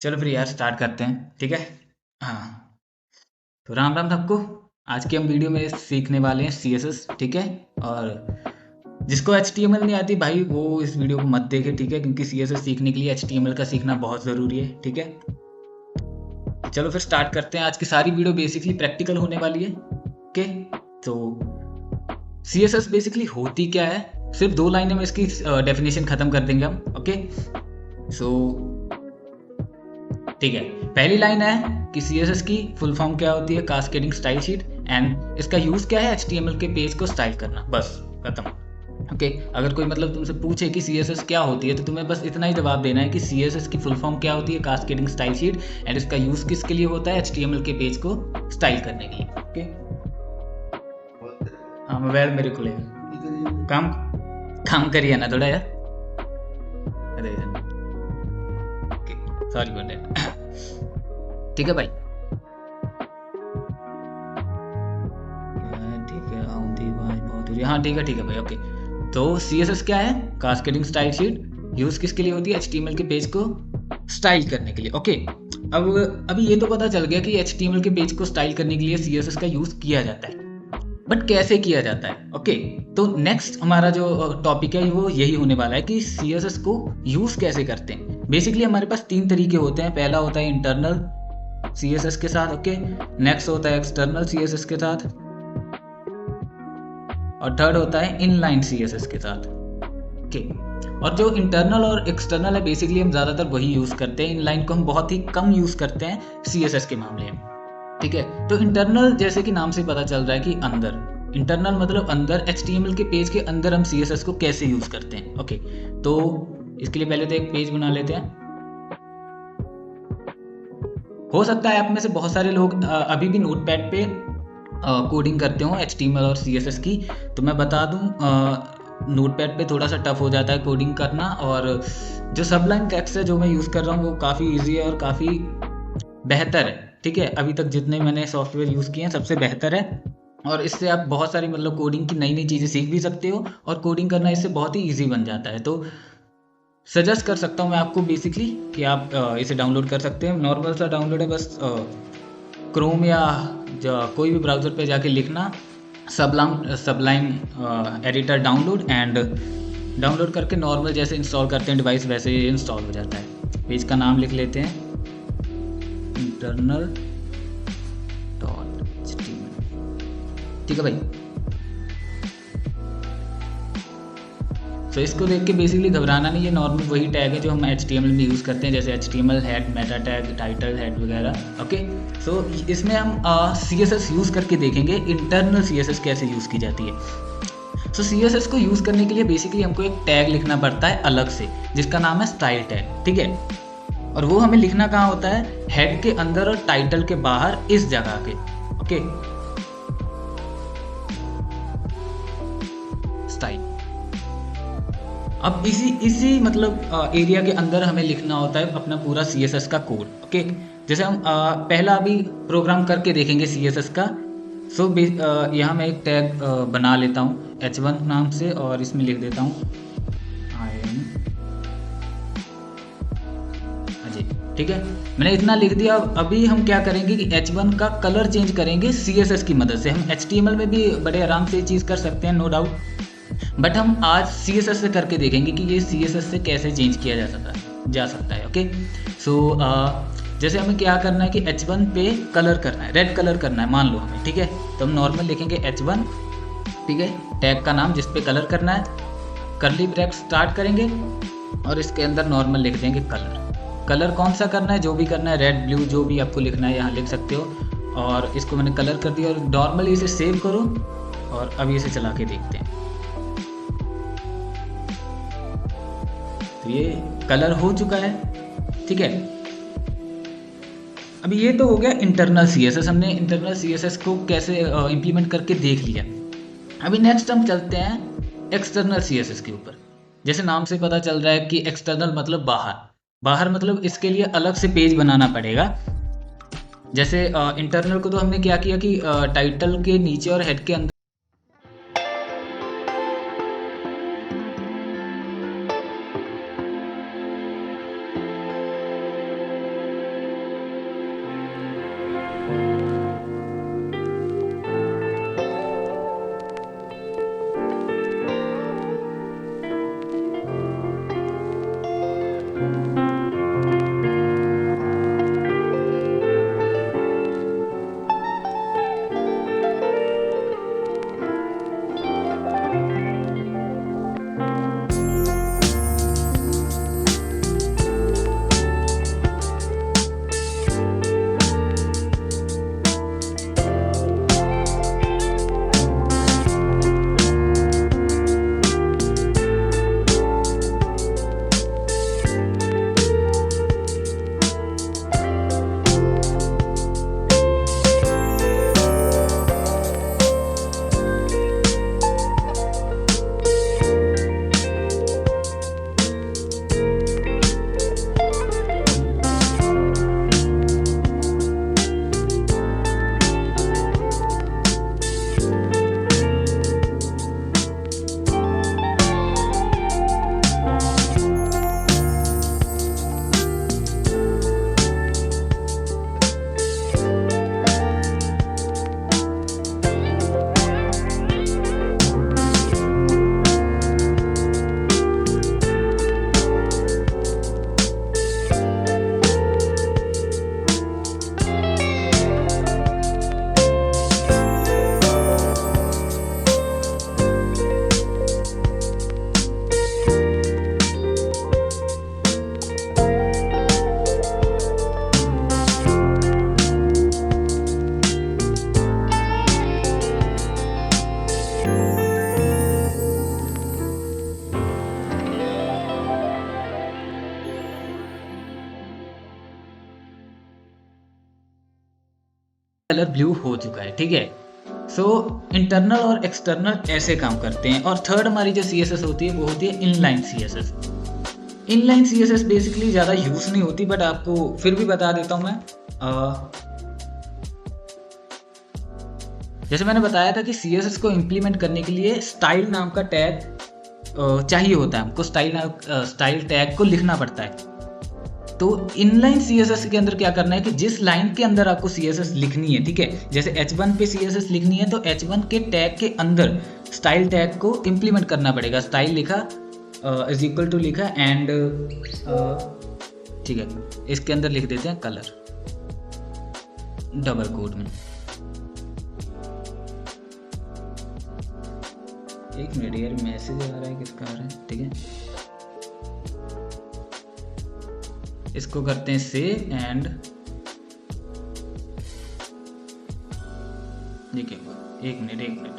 चलो फिर यार स्टार्ट करते हैं, ठीक है। हाँ, तो राम राम सबको। आज की हम वीडियो में सीखने वाले हैं CSS, ठीक है। और जिसको HTML नहीं आती भाई वो इस वीडियो को मत देखे, ठीक है, क्योंकि CSS सीखने के लिए HTML का सीखना बहुत ज़रूरी है, ठीक है। तो चलो फिर स्टार्ट करते हैं। आज की सारी वीडियो बेसिकली प्रैक्टिकल होने वाली है, ओके। तो CSS बेसिकली होती क्या है, सिर्फ 2 लाइनें में इसकी डेफिनेशन ख़त्म कर देंगे हम, ओके। सो ठीक है, पहली लाइन है कि CSS की फुल फॉर्म क्या होती है, कास्केडिंग स्टाइल शीट। एंड इसका यूज क्या है, HTML के पेज को स्टाइल करना, बस खत्म। ओके अगर कोई मतलब तुमसे पूछे कि CSS क्या होती है तो तुम्हें बस इतना ही जवाब देना है कि CSS की फुल फॉर्म क्या होती है, कास्केडिंग स्टाइल शीट। एंड इसका यूज किसके लिए होता है, HTML के पेज को स्टाइल करने के लिए, ओके। हाँ मोबाइल मेरे को लेगा, काम काम करिए ना थोड़ा यार। अरे सॉरी फॉर दैट। ठीक है भाई, ठीक है आउंधी भाई बहुत हाँ ठीक है भाई, ओके। तो CSS क्या है, कास्केडिंग स्टाइल शीट। यूज किसके लिए होती है, HTML के पेज को स्टाइल करने के लिए, ओके। अब अभी ये तो पता चल गया कि HTML के पेज को स्टाइल करने के लिए CSS का यूज किया जाता है, बट कैसे किया जाता है, ओके। तो नेक्स्ट हमारा जो टॉपिक है वो यही होने वाला है कि CSS को यूज कैसे करते हैं। बेसिकली हमारे पास 3 तरीके होते हैं। पहला होता है इंटरनल CSS के साथ, ओके। नेक्स्ट होता है एक्सटर्नल CSS के साथ, और थर्ड होता है इनलाइन CSS के साथ, ओके। और जो इंटरनल और एक्सटर्नल है बेसिकली हम ज़्यादातर वही यूज़ करते हैं। इनलाइन को हम बहुत ही कम यूज़ करते हैं CSS के मामले में, ठीक है। तो इंटरनल जैसे कि नाम से पता चल रहा है कि अंदर, इंटरनल मतलब अंदर, HTML के पेज के अंदर हम CSS को कैसे यूज़ करते हैं, ओके। तो इसके लिए पहले तो एक पेज बना लेते हैं। हो सकता है आप में से बहुत सारे लोग अभी भी नोटपैड पे कोडिंग करते हो HTML और CSS की। तो मैं बता दूं, नोटपैड पे थोड़ा सा टफ हो जाता है कोडिंग करना, और जो सबलाइन टेक्स्ट है जो मैं यूज़ कर रहा हूँ वो काफ़ी इजी है और काफ़ी बेहतर है, ठीक है। अभी तक जितने मैंने सॉफ्टवेयर यूज़ किए हैं सबसे बेहतर है, और इससे आप बहुत सारी मतलब कोडिंग की नई नई चीज़ें सीख भी सकते हो, और कोडिंग करना इससे बहुत ही ईजी बन जाता है। तो सजेस्ट कर सकता हूँ मैं आपको बेसिकली कि आप इसे डाउनलोड कर सकते हैं। नॉर्मल सा डाउनलोड है, बस क्रोम या कोई भी ब्राउज़र पे जाके लिखना सबलाइन एडिटर डाउनलोड, एंड डाउनलोड करके नॉर्मल जैसे इंस्टॉल करते हैं डिवाइस वैसे ही इंस्टॉल हो जाता है। पेज का नाम लिख लेते हैं इंटरनल .html, ठीक है भाई। तो इसको देख के बेसिकली घबराना नहीं है, नॉर्मल वही टैग है जो हम HTML में यूज़ करते हैं, जैसे HTML head, Meta tag, title head वगैरह, ओके। सो इसमें हम CSS यूज़ करके देखेंगे इंटरनल CSS कैसे यूज़ की जाती है। सो CSS को यूज़ करने के लिए बेसिकली हमको एक टैग लिखना पड़ता है अलग से, जिसका नाम है स्टाइल टैग, ठीक है। और वो हमें लिखना कहाँ होता है, हेड के अंदर और टाइटल के बाहर, इस जगह के, ओके। स्टाइल, अब इसी मतलब एरिया के अंदर हमें लिखना होता है अपना पूरा CSS का कोड, ओके। जैसे हम पहला अभी प्रोग्राम करके देखेंगे CSS का। सो यहाँ मैं एक टैग बना लेता हूँ H1 नाम से, और इसमें लिख देता हूँ आई एम अजय, ठीक है। मैंने इतना लिख दिया। अभी हम क्या करेंगे कि H1 का कलर चेंज करेंगे CSS की मदद से। हम HTML में भी बड़े आराम से ये चीज़ कर सकते हैं, नो डाउट, बट हम आज CSS से करके देखेंगे कि ये CSS से कैसे चेंज किया जा सकता है, ओके। सो जैसे हमें क्या करना है कि H1 पे कलर करना है, रेड कलर करना है मान लो हमें, ठीक है। तो हम नॉर्मल लिखेंगे H1, ठीक है, टैग का नाम जिस पे कलर करना है, करली ब्रैकेट स्टार्ट करेंगे, और इसके अंदर नॉर्मल लिख देंगे कलर। कलर कौन सा करना है, जो भी करना है, रेड ब्लू जो भी आपको लिखना है यहाँ लिख सकते हो। और इसको मैंने कलर कर दिया, और नॉर्मली इसे सेव करो, और अभी इसे चला के देखते हैं। तो ये कलर हो चुका है, ठीक है। अभी ये तो हो गया इंटरनल CSS, हमने इंटरनल CSS को कैसे इम्प्लीमेंट करके देख लिया। अभी नेक्स्ट हम चलते हैं एक्सटर्नल CSS के ऊपर। जैसे नाम से पता चल रहा है कि एक्सटर्नल मतलब बाहर, बाहर मतलब इसके लिए अलग से पेज बनाना पड़ेगा। जैसे इंटरनल को तो हमने क्या किया कि टाइटल के नीचे और हेड के अंदर कलर ब्लू हो चुका है, ठीक है। सो इंटरनल और एक्सटर्नल ऐसे काम करते हैं। और थर्ड हमारी जो CSS होती है वो होती है inline CSS। Inline CSS basically ज़्यादा यूज़ नहीं होती, बट आपको फिर भी बता देता हूँ मैं। जैसे मैंने बताया था कि CSS को इम्प्लीमेंट करने के लिए स्टाइल नाम का टैग चाहिए होता है, हमको स्टाइल टैग को लिखना पड़ता है। तो इनलाइन CSS के अंदर क्या करना है कि जिस लाइन के अंदर आपको CSS लिखनी है, ठीक है, जैसे H1 पे CSS लिखनी है तो H1 के टैग के अंदर स्टाइल टैग को इम्प्लीमेंट करना पड़ेगा। स्टाइल लिखा इज इक्वल टू लिखा एंड ठीक है, इसके अंदर लिख देते हैं कलर डबल कोड में। एक मिनट यार, मैसेज आ रहा है, किसका आ रहा है, ठीक है। इसको करते हैं सेव एंड देखिए, एक मिनट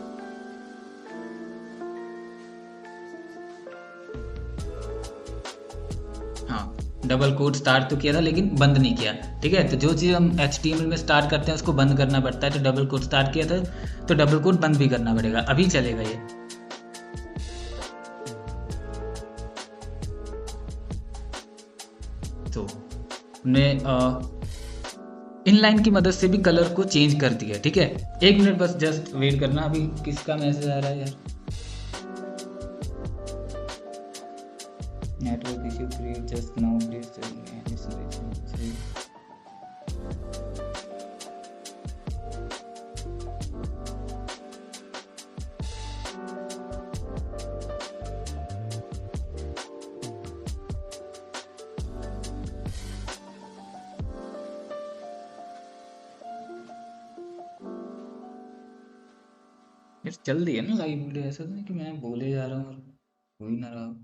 हाँ, डबल कोड स्टार्ट तो किया था लेकिन बंद नहीं किया, ठीक है। तो जो चीज़ हम HTML में स्टार्ट करते हैं उसको बंद करना पड़ता है। तो डबल कोड स्टार्ट किया था तो डबल कोड बंद भी करना पड़ेगा, अभी चलेगा ये। तो हमने इनलाइन की मदद से भी कलर को चेंज कर दिया, ठीक है। एक मिनट बस जस्ट वेट करना, अभी किसका मैसेज आ रहा है यार। Network issue create just now please चल रही है ना लाइव वीडियो, ऐसा तो नहीं कि मैं बोले जा रहा हूँ और हो ही ना रहा हूँ।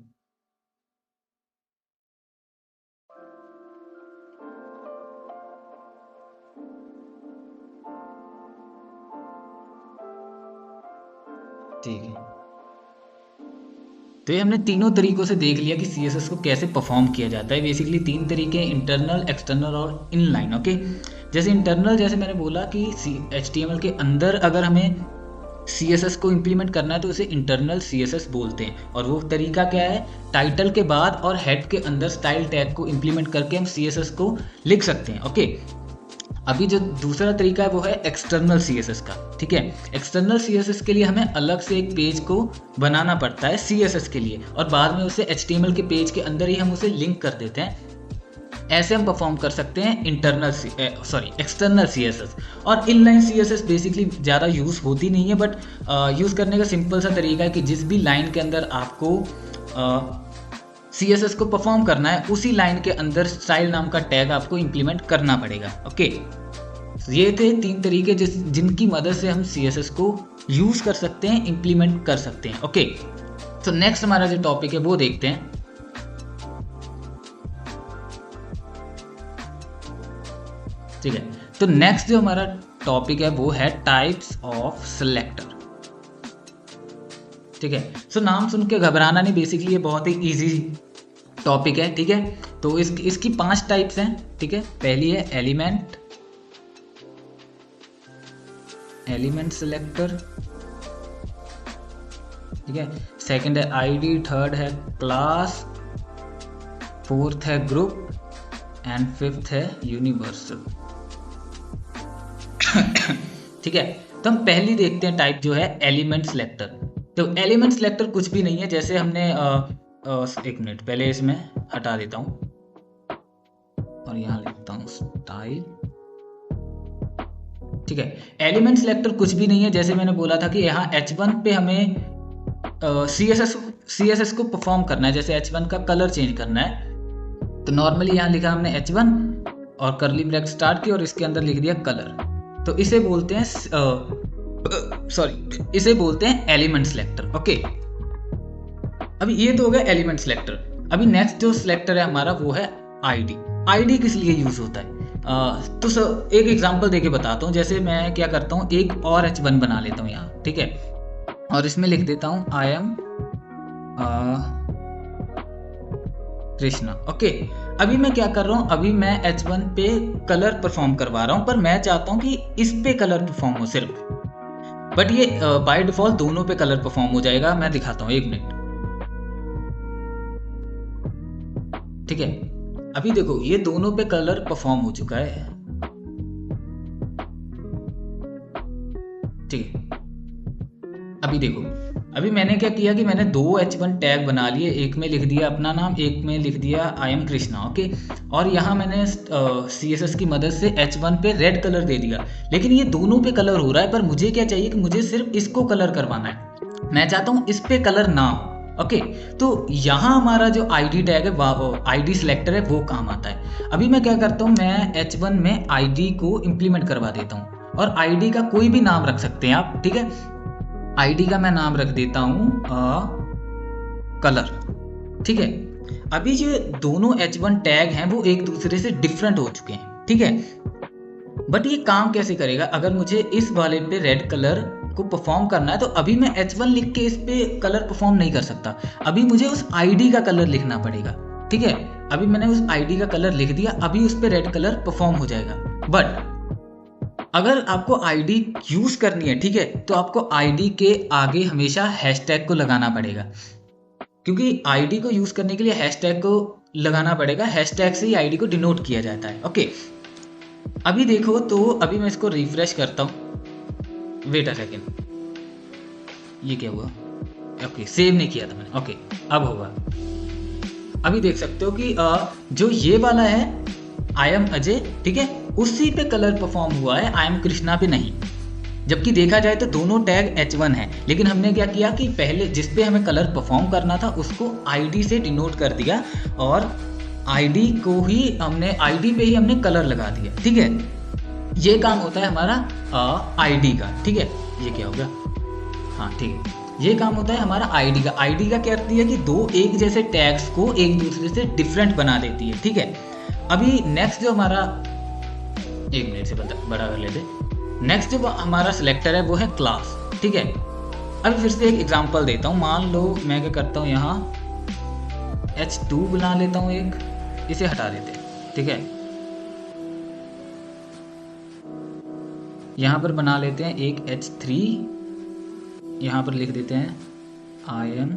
ठीक है, तो ये हमने तीनों तरीकों से देख लिया कि CSS को कैसे परफॉर्म किया जाता है। बेसिकली 3 तरीके, इंटरनल, एक्सटर्नल और इनलाइन, ओके। जैसे इंटरनल, जैसे मैंने बोला कि HTML के अंदर अगर हमें CSS को इम्प्लीमेंट करना है तो उसे इंटरनल CSS बोलते हैं। और वो तरीका क्या है, टाइटल के बाद और हेड के अंदर स्टाइल टैग को इम्प्लीमेंट करके हम CSS को लिख सकते हैं, ओके। अभी जो दूसरा तरीका है वो है एक्सटर्नल CSS का, ठीक है। एक्सटर्नल CSS के लिए हमें अलग से एक पेज को बनाना पड़ता है CSS के लिए, और बाद में उसे HTML के पेज के अंदर ही हम उसे लिंक कर देते हैं। ऐसे हम परफॉर्म कर सकते हैं एक्सटर्नल CSS। और इनलाइन CSS बेसिकली ज़्यादा यूज़ होती नहीं है, बट यूज़ करने का सिंपल सा तरीका है कि जिस भी लाइन के अंदर आपको CSS को परफॉर्म करना है उसी लाइन के अंदर स्टाइल नाम का टैग आपको इम्प्लीमेंट करना पड़ेगा, ओके। ये थे 3 तरीके जिनकी मदद से हम CSS को यूज़ कर सकते हैं, इम्प्लीमेंट कर सकते हैं, ओके। तो नेक्स्ट हमारा जो टॉपिक है वो देखते हैं। ठीक है, तो नेक्स्ट जो हमारा टॉपिक है वो है टाइप्स ऑफ सिलेक्टर, ठीक है। सो नाम सुन के घबराना नहीं, बेसिकली ये बहुत ही इजी टॉपिक है, ठीक है। तो इसकी 5 टाइप्स हैं, ठीक है। पहली है एलिमेंट सिलेक्टर, ठीक है। सेकंड है आईडी, थर्ड है क्लास, फोर्थ है ग्रुप एंड फिफ्थ है यूनिवर्सल, ठीक है। तो हम पहली देखते हैं टाइप जो है एलिमेंट सिलेक्टर। तो एलिमेंट सिलेक्टर कुछ भी नहीं है, जैसे हमने एक मिनट पहले इसमें हटा देता हूं और यहां लिखता हूं स्टाइल, ठीक है। एलिमेंट सिलेक्टर कुछ भी नहीं है, जैसे मैंने बोला था कि यहाँ H1 पे हमें CSS को परफॉर्म करना है, जैसे H1 का कलर चेंज करना है। तो नॉर्मली यहाँ लिखा हमने H1 और करली ब्रैकेट स्टार्ट की और इसके अंदर लिख दिया कलर। तो इसे बोलते हैं इसे बोलते हैं एलिमेंट सिलेक्टर, ओके। अभी ये तो हो गया एलिमेंट सिलेक्टर। अभी नेक्स्ट जो सिलेक्टर है हमारा वो है आईडी। आईडी किस लिए यूज होता है? तो एक एग्जांपल देके बताता हूँ। जैसे मैं क्या करता हूँ, एक और H1 बना लेता हूँ यहाँ, ठीक है, और इसमें लिख देता हूँ आई एम कृष्णा, ओके। अभी मैं क्या कर रहा हूँ, अभी मैं H1 पे कलर परफॉर्म करवा रहा हूँ, पर मैं चाहता हूँ कि इस पे कलर परफॉर्म हो सिर्फ, बट ये बाय डिफॉल्ट दोनों पे कलर परफॉर्म हो जाएगा। मैं दिखाता हूँ, 1 मिनट। ठीक है, अभी देखो ये दोनों पे कलर परफॉर्म हो चुका है। ठीक है, अभी देखो, अभी मैंने क्या किया कि मैंने 2 H1 टैग बना लिए, एक में लिख दिया अपना नाम, एक में लिख दिया आई एम कृष्णा। ओके, और यहाँ मैंने CSS की मदद से H1 पे रेड कलर दे दिया, लेकिन ये दोनों पे कलर हो रहा है, पर मुझे क्या चाहिए कि मुझे सिर्फ इसको कलर करवाना है, मैं चाहता हूँ इस पे कलर ना हो। ओके, तो यहाँ हमारा जो ID टैग है, ID सिलेक्टर है, वो काम आता है। अभी मैं क्या करता हूँ, मैं H1 में ID को इम्प्लीमेंट करवा देता हूँ, और ID का कोई भी नाम रख सकते हैं आप। ठीक है, ID का मैं नाम रख देता हूँ कलर। ठीक है, अभी जो दोनों H1 टैग हैं वो एक दूसरे से डिफरेंट हो चुके हैं। ठीक है, बट ये काम कैसे करेगा, अगर मुझे इस वाले पे रेड कलर को परफॉर्म करना है तो अभी मैं H1 लिख के इस पे कलर परफॉर्म नहीं कर सकता, अभी मुझे उस ID का कलर लिखना पड़ेगा। ठीक है, अभी मैंने उस ID का कलर लिख दिया, अभी उस पे रेड कलर परफॉर्म हो जाएगा। बट अगर आपको ID यूज करनी है, ठीक है, तो आपको ID के आगे हमेशा हैशटैग को लगाना पड़ेगा, क्योंकि ID को यूज करने के लिए हैशटैग को लगाना पड़ेगा, हैशटैग से ही ID को डिनोट किया जाता है। ओके, अभी देखो, तो अभी मैं इसको रिफ्रेश करता हूँ, वेट अ सेकेंड, ये क्या हुआ? ओके, सेव नहीं किया था मैंने। ओके, अब होगा। अभी देख सकते हो कि जो ये वाला है आई एम अजय, ठीक है, उसी पे कलर परफॉर्म हुआ है, आई एम कृष्णा पे नहीं। जबकि देखा जाए तो दोनों टैग H1 है, लेकिन हमने क्या किया कि पहले जिस पे हमें कलर परफॉर्म करना था उसको ID से डिनोट कर दिया, और ID को ही हमने ID पे ही हमने कलर लगा दिया। ठीक है, ये काम होता है हमारा ID का। ठीक है, ये क्या हो गया? हाँ ठीक है, ये काम होता है हमारा ID का। ID का क्या करती है कि दो एक जैसे टैग्स को एक दूसरे से डिफरेंट बना देती है। ठीक है, अभी नेक्स्ट जो हमारा, 1 मिनट से बड़ा कर लेते, नेक्स्ट जो हमारा सिलेक्टर है वो है क्लास। ठीक है, अभी फिर से एक एग्जांपल देता हूँ। मान लो मैं क्या करता हूँ, यहाँ H2 बना लेता हूँ, एक इसे हटा देते हैं। ठीक है, यहाँ पर बना लेते हैं एक H3, यहाँ पर लिख देते हैं आई एम।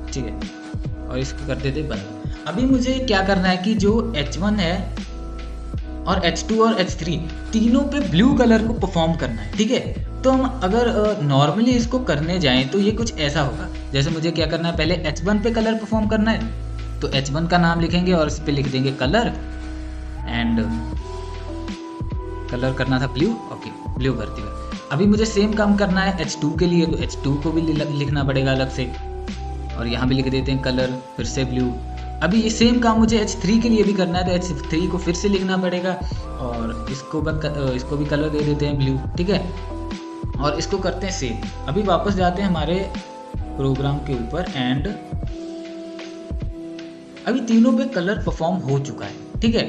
ठीक है, और इसको कर देते बंद। अभी मुझे क्या करना है कि जो H1 है और H2 और H3 तीनों पे ब्लू कलर को परफॉर्म करना है। ठीक है, तो हम अगर नॉर्मली इसको करने जाएं तो ये कुछ ऐसा होगा, जैसे मुझे क्या करना है, पहले H1 पे कलर परफॉर्म करना है, तो H1 का नाम लिखेंगे और इस पे लिख देंगे कलर, एंड कलर करना था ब्लू। ओके, ब्लू कर दिया। अभी मुझे सेम काम करना है H2 के लिए, तो H2 को भी लिखना पड़ेगा अलग से, और यहाँ भी लिख देते हैं कलर, फिर से ब्लू। अभी ये सेम काम मुझे H3 के लिए भी करना है, तो H3 को फिर से लिखना पड़ेगा, और इसको भी कलर दे देते हैं ब्लू। ठीक है, और इसको करते हैं सेव। अभी वापस जाते हैं हमारे प्रोग्राम के ऊपर, एंड अभी तीनों पे कलर परफॉर्म हो चुका है। ठीक है,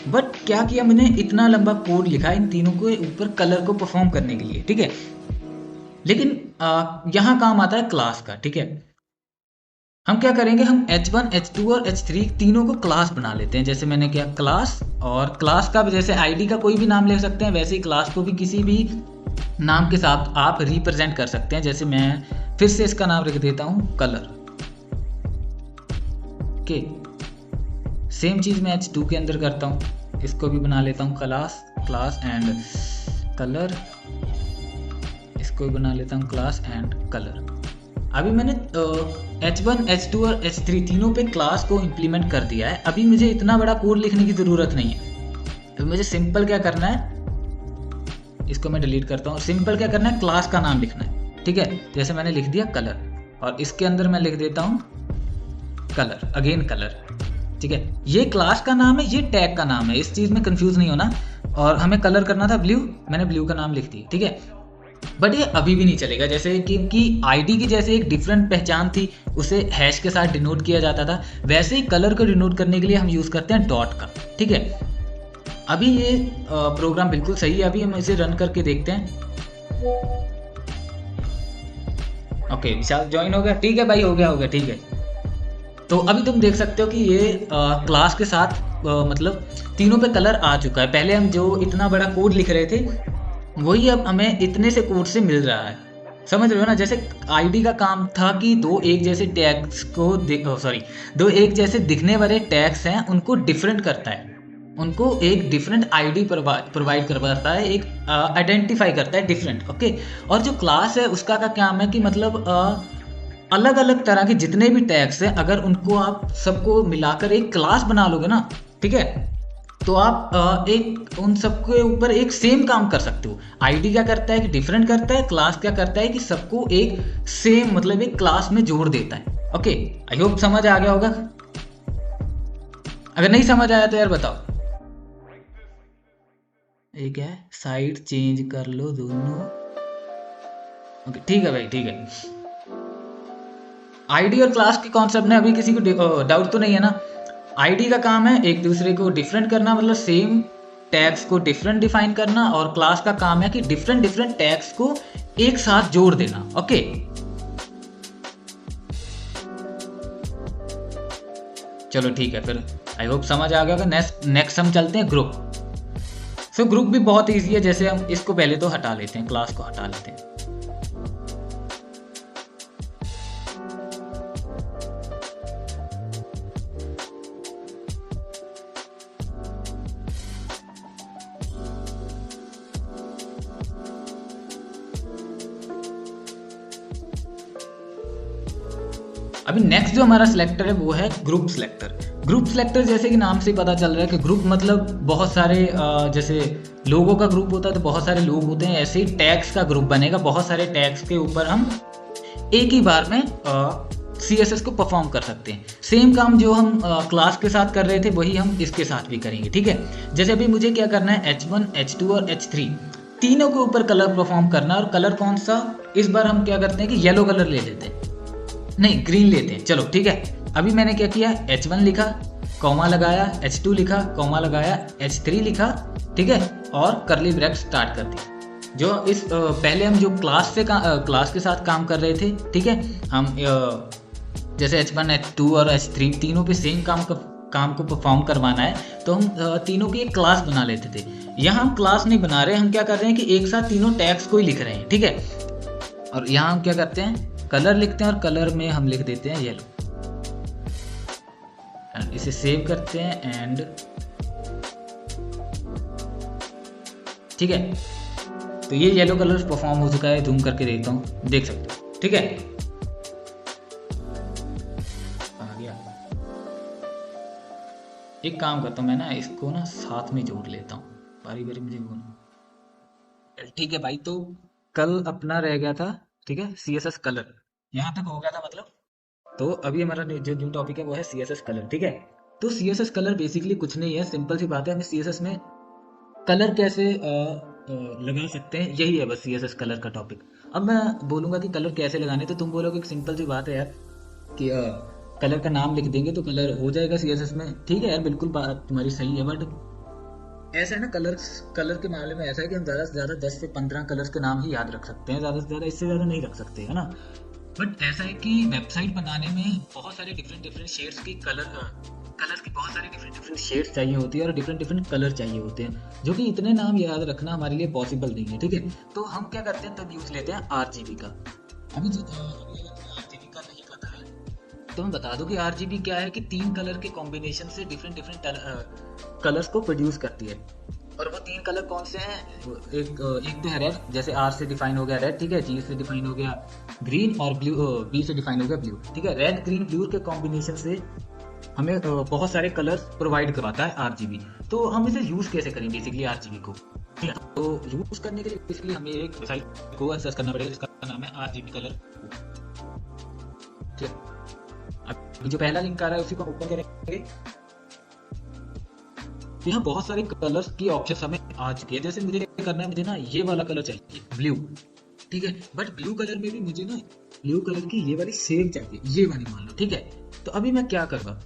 बट क्या किया मैंने, इतना लंबा कोड लिखा इन तीनों के ऊपर कलर को परफॉर्म करने के लिए। ठीक है, लेकिन यहाँ काम आता है क्लास का। ठीक है, हम क्या करेंगे, हम H1, H2 और H3 तीनों को क्लास बना लेते हैं। जैसे मैंने किया क्लास, और क्लास का जैसे ID का कोई भी नाम ले सकते हैं, वैसे ही क्लास को भी किसी भी नाम के साथ आप रिप्रेजेंट कर सकते हैं। जैसे मैं फिर से इसका नाम रख देता हूँ कलर। ओके, सेम चीज़ मैं H2 के अंदर करता हूँ, इसको भी बना लेता हूँ क्लास एंड कलर, इसको भी बना लेता हूँ क्लास एंड कलर। अभी मैंने H1, H2 और H3 तीनों पे क्लास को इम्प्लीमेंट कर दिया है। अभी मुझे इतना बड़ा कोड लिखने की ज़रूरत नहीं है। अभी मुझे सिंपल क्या करना है, इसको मैं डिलीट करता हूँ। सिंपल क्या करना है, क्लास का नाम लिखना है। ठीक है, जैसे मैंने लिख दिया कलर, और इसके अंदर मैं लिख देता हूँ कलर, अगेन कलर। ठीक है, ये क्लास का नाम है, ये टैग का नाम है, इस चीज़ में कंफ्यूज नहीं होना। और हमें कलर करना था ब्लू, मैंने ब्लू का नाम लिख दिया। ठीक है, बट ये अभी भी नहीं चलेगा, जैसे कि ID की जैसे एक डिफरेंट पहचान थी, उसे हैश के साथ डिनोट किया जाता था, वैसे ही कलर को डिनोट करने के लिए हम यूज़ करते हैं डॉट का। ठीक है, अभी ये प्रोग्राम बिल्कुल सही है। अभी हम इसे रन करके देखते हैं। ओके, विशाल ज्वाइन हो गया, ठीक है भाई, हो गया, ठीक है। तो अभी तुम देख सकते हो कि ये क्लास के साथ मतलब तीनों पे कलर आ चुका है। पहले हम जो इतना बड़ा कोड लिख रहे थे वही अब हमें इतने से कोड से मिल रहा है, समझ रहे हो ना। जैसे आईडी का काम था कि दो एक जैसे टैग्स को दो एक जैसे दिखने वाले टैग्स हैं उनको डिफरेंट करता है, उनको एक डिफरेंट आईडी प्रोवाइड करवाता है, एक आइडेंटिफाई करता है डिफरेंट। ओके, और जो क्लास है उसका का काम है कि मतलब अलग अलग तरह के जितने भी टैग्स हैं अगर उनको आप सबको मिलाकर एक क्लास बना लोगे ना, ठीक है, तो आप एक उन सबके ऊपर एक सेम काम कर सकते हो। आईडी क्या करता है कि डिफरेंट करता है, क्लास क्या करता है कि सबको एक सेम मतलब एक क्लास में जोड़ देता है। ओके, आई होप समझ आ गया होगा। अगर नहीं समझ आया तो यार बताओ। एक है साइड चेंज कर लो दोनों। ओके ठीक है भाई, ठीक है। आईडी और क्लास के कॉन्सेप्ट में अभी किसी को डाउट तो नहीं है ना। आईडी का काम है एक दूसरे को डिफरेंट करना, मतलब सेम टैग्स को डिफरेंट डिफाइन करना, और क्लास का काम है कि डिफरेंट डिफरेंट टैग्स को एक साथ जोड़ देना। ओके, चलो ठीक है, फिर आई होप समझ आ गया। नेक्स्ट हम चलते हैं ग्रुप। सो ग्रुप भी बहुत ईजी है। जैसे हम इसको पहले तो हटा लेते हैं, क्लास को हटा लेते हैं। अभी नेक्स्ट जो हमारा सिलेक्टर है वो है ग्रुप सिलेक्टर। ग्रुप सिलेक्टर जैसे कि नाम से पता चल रहा है कि ग्रुप मतलब बहुत सारे जैसे लोगों का ग्रुप होता है तो बहुत सारे लोग होते हैं, ऐसे ही टैग्स का ग्रुप बनेगा। बहुत सारे टैग्स के ऊपर हम एक ही बार में CSS को परफॉर्म कर सकते हैं। सेम काम जो हम क्लास के साथ कर रहे थे वही हम इसके साथ भी करेंगे, ठीक है। जैसे अभी मुझे क्या करना है, H1, H2 और H3 तीनों के ऊपर कलर परफॉर्म करना है। और कलर कौन सा, इस बार हम क्या करते हैं कि येलो कलर ले लेते हैं, नहीं ग्रीन लेते हैं। चलो ठीक है, अभी मैंने क्या किया, H1 लिखा, कॉमा लगाया, H2 लिखा, कॉमा लगाया, H3 लिखा, ठीक है, और करली ब्रैकेट स्टार्ट कर दिया। जो इस पहले हम जो क्लास के साथ काम कर रहे थे, ठीक है, हम जैसे H1, H2 और H3 तीनों पे सेम काम को परफॉर्म करवाना है तो हम तीनों की एक क्लास बना लेते थे। यहाँ हम क्लास नहीं बना रहे, हम क्या कर रहे हैं कि एक साथ तीनों टैग्स को ही लिख रहे हैं, ठीक है। और यहाँ हम क्या करते हैं, कलर लिखते हैं और कलर में हम लिख देते हैं येलो। इसे सेव करते हैं एंड ठीक है, तो ये येलो कलर परफॉर्म हो चुका है। जूम करके देखता हूँ, देख सकते हो, ठीक है। आ गया। एक काम करता हूँ मैं ना, इसको ना साथ में जोड़ लेता हूँ, बारी बारी मुझे बोलना, ठीक है भाई। तो कल अपना रह गया था, ठीक है, CSS कलर यहाँ तक हो गया था मतलब। तो अभी हमारा जो न्यू टॉपिक है वो है CSS कलर, ठीक है। तो CSS कलर बेसिकली कुछ नहीं है, सिंपल सी बात है, हमें CSS में कलर कैसे लगा सकते हैं, यही है बस CSS कलर का टॉपिक। अब मैं बोलूँगा कि कलर कैसे लगाने, तो तुम बोलोगे कि सिंपल सी बात है यार कि कलर का नाम लिख देंगे तो कलर हो जाएगा CSS में। ठीक है यार, बिल्कुल बात तुम्हारी सही है, बट ऐसा है ना, कलर के मामले में ऐसा है कि हम ज़्यादा से ज़्यादा 10 से 15 कलर्स के नाम ही याद रख सकते हैं, ज़्यादा से ज़्यादा इससे ज़्यादा नहीं रख सकते, है ना। बट ऐसा है कि वेबसाइट बनाने में बहुत सारे डिफरेंट शेड्स की कलर की बहुत सारी डिफरेंट शेड्स चाहिए होती है और डिफरेंट कलर चाहिए होते हैं, जो कि इतने नाम याद रखना हमारे लिए पॉसिबल नहीं है, ठीक है। तो हम क्या करते हैं, तब यूज लेते हैं RGB का। अभी RGB का नहीं पता है तो मैं बता दूं कि RGB क्या है कि 3 कलर के कॉम्बिनेशन से डिफरेंट कलर्स को प्रोड्यूस करती है। और वो 3 कलर कौन से हैं, एक तो है रेड, जैसे R से डिफाइन हो गया रेड, ठीक है, G से डिफाइन हो गया ग्रीन, और ब्लू B से डिफाइन हो गया ब्लू, ठीक है। रेड ग्रीन ब्लू के कॉम्बिनेशन से हमें बहुत सारे कलर्स प्रोवाइड करवाता है RGB। तो हम इसे यूज कैसे करें बेसिकली RGB को, ठीक है। तो यूज करने के लिए बेसिकली हमें एक वेबसाइट को एक्सेस करना पड़ेगा जिसका नाम है RGB कलर, ठीक है। अब जो पहला लिंक आ रहा है उसी को ओपन करेंगे। यहाँ बहुत सारे कलर्स की ऑप्शन हमें आ चुकी है। जैसे मुझे क्या करना है, मुझे ना ये वाला कलर चाहिए ब्लू, ठीक है, बट ब्लू कलर में भी मुझे ना ब्लू कलर की ये वाली सेम चाहिए, ये वाली मान लो, ठीक है। तो अभी मैं क्या करूँगा,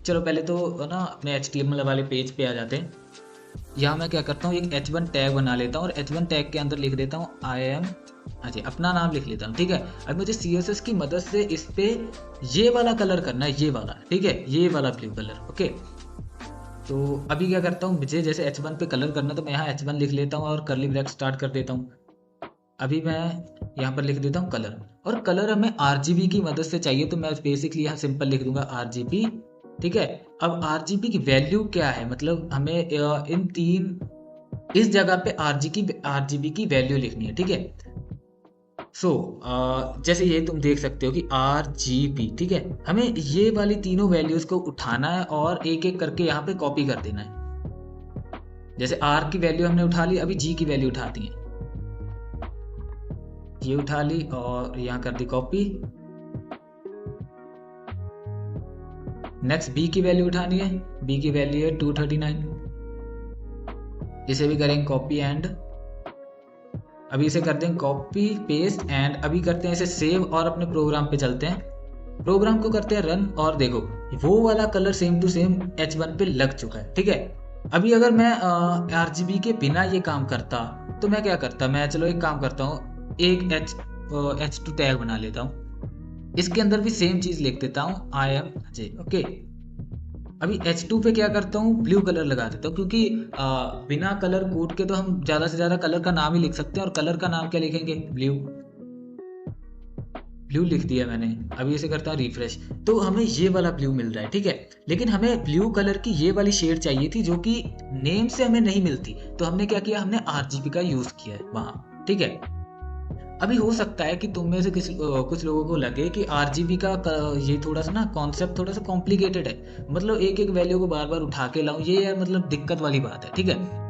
चलो पहले तो ना अपने HTML वाले पेज पे आ जाते हैं। यहाँ मैं क्या करता हूँ, एक h1 टैग बना लेता हूँ और h1 टैग के अंदर लिख देता हूँ आई एम, अच्छा अपना नाम लिख लेता हूँ, ठीक है। अब मुझे CSS की मदद से इस पे ये वाला कलर करना है, ये वाला, ठीक है, ये वाला ब्लू कलर, ओके। तो अभी क्या करता हूँ, मुझे जैसे h1 पे कलर करना, तो मैं यहाँ h1 लिख लेता हूँ और कर्ली ब्रैकेट स्टार्ट कर देता हूँ। अभी मैं यहाँ पर लिख देता हूँ कलर, और कलर हमें RGB की मदद से चाहिए, तो मैं बेसिकली यहाँ सिंपल लिख दूंगा RGB, ठीक है। अब RGB की वैल्यू क्या है, मतलब हमें इन तीन, इस जगह पे RGB की वैल्यू लिखनी है, ठीक है। सो जैसे ये तुम देख सकते हो कि RGB, ठीक है, हमें ये वाली तीनों वैल्यूज को उठाना है और एक एक करके यहाँ पे कॉपी कर देना है। जैसे R की वैल्यू हमने उठा ली, अभी G की वैल्यू उठाती है, ये उठा ली और यहाँ कर दी कॉपी। नेक्स्ट B की वैल्यू उठानी है, B की वैल्यू है 239, इसे भी करेंगे कॉपी एंड, अभी इसे करते हैं कॉपी पेस्ट एंड अभी करते हैं इसे सेव और अपने प्रोग्राम पे चलते हैं। प्रोग्राम को करते हैं रन और देखो वो वाला colour same to same H1 पे लग चुका है, ठीक है। अभी अगर मैं RGB के बिना ये काम करता तो मैं क्या करता, मैं चलो एक काम करता हूँ, एक H2 टैग बना लेता हूँ, इसके अंदर भी सेम चीज लिख देता हूँ आई एम अजय, ओके। अभी H2 पे क्या करता हूँ, ब्लू कलर लगा देता हूँ, क्योंकि बिना कलर कोड के तो हम ज्यादा से ज्यादा कलर का नाम ही लिख सकते हैं, और कलर का नाम क्या लिखेंगे, ब्लू, ब्लू लिख दिया मैंने। अभी इसे करता हूँ रिफ्रेश, तो हमें ये वाला ब्लू मिल रहा है, ठीक है। लेकिन हमें ब्लू कलर की ये वाली शेड चाहिए थी जो कि नेम से हमें नहीं मिलती, तो हमने क्या किया, हमने RGB का यूज किया है वहां, ठीक है। अभी हो सकता है कि तुम में से कुछ लोगों को लगे कि RGB का ये थोड़ा सा ना कॉन्सेप्ट थोड़ा सा कॉम्प्लिकेटेड है, मतलब एक एक वैल्यू को बार बार उठा के लाऊं, ये मतलब दिक्कत वाली बात है, ठीक है।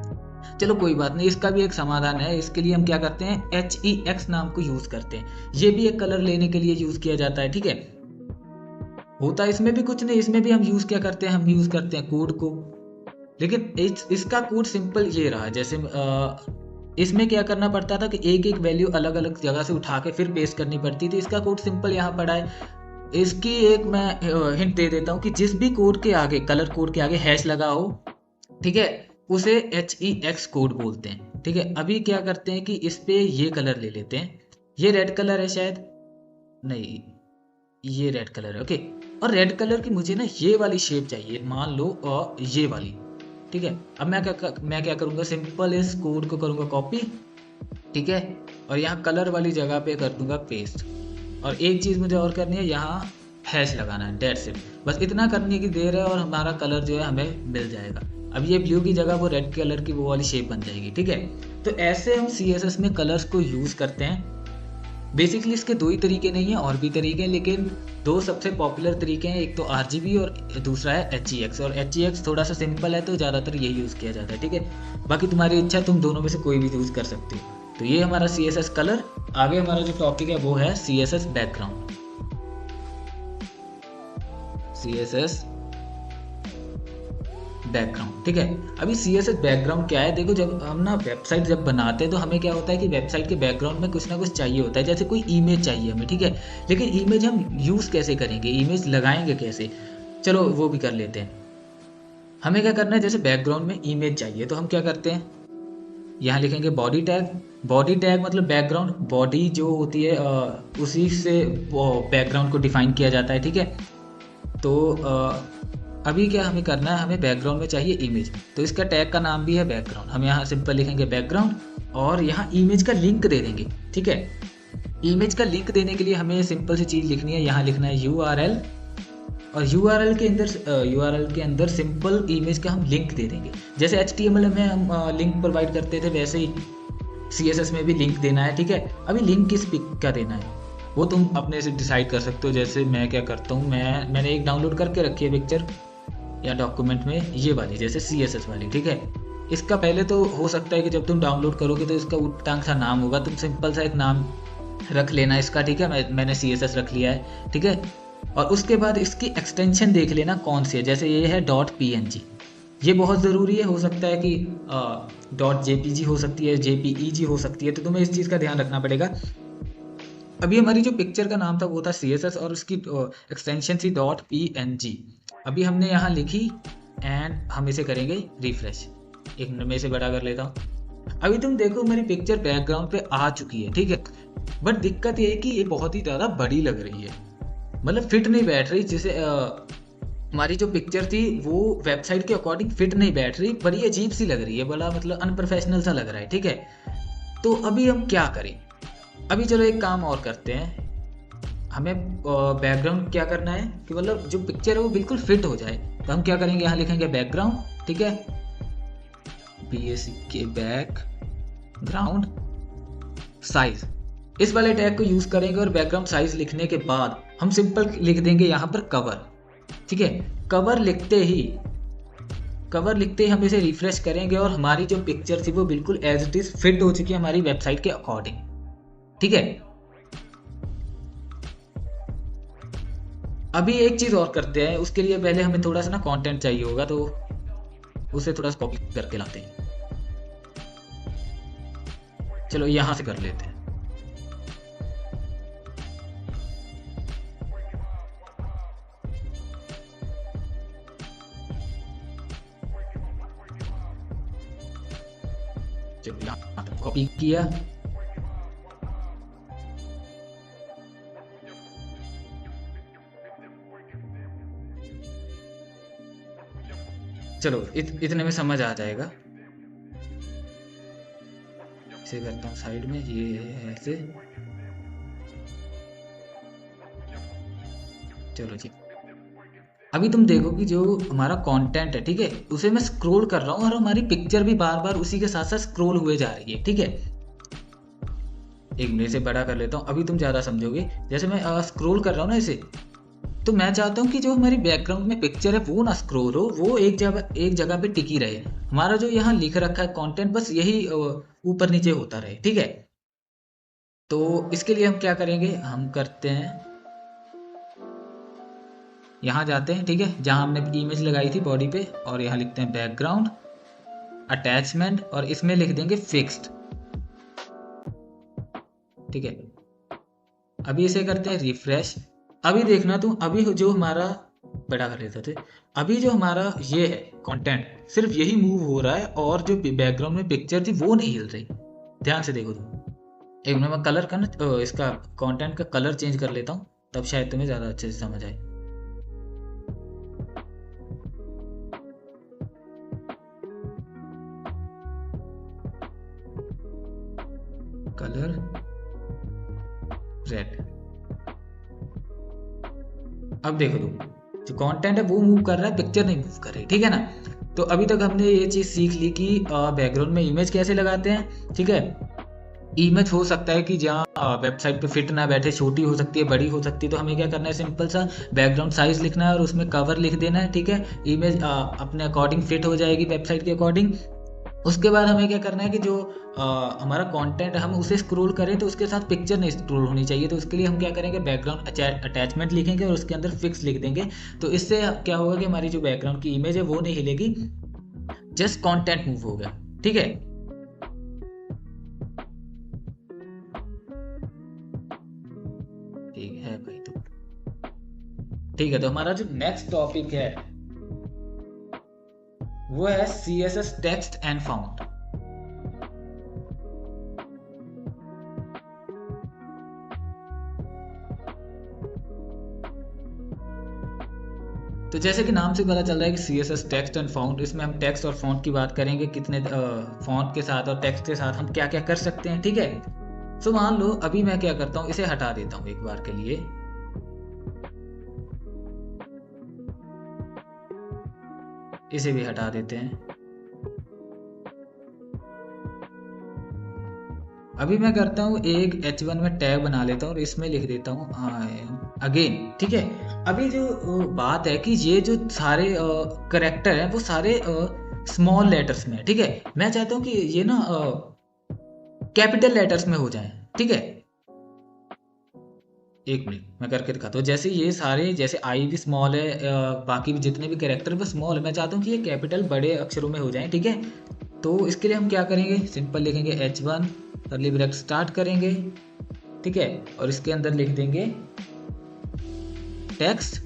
चलो कोई बात नहीं, इसका भी एक समाधान है। इसके लिए हम क्या करते हैं, HEX नाम को यूज करते हैं, ये भी एक कलर लेने के लिए यूज किया जाता है, ठीक है। होता इसमें भी कुछ नहीं, इसमें भी हम यूज क्या करते हैं, हम यूज करते हैं कोड को, लेकिन इसका कोड सिंपल ये रहा। जैसे इसमें क्या करना पड़ता था कि एक एक वैल्यू अलग अलग जगह से उठा के फिर पेस्ट करनी पड़ती थी, इसका कोड सिंपल यहाँ पड़ा है। इसकी एक मैं हिंट दे देता हूँ कि जिस भी कोड के आगे, कलर कोड के आगे हैश लगा हो, ठीक है, उसे HEX कोड बोलते हैं, ठीक है। अभी क्या करते हैं कि इस पे ये कलर ले लेते हैं, ये रेड कलर है शायद, नहीं ये रेड कलर है, ओके। और रेड कलर की मुझे ना ये वाली शेप चाहिए, मान लो और ये वाली, ठीक है। अब मैं क्या करूँगा, सिंपल इस कोड को करूँगा कॉपी, ठीक है, और यहाँ कलर वाली जगह पे कर दूंगा पेस्ट। और एक चीज़ मुझे और करनी है, यहाँ हैश लगाना है, डेट्स इट, बस इतना करने की देर है और हमारा कलर जो है हमें मिल जाएगा। अब ये ब्लू की जगह वो रेड कलर की वो वाली शेप बन जाएगी, ठीक है। तो ऐसे हम CSS में कलर्स को यूज़ करते हैं। बेसिकली इसके दो ही तरीके नहीं है, और भी तरीके हैं, लेकिन दो सबसे पॉपुलर तरीके हैं, एक तो RGB और दूसरा है HEX। और HEX थोड़ा सा सिंपल है तो ज़्यादातर यही यूज़ किया जाता है, ठीक है। बाकी तुम्हारी इच्छा, तुम दोनों में से कोई भी यूज़ कर सकते हो। तो ये हमारा CSS कलर। आगे हमारा जो टॉपिक है वो है CSS बैकग्राउंड। CSS बैकग्राउंड, ठीक है। अभी CSS बैकग्राउंड क्या है, देखो जब हम ना वेबसाइट जब बनाते हैं तो हमें क्या होता है कि वेबसाइट के बैकग्राउंड में कुछ ना कुछ चाहिए होता है, जैसे कोई इमेज चाहिए हमें, ठीक है। लेकिन इमेज हम यूज़ कैसे करेंगे, इमेज लगाएंगे कैसे, चलो वो भी कर लेते हैं। हमें क्या करना है, जैसे बैकग्राउंड में इमेज चाहिए तो हम क्या करते हैं, यहाँ लिखेंगे बॉडी टैग। बॉडी टैग मतलब बैकग्राउंड, बॉडी जो होती है उसी से बैकग्राउंड को डिफाइन किया जाता है, ठीक है। तो अभी क्या हमें करना है, हमें बैकग्राउंड में चाहिए इमेज, तो इसका टैग का नाम भी है बैकग्राउंड। हम यहाँ सिंपल लिखेंगे बैकग्राउंड और यहाँ इमेज का लिंक दे देंगे, ठीक है। इमेज का लिंक देने के लिए हमें सिंपल सी चीज़ लिखनी है, यहाँ लिखना है URL, और URL के अंदर सिंपल इमेज का हम लिंक दे देंगे। जैसे HTML में हम लिंक प्रोवाइड करते थे, वैसे ही CSS में भी लिंक देना है, ठीक है। अभी लिंक किस पिक का देना है वो तुम अपने से डिसाइड कर सकते हो। जैसे मैं क्या करता हूँ, मैंने एक डाउनलोड करके रखी है पिक्चर या डॉक्यूमेंट में, ये वाली जैसे CSS वाली, ठीक है। इसका पहले तो हो सकता है कि जब तुम डाउनलोड करोगे तो इसका उल्टा सा नाम होगा, तुम सिंपल सा एक नाम रख लेना इसका, ठीक है। मैंने CSS रख लिया है, ठीक है। और उसके बाद इसकी एक्सटेंशन देख लेना कौन सी है, जैसे ये है .png, ये बहुत ज़रूरी है। हो सकता है कि .jpg हो सकती है, JPEG हो सकती है, तो तुम्हें इस चीज़ का ध्यान रखना पड़ेगा। अभी हमारी जो पिक्चर का नाम था वो था CSS और उसकी एक्सटेंशन थी .png। अभी हमने यहाँ लिखी एंड हम इसे करेंगे रिफ्रेश, एक मिनट में इसे बड़ा कर लेता हूँ। अभी तुम देखो मेरी पिक्चर बैकग्राउंड पे आ चुकी है, ठीक है। बट दिक्कत ये है कि ये बहुत ही ज़्यादा बड़ी लग रही है, मतलब फिट नहीं बैठ रही। जैसे हमारी जो पिक्चर थी वो वेबसाइट के अकॉर्डिंग फिट नहीं बैठ रही, बड़ी अजीब सी लग रही है, बड़ा मतलब अनप्रोफेशनल सा लग रहा है, ठीक है। तो अभी हम क्या करें? अभी चलो एक काम और करते हैं। हमें बैकग्राउंड क्या करना है कि मतलब जो पिक्चर है वो बिल्कुल फिट हो जाए। तो हम क्या करेंगे, यहाँ लिखेंगे बैकग्राउंड, ठीक है, BACK बैकग्राउंड साइज, इस वाले टैग को यूज करेंगे। और बैकग्राउंड साइज लिखने के बाद हम सिंपल लिख देंगे यहाँ पर कवर, ठीक है। कवर लिखते ही हम इसे रिफ्रेश करेंगे और हमारी जो पिक्चर थी वो बिल्कुल एज इट इज फिट हो चुकी है हमारी वेबसाइट के अकॉर्डिंग, ठीक है। अभी एक चीज और करते हैं, उसके लिए पहले हमें थोड़ा सा ना कंटेंट चाहिए होगा, तो उसे थोड़ा सा कॉपी करके लाते हैं। चलो यहां से कर लेते हैं। चलो यहाँ तक कॉपी किया। चलो इतने में समझ आ जाएगा। इसे करता हूँ साइड में, ये है ऐसे। चलो जी, अभी तुम देखो कि जो हमारा कंटेंट है, ठीक है, उसे मैं स्क्रॉल कर रहा हूँ और हमारी पिक्चर भी बार बार उसी के साथ साथ स्क्रॉल हुए जा रही है, ठीक है। एक मिनट से बड़ा कर लेता हूँ, अभी तुम ज़्यादा समझोगे। जैसे मैं स्क्रॉल कर रहा हूँ ना इसे, तो मैं चाहता हूँ कि जो हमारी बैकग्राउंड में पिक्चर है वो ना स्क्रॉल हो, वो एक जगह पे टिकी रहे। हमारा जो यहाँ लिख रखा है कंटेंट, बस यही ऊपर नीचे होता रहे, ठीक है। तो इसके लिए हम क्या करेंगे, हम करते हैं, यहाँ जाते हैं, ठीक है, जहाँ हमने इमेज लगाई थी बॉडी पे, और यहाँ लिखते हैं बैकग्राउंड अटैचमेंट, और इसमें लिख देंगे फिक्स्ड, ठीक है। अभी इसे करते हैं रिफ्रेश। अभी देखना तुम, अभी जो हमारा बड़ा कर लेते थे, अभी जो हमारा ये है कंटेंट सिर्फ यही मूव हो रहा है, और जो बैकग्राउंड में पिक्चर थी वो नहीं हिल रही। ध्यान से देखो तुम। एक मिनट में कलर का ना इसका कंटेंट का कलर चेंज कर लेता हूँ, तब शायद तुम्हें ज़्यादा अच्छे से समझ आए। Colour red. अब देखो तुम, जो कंटेंट है वो मूव कर रहा है, पिक्चर नहीं मूव कर रही, ठीक है ना। तो अभी तक हमने ये चीज़ सीख ली कि बैकग्राउंड में इमेज कैसे लगाते हैं, ठीक है। इमेज हो सकता है कि जहाँ वेबसाइट पे फिट ना बैठे, छोटी हो सकती है, बड़ी हो सकती है। तो हमें क्या करना है, सिंपल सा बैकग्राउंड साइज लिखना है और उसमें कवर लिख देना है, ठीक है। इमेज अपने अकॉर्डिंग फिट हो जाएगी वेबसाइट के अकॉर्डिंग। उसके बाद हमें क्या करना है कि जो हमारा कंटेंट है हम उसे स्क्रॉल करें तो उसके साथ पिक्चर नहीं स्क्रॉल होनी चाहिए। तो उसके लिए हम क्या करेंगे, बैकग्राउंड अटैचमेंट लिखेंगे और उसके अंदर फिक्स लिख देंगे। तो इससे क्या होगा कि हमारी जो बैकग्राउंड की इमेज है वो नहीं हिलेगी, जस्ट कंटेंट मूव होगा, ठीक है। ठीक है भाई, तो ठीक है। तो हमारा जो नेक्स्ट टॉपिक है वो है CSS टेक्स्ट एंड फॉन्ट। तो जैसे कि नाम से पता चल रहा है कि CSS टेक्स्ट एंड फॉन्ट, इसमें हम टेक्स्ट और फॉन्ट की बात करेंगे, कितने फॉन्ट के साथ और टेक्स्ट के साथ हम क्या क्या कर सकते हैं, ठीक है। सो मान लो अभी मैं क्या करता हूँ, इसे हटा देता हूँ एक बार के लिए। इसे भी हटा देते हैं। अभी मैं करता हूँ एक H1 में टैग बना लेता हूँ और इसमें लिख देता हूँ अगेन, ठीक है। अभी जो बात है कि ये जो सारे करेक्टर हैं वो सारे स्मॉल लेटर्स में है, ठीक है। मैं चाहता हूँ कि ये ना कैपिटल लेटर्स में हो जाए, ठीक है। एक मिनट मैं करके दिखाता हूँ। जैसे ये सारे, जैसे आई भी स्मॉल है, बाकी भी जितने भी कैरेक्टर वो स्मॉल है, मैं चाहता हूँ कि ये कैपिटल बड़े अक्षरों में हो जाए, ठीक है। तो इसके लिए हम क्या करेंगे, सिंपल लिखेंगे H1 कर्ली ब्रैकेट स्टार्ट करेंगे, ठीक है, और इसके अंदर लिख देंगे टेक्स्ट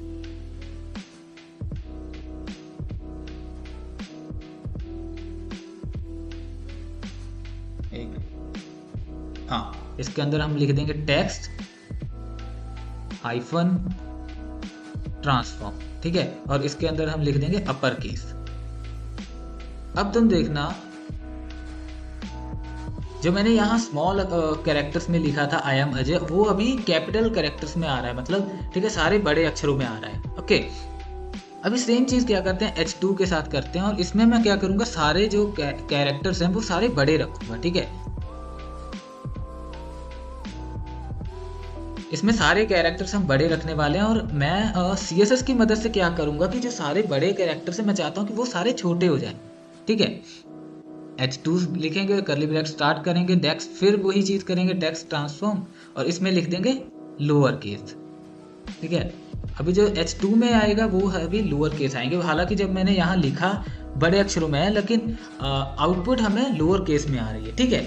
इसके अंदर हम लिख देंगे टेक्स्ट हाइफन ट्रांसफॉर्म, ठीक है, और इसके अंदर हम लिख देंगे अपर केस। अब तुम देखना, जो मैंने यहाँ स्मॉल कैरेक्टर्स में लिखा था आई एम अजय, वो अभी कैपिटल कैरेक्टर्स में आ रहा है, मतलब ठीक है, सारे बड़े अक्षरों में आ रहा है। ओके, अभी सेम चीज़ क्या करते हैं H2 के साथ करते हैं, और इसमें मैं क्या करूँगा, सारे जो कैरेक्टर्स हैं वो सारे बड़े रखूँगा, ठीक है। इसमें सारे कैरेक्टर्स हम बड़े रखने वाले हैं, और मैं CSS की मदद से क्या करूँगा कि जो सारे बड़े कैरेक्टर्स हैं मैं चाहता हूँ कि वो सारे छोटे हो जाएं, ठीक है। H2 लिखेंगे, कर्ली ब्रैकेट स्टार्ट करेंगे, नेक्स्ट, फिर वही चीज़ करेंगे टेक्स्ट ट्रांसफॉर्म, और इसमें लिख देंगे लोअर केस, ठीक है। अभी जो H2 में आएगा वो अभी लोअर केस आएंगे, हालांकि जब मैंने यहाँ लिखा बड़े अक्षरों में है, लेकिन आउटपुट हमें लोअर केस में आ रही है, ठीक है।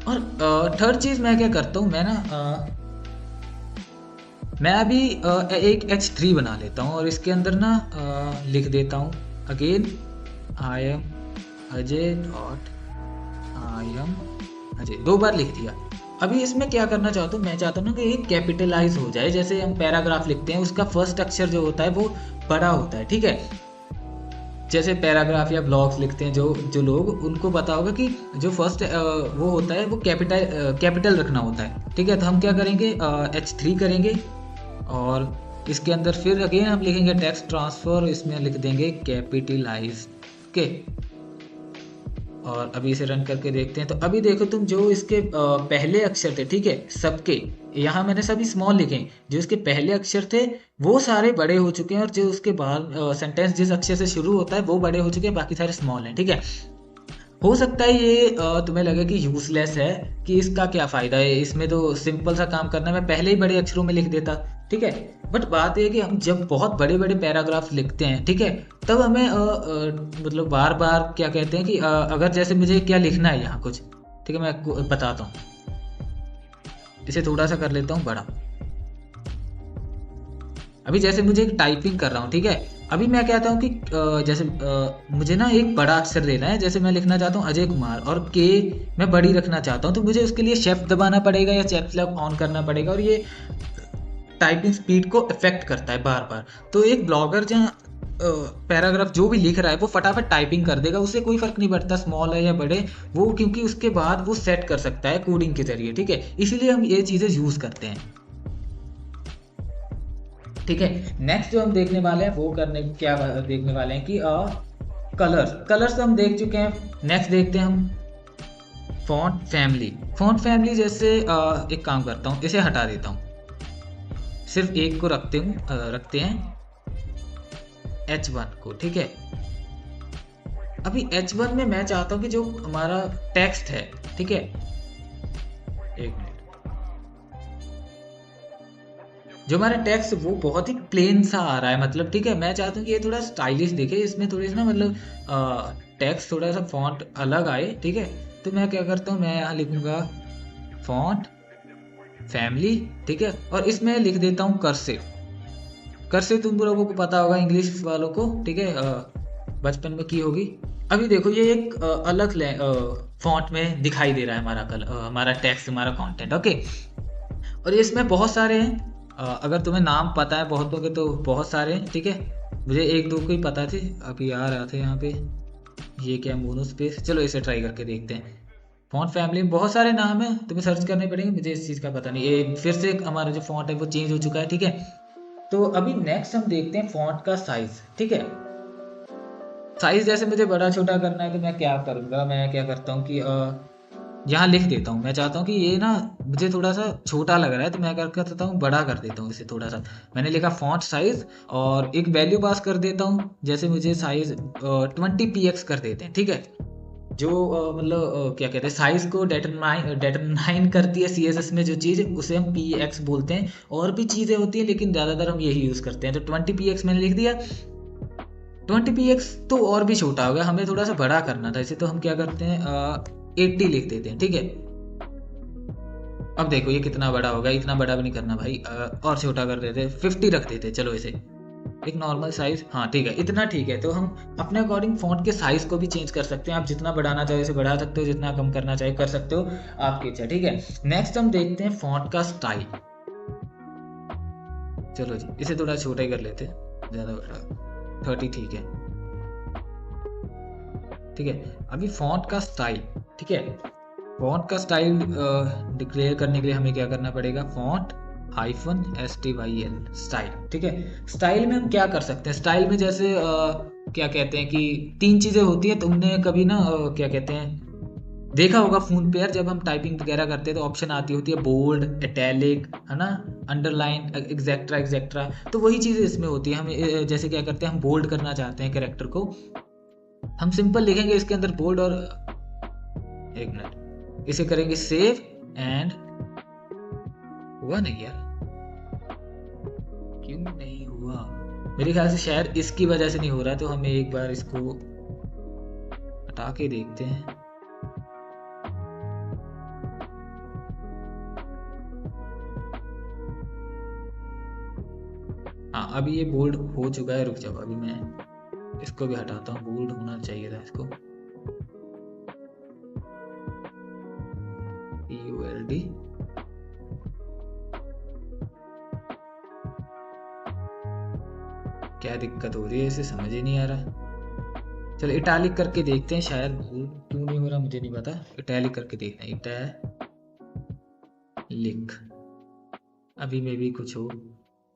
और थर्ड चीज़ मैं क्या करता हूँ, मैं अभी एक H3 बना लेता हूँ, और इसके अंदर ना लिख देता हूँ again I am Ajay dot I am Ajay, 2 बार लिख दिया। अभी इसमें क्या करना चाहता हूँ, मैं चाहता हूँ ना कि ये कैपिटलाइज हो जाए, जैसे हम पैराग्राफ लिखते हैं उसका फर्स्ट अक्षर जो होता है वो बड़ा होता है, ठीक है। जैसे पैराग्राफ या ब्लॉग्स लिखते हैं जो लोग, उनको पता होगा कि जो फर्स्ट वो होता है वो कैपिटल रखना होता है, ठीक है। तो हम क्या करेंगे, H3 करेंगे, और इसके अंदर फिर अगेन हम लिखेंगे टेक्स्ट ट्रांसफर, इसमें लिख देंगे कैपिटलाइज, ओके। और अभी इसे रन करके देखते हैं, तो अभी देखो तुम, जो इसके पहले अक्षर थे, ठीक है, सबके यहाँ मैंने सभी स्मॉल लिखे, जो इसके पहले अक्षर थे वो सारे बड़े हो चुके हैं, और जो उसके बाद सेंटेंस जिस अक्षर से शुरू होता है वो बड़े हो चुके हैं, बाकी सारे स्मॉल हैं, ठीक है। हो सकता है ये तुम्हें लगे कि यूजलेस है, कि इसका क्या फ़ायदा है, इसमें तो सिंपल सा काम करना है, मैं पहले ही बड़े अक्षरों में लिख देता, ठीक है। बट बात यह है कि हम जब बहुत बड़े बड़े पैराग्राफ लिखते हैं, ठीक है, तब हमें मतलब बार बार क्या कहते हैं कि अगर जैसे मुझे क्या लिखना है यहाँ कुछ, ठीक है, मैं बताता हूँ, इसे थोड़ा सा कर लेता हूँ बड़ा। अभी जैसे मुझे एक टाइपिंग कर रहा हूँ, ठीक है, अभी मैं कहता हूँ कि जैसे मुझे ना एक बड़ा अक्षर देना है, जैसे मैं लिखना चाहता हूँ अजय कुमार, और के मैं बड़ी रखना चाहता हूँ, तो मुझे उसके लिए शिफ्ट दबाना पड़ेगा या कैप्स लॉक ऑन करना पड़ेगा, और ये टाइपिंग स्पीड को इफेक्ट करता है बार बार। तो एक ब्लॉगर जहाँ पैराग्राफ जो भी लिख रहा है वो फटाफट टाइपिंग कर देगा, उससे कोई फर्क नहीं पड़ता स्मॉल है या बड़े, वो क्योंकि उसके बाद वो सेट कर सकता है कोडिंग के जरिए, ठीक है, इसीलिए हम ये चीज़ें यूज़ करते हैं, ठीक है। नेक्स्ट जो हम देखने वाले हैं वो क्या देखने वाले हैं कि कलर्स हम देख चुके हैं। नेक्स्ट देखते हैं हम फॉन्ट फैमिली जैसे एक काम करता हूँ, इसे हटा देता हूँ, सिर्फ एक को रखते हैं H1 को, ठीक है। अभी H1 में मैं चाहता हूँ कि जो हमारा टेक्स्ट है, ठीक है, एक मिनट, जो हमारा टेक्स्ट वो बहुत ही प्लेन सा आ रहा है, मतलब ठीक है, मैं चाहता हूँ कि ये थोड़ा स्टाइलिश दिखे, इसमें थोड़ी सी ना मतलब टेक्स्ट थोड़ा सा फॉन्ट अलग आए, ठीक है। तो मैं क्या करता हूँ, मैं यहाँ लिखूंगा फॉन्ट फैमिली, ठीक है, और इसमें लिख देता हूँ कर्सिव तुम लोगों को पता होगा, इंग्लिश वालों को, ठीक है, बचपन में की होगी। अभी देखो ये एक अलग फॉन्ट में दिखाई दे रहा है हमारा टेक्स्ट, हमारा कंटेंट, ओके। और ये इसमें बहुत सारे हैं, अगर तुम्हें नाम पता है बहुतों के तो बहुत सारे हैं, ठीक है, मुझे एक दो को ही पता थे, अभी आ रहा था यहाँ पे, ये क्या मोनो स्पेस, चलो इसे ट्राई करके देखते हैं। फॉन्ट फैमिली में बहुत सारे नाम है, तुम्हें सर्च करने पड़ेंगे, मुझे इस चीज़ का पता नहीं, ये फिर से हमारा जो फॉन्ट है वो चेंज हो चुका है, ठीक है। तो अभी नेक्स्ट हम देखते हैं फॉन्ट का साइज, ठीक है। साइज जैसे मुझे बड़ा छोटा करना है तो मैं क्या करूँगा, मैं क्या करता हूँ कि यहाँ लिख देता हूँ, मैं चाहता हूँ कि ये ना मुझे थोड़ा सा छोटा लग रहा है, तो मैं क्या करता हूँ, बड़ा कर देता हूँ इसे थोड़ा सा। मैंने लिखा फॉन्ट साइज और एक वैल्यू पास कर देता हूँ, जैसे मुझे साइज 20px कर देते हैं, ठीक है। जो मतलब क्या कहते हैं, साइज को डिटरमाइन करती है CSS में जो चीज़, उसे हम px बोलते हैं। और भी चीज़ें होती हैं लेकिन ज़्यादातर हम यही यूज़ करते हैं। तो 20px मैंने लिख दिया। 20px तो और भी छोटा हो गया, हमें थोड़ा सा बड़ा करना था इसे, तो हम क्या करते हैं 80 लिख देते हैं, ठीक है। अब देखो ये कितना बड़ा हो गया, इतना बड़ा भी नहीं करना भाई, और छोटा कर देते, 50 रख देते, चलो एक नॉर्मल साइज, हाँ ठीक है, इतना ठीक है। तो हम अपने अकॉर्डिंग फ़ॉन्ट के साइज को भी चेंज कर सकते हैं। आप जितना बढ़ाना चाहे उसे बढ़ा सकते हो, जितना कम करना चाहे कर सकते हो, आपकी इच्छा। ठीक है, नेक्स्ट हम देखते हैं फ़ॉन्ट का स्टाइल। चलो जी, इसे थोड़ा छोटा ही कर लेते हैं, ज़्यादा बड़ा 30 ठीक है। ठीक है, अभी फ़ॉन्ट का स्टाइल। ठीक है, फ़ॉन्ट का स्टाइल डिक्लेयर करने के लिए हमें क्या करना पड़ेगा, फ़ॉन्ट -STYL स्टाइल। ठीक है, स्टाइल में हम क्या कर सकते हैं, स्टाइल में जैसे क्या कहते हैं कि 3 चीज़ें होती है। तुमने कभी ना क्या कहते हैं देखा होगा फ़ोन पे यार, जब हम टाइपिंग वगैरह करते हैं तो ऑप्शन आती होती है बोल्ड, इटैलिक, है ना, अंडरलाइन, एक्सेट्रा एक्सेट्रा। तो वही चीज़ें इसमें होती है। हम जैसे क्या करते हैं, हम बोल्ड करना चाहते हैं कैरेक्टर को, हम सिंपल लिखेंगे इसके अंदर बोल्ड, और एक मिनट, इसे करेंगे सेव एंड, हुआ नहीं यार, क्यों नहीं हुआ, मेरे ख्याल से शायद इसकी वजह से नहीं हो रहा है। तो हमें एक बार इसको हटा के देखते हैं। हाँ, अभी ये बोल्ड हो चुका है। रुक जाओ, अभी मैं इसको भी हटाता हूँ, बोल्ड होना चाहिए था इसको, POLD। क्या दिक्कत हो रही है, इसे समझ ही नहीं आ रहा। चलो इटैलिक करके देखते हैं, शायद बोल्ड क्यों नहीं हो रहा मुझे नहीं पता। इटैलिक करके देखते हैं, इटैलिक, अभी में भी कुछ हो।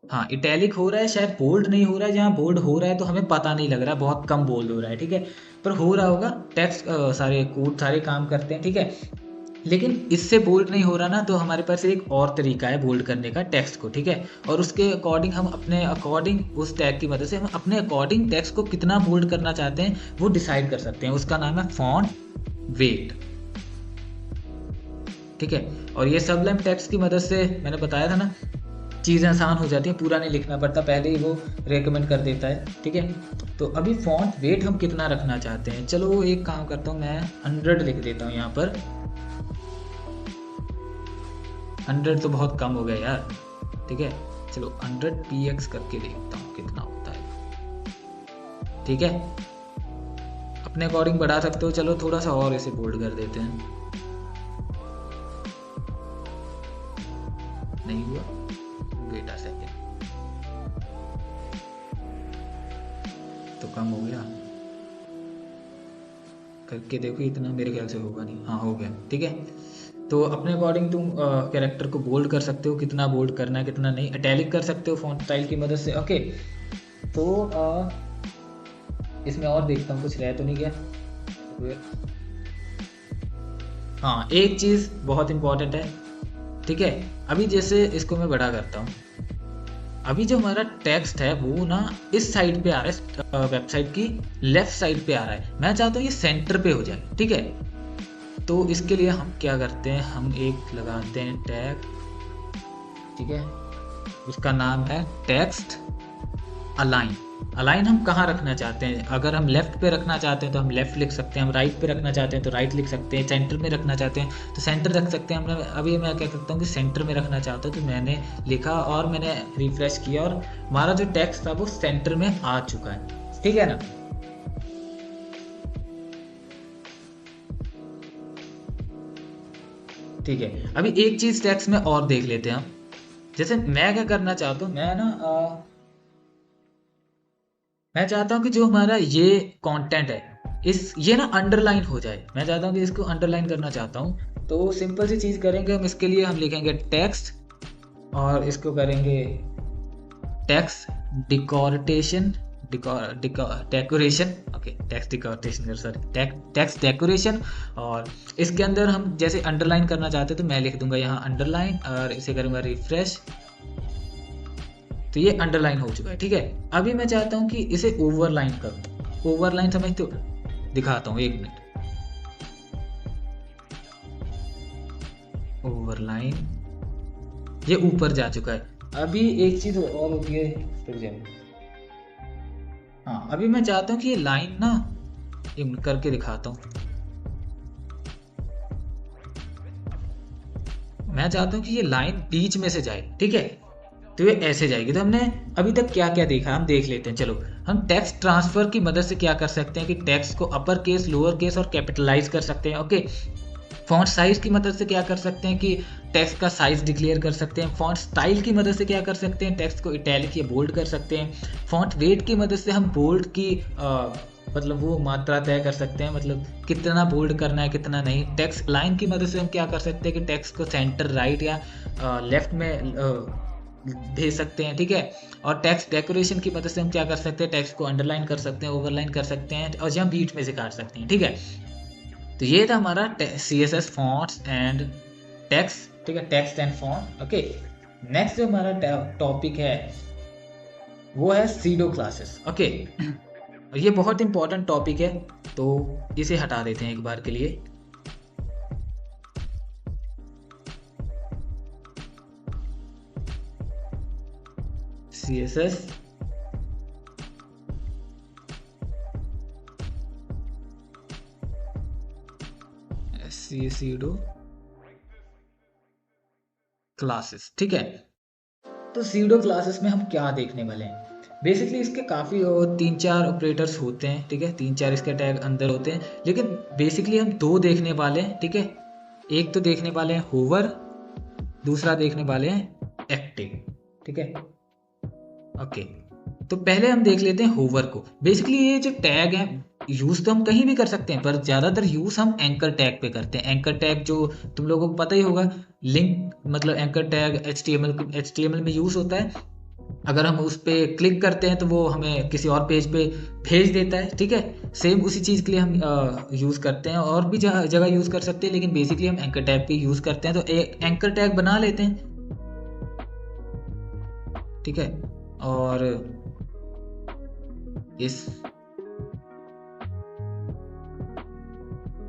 हाँ, इटैलिक हो रहा है, शायद बोल्ड नहीं हो रहा है। जहाँ बोल्ड हो रहा है तो हमें पता नहीं लग रहा, बहुत कम बोल्ड हो रहा है। ठीक है, पर हो रहा होगा, टेक्स्ट सारे कोड सारे काम करते हैं। ठीक है, लेकिन इससे बोल्ड नहीं हो रहा ना, तो हमारे पास एक और तरीका है बोल्ड करने का टेक्स्ट को। ठीक है, और उसके अकॉर्डिंग हम अपने अकॉर्डिंग उस टैग की मदद से हम अपने अकॉर्डिंग टेक्स्ट को कितना बोल्ड करना चाहते हैं वो डिसाइड कर सकते हैं। उसका नाम है फॉन्ट वेट। ठीक है, और ये सबलाइम टेक्स्ट की मदद से मैंने बताया था ना, चीज़ें आसान हो जाती हैं, पूरा नहीं लिखना पड़ता, पहले ही वो रेकमेंड कर देता है। ठीक है, तो अभी फॉन्ट वेट हम कितना रखना चाहते हैं, चलो एक काम करता हूँ, मैं 100 लिख देता हूँ यहाँ पर। 100 तो बहुत कम हो गया यार। ठीक है, चलो 100 px करके देखता हूँ कितना होता है। ठीक है, अपने अकॉर्डिंग बढ़ा सकते हो। चलो थोड़ा सा और इसे बोल्ड कर देते हैं, नहीं हुआ, वेट अ सेकेंड, तो कम हो गया, करके देखो, इतना मेरे ख्याल से होगा नहीं, हाँ हो गया। ठीक है, तो अपने अकॉर्डिंग तुम कैरेक्टर को बोल्ड कर सकते हो, कितना बोल्ड करना है कितना नहीं, इटैलिक कर सकते हो फॉन्ट स्टाइल की मदद से। ओके, तो इसमें और देखता हूँ कुछ रह तो नहीं गया। हाँ, एक चीज़ बहुत इंपॉर्टेंट है। ठीक है, अभी जैसे इसको मैं बड़ा करता हूँ, अभी जो हमारा टेक्स्ट है वो ना इस साइड पे आ रहा है, वेबसाइट की लेफ्ट साइड पे आ रहा है। मैं चाहता हूँ ये सेंटर पे हो जाए। ठीक है, तो इसके लिए हम क्या करते हैं, हम एक लगाते हैं टैग। ठीक है, उसका नाम है टेक्स्ट अलाइन। अलाइन हम कहाँ रखना चाहते हैं, अगर हम लेफ्ट पे रखना चाहते हैं तो हम लेफ्ट लिख सकते हैं, हम राइट पे रखना चाहते हैं तो राइट लिख सकते हैं, सेंटर में रखना चाहते हैं तो सेंटर रख सकते हैं। हमने अभी मैं क्या करता हूँ कि सेंटर में रखना चाहता हूँ, तो मैंने लिखा और मैंने रिफ्रेश किया और हमारा जो टेक्स्ट था वो सेंटर में आ चुका है। ठीक है ना, ठीक है, अभी एक चीज टेक्स्ट में और देख लेते हैं हम। जैसे मैं क्या करना चाहता हूँ, मैं चाहता हूँ कि जो हमारा ये कंटेंट है ये ना अंडरलाइन हो जाए। मैं चाहता हूँ कि इसको अंडरलाइन करना चाहता हूँ, तो सिंपल सी चीज़ करेंगे हम। इसके लिए हम लिखेंगे टेक्स्ट और इसको करेंगे text decoration, decoration, okay, text decoration, sorry text decoration. और इसके अंदर हम जैसे अंडरलाइन करना चाहते हैं तो मैं लिख दूंगा यहाँ अंडरलाइन और इसे करूँगा रिफ्रेश, तो ये अंडरलाइन हो चुका है। ठीक है, अभी मैं चाहता हूँ कि इसे ओवरलाइन करूँ। ओवरलाइन समझते हो, दिखाता हूँ, एक मिनट। ओवरलाइन, ये ऊपर जा चुका है। अभी एक चीज और होती है, हाँ, अभी मैं चाहता हूँ कि ये लाइन ना करके दिखाता हूँ। मैं चाहता हूँ कि ये लाइन बीच में से जाए। ठीक है, तो ये ऐसे जाएगी। तो हमने अभी तक क्या क्या देखा हम देख लेते हैं। चलो, हम टेक्स्ट ट्रांसफर की मदद से क्या कर सकते हैं कि टेक्स्ट को अपर केस, लोअर केस और कैपिटलाइज कर सकते हैं। ओके, फॉन्ट साइज की मदद से क्या कर सकते हैं कि टेक्स्ट का साइज डिक्लेयर कर सकते हैं। फॉन्ट स्टाइल की मदद से क्या कर सकते हैं, टेक्स्ट को इटैलिक या बोल्ड कर सकते हैं। फॉन्ट वेट की मदद से हम बोल्ड की मतलब वो मात्रा तय कर सकते हैं, मतलब कितना बोल्ड करना है कितना नहीं। टेक्स्ट लाइन की मदद से हम क्या कर सकते हैं कि टेक्स्ट को सेंटर, राइट या लेफ्ट में भेज सकते हैं। ठीक है, और टेक्स्ट डेकोरेशन की मदद से हम क्या कर सकते हैं, टेक्स्ट को अंडरलाइन कर सकते हैं, ओवरलाइन कर सकते हैं और या बीच में से काट सकते हैं। ठीक है, तो ये था हमारा CSS फॉन्ट्स एंड टेक्स्ट। ठीक है, text and font. Okay, next जो हमारा टॉपिक है वो है सीडो क्लासेस। ओके, ये बहुत इंपॉर्टेंट टॉपिक है, तो इसे हटा देते हैं एक बार के लिए। CSS pseudo classes. ठीक है, तो सीडो क्लासेस में हम क्या देखने वाले हैं, बेसिकली इसके काफ़ी 3-4 ऑपरेटर्स होते हैं। ठीक है, 3-4 इसके टैग अंदर होते हैं, लेकिन बेसिकली हम 2 देखने वाले हैं। ठीक है, एक तो देखने वाले हैं होवर, दूसरा देखने वाले हैं एक्टिव। ठीक है, ओके, तो पहले हम देख लेते हैं होवर को। बेसिकली ये जो टैग है यूज़ तो हम कहीं भी कर सकते हैं, पर ज़्यादातर यूज़ हम एंकर टैग पे करते हैं। एंकर टैग जो तुम लोगों को पता ही होगा, लिंक मतलब एंकर टैग HTML में यूज़ होता है। अगर हम उस पर क्लिक करते हैं तो वो हमें किसी और पेज पे भेज देता है। ठीक है, सेम उसी चीज़ के लिए हम यूज़ करते हैं, और भी जगह यूज़ कर सकते हैं, लेकिन बेसिकली हम एंकर टैग पे यूज़ करते हैं। तो एक एंकर टैग बना लेते हैं। ठीक है,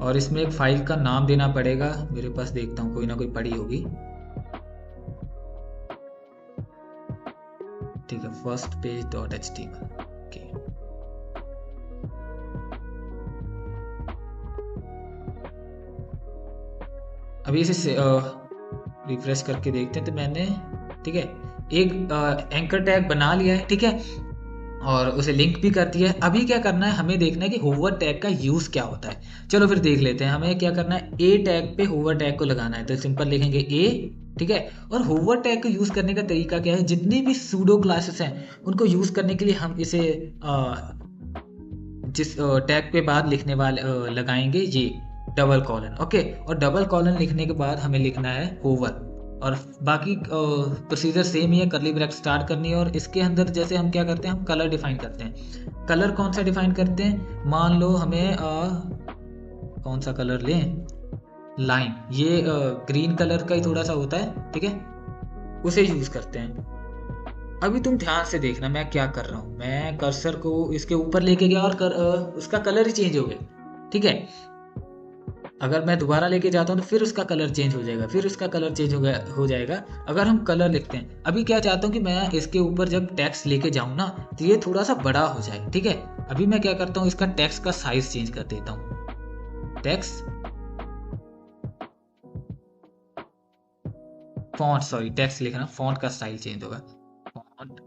और इसमें एक फाइल का नाम देना पड़ेगा। मेरे पास देखता हूँ कोई ना कोई पड़ी होगी। ठीक है, फर्स्ट पेज .html। ओके, अभी इसे रिफ्रेश करके देखते हैं। तो मैंने, ठीक है, एक एंकर टैग बना लिया है। ठीक है, और उसे लिंक भी कर दिया है। अभी क्या करना है, हमें देखना है कि होवर टैग का यूज़ क्या होता है। चलो फिर देख लेते हैं। हमें क्या करना है, ए टैग पे होवर टैग को लगाना है। तो सिंपल लिखेंगे ए। ठीक है, और होवर टैग को यूज़ करने का तरीका क्या है, जितनी भी सूडो क्लासेस हैं उनको यूज़ करने के लिए हम इसे जिस टैग पे बाद लिखने वाले लगाएंगे ये डबल कॉलन। ओके, और डबल कॉलन लिखने के बाद हमें लिखना है होवर, और बाकी प्रोसीजर सेम ही है। करली ब्रैकेट स्टार्ट करनी है, और इसके अंदर जैसे हम क्या करते हैं, हम कलर डिफाइन करते हैं। कलर कौन सा डिफाइन करते हैं, मान लो हमें कौन सा कलर लें, लाइन, ये ग्रीन कलर का ही थोड़ा सा होता है। ठीक है, उसे यूज़ करते हैं। अभी तुम ध्यान से देखना मैं क्या कर रहा हूँ। मैं कर्सर को इसके ऊपर लेके गया और उसका कलर ही चेंज हो गया। ठीक है, अगर मैं दोबारा लेके जाता हूँ तो फिर उसका कलर चेंज हो जाएगा, फिर उसका कलर चेंज हो जाएगा। अगर हम कलर लिखते हैं, अभी क्या चाहता हूँ कि मैं इसके ऊपर जब टेक्स्ट लेके जाऊँ ना, तो ये थोड़ा सा बड़ा हो जाए। ठीक है, अभी मैं क्या करता हूँ, इसका टेक्स्ट का साइज चेंज कर देता हूँ। टेक्स्ट फॉन्ट, सॉरी टेक्स्ट लिखना, फॉन्ट का स्टाइल चेंज होगा। फॉन्ट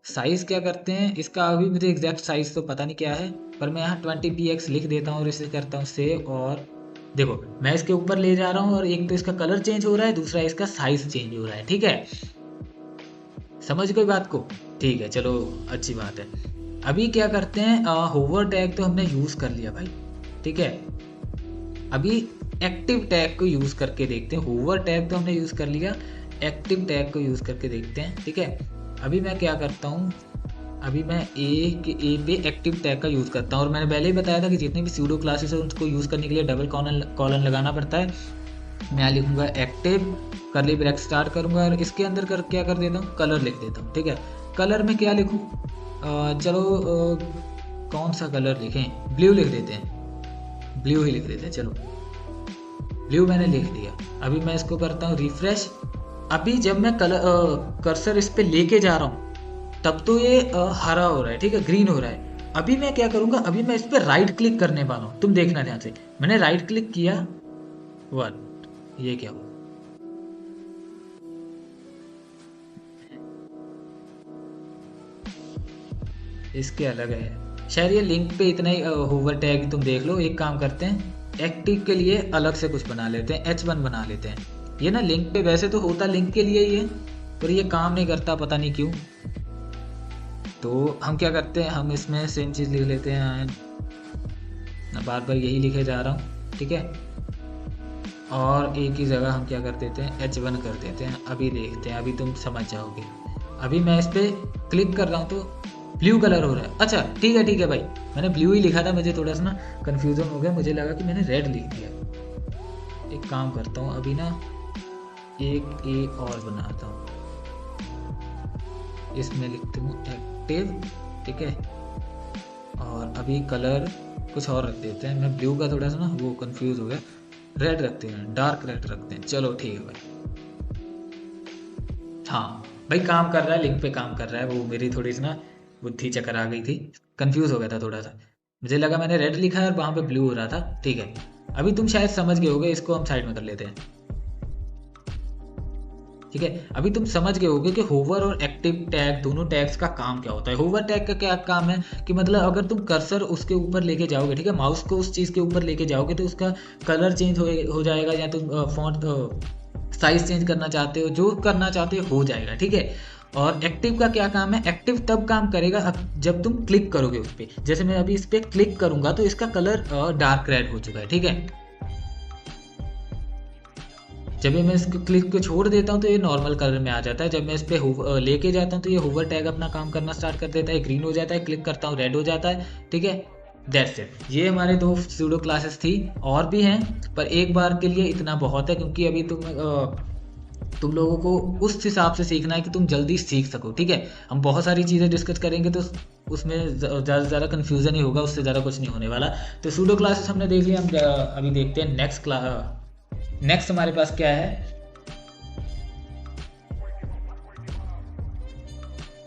साइज क्या करते हैं इसका, अभी मुझे एग्जैक्ट साइज तो पता नहीं क्या है, पर मैं यहाँ 20px लिख देता हूँ और इसे करता हूँ सेव। और देखो मैं इसके ऊपर ले जा रहा हूँ, और एक तो इसका कलर चेंज हो रहा है, दूसरा इसका साइज चेंज हो रहा है। ठीक है, समझ गई बात को। ठीक है, चलो अच्छी बात है। अभी क्या करते हैं, होवर टैग तो हमने यूज़ कर लिया भाई। ठीक है, अभी एक्टिव टैग को यूज़ करके देखते हैं। होवर टैग तो हमने यूज़ कर लिया, एक्टिव टैग को यूज़ करके देखते हैं। ठीक है, अभी मैं क्या करता हूँ, अभी मैं ए पे एक्टिव टैग का यूज़ करता हूँ। और मैंने पहले ही बताया था कि जितनी भी सूडो क्लासेस है उनको यूज़ करने के लिए डबल कॉलन लगाना पड़ता है। मैं लिखूँगा एक्टिव, करली ब्रैकेट स्टार्ट करूँगा, और इसके अंदर क्या कर देता हूँ, कलर लिख देता हूँ। ठीक है, कलर में क्या लिखूँ, चलो कौन सा कलर लिखें, ब्लू लिख देते हैं, ब्लू ही लिख देते हैं। चलो ब्लू मैंने लिख दिया। अभी मैं इसको करता हूँ रिफ्रेश। अभी जब मैं कर्सर इस पे लेके जा रहा हूँ तब तो ये हरा हो रहा है। ठीक है, ग्रीन हो रहा है। अभी मैं क्या करूँगा, अभी मैं इस पे राइट क्लिक करने वाला हूँ। तुम देखना ध्यान से, मैंने राइट क्लिक किया, ये क्या हुआ, इसके अलग है शायद, ये लिंक पे इतना ही होवर टैग तुम देख लो। एक काम करते हैं, एक्टिव के लिए अलग से कुछ बना लेते हैं, H1 बना लेते हैं। ये ना लिंक पे वैसे तो होता लिंक के लिए ही है, पर ये काम नहीं करता, पता नहीं क्यों। तो हम क्या करते हैं, हम इसमें सेम चीज़ लिख लेते हैं, मैं बार बार यही लिखे जा रहा हूँ, ठीक है। और एक ही जगह हम क्या कर देते हैं, H1 कर देते हैं। अभी देखते हैं, अभी तुम समझ जाओगे। अभी मैं इस पर क्लिक कर रहा हूँ तो ब्लू कलर हो रहा है। अच्छा ठीक है भाई, मैंने ब्लू ही लिखा था, मुझे थोड़ा सा ना कन्फ्यूज़न हो गया, मुझे लगा कि मैंने रेड लिख दिया। एक काम करता हूँ, अभी ना एक ए और बनाता हूँ, इसमें लिखता हूँ एक्टिव, ठीक है। और अभी कलर कुछ और रख देते हैं, मैं ब्लू का थोड़ा सा ना वो कंफ्यूज हो गया, रेड रखते हैं, डार्क रेड रखते हैं। चलो ठीक है भाई। हाँ भाई काम कर रहा है, लिंक पे काम कर रहा है। वो मेरी थोड़ी सी ना बुद्धि चक्कर आ गई थी, कंफ्यूज हो गया था थोड़ा सा, मुझे लगा मैंने रेड लिखा है और वहाँ पे ब्लू हो रहा था। ठीक है, अभी तुम शायद समझ गए होगे, इसको हम साइड में कर लेते हैं। ठीक है, अभी तुम समझ गए होगे कि होवर और एक्टिव टैग दोनों टैग्स का काम क्या होता है। होवर टैग का क्या काम है कि मतलब अगर तुम कर्सर उसके ऊपर लेके जाओगे, ठीक है, माउस को उस चीज़ के ऊपर लेके जाओगे तो उसका कलर चेंज हो जाएगा, या तुम फॉन्ट साइज चेंज करना चाहते हो, जो करना चाहते हो जाएगा। ठीक है, और एक्टिव का क्या काम है, एक्टिव तब काम करेगा जब तुम क्लिक करोगे उस पर। जैसे मैं अभी इस पर क्लिक करूंगा तो इसका कलर डार्क रेड हो चुका है। ठीक है, जब मैं इसको क्लिक को छोड़ देता हूँ तो ये नॉर्मल कलर में आ जाता है। जब मैं इस पर लेके जाता हूँ तो ये होवर टैग अपना काम करना स्टार्ट कर देता है, ग्रीन हो जाता है, क्लिक करता हूँ रेड हो जाता है। ठीक है, दैट्स इट। ये हमारे 2 सूडो क्लासेस थी, और भी हैं पर एक बार के लिए इतना बहुत है, क्योंकि अभी तुम लोगों को उस हिसाब से सीखना है कि तुम जल्दी सीख सको। ठीक है, हम बहुत सारी चीज़ें डिस्कस करेंगे तो उसमें ज़्यादा से ज़्यादा कन्फ्यूज़न ही होगा, उससे ज़्यादा कुछ नहीं होने वाला। तो सूडो क्लासेस हमने देख लिया, हम अभी देखते हैं नेक्स्ट हमारे पास क्या है।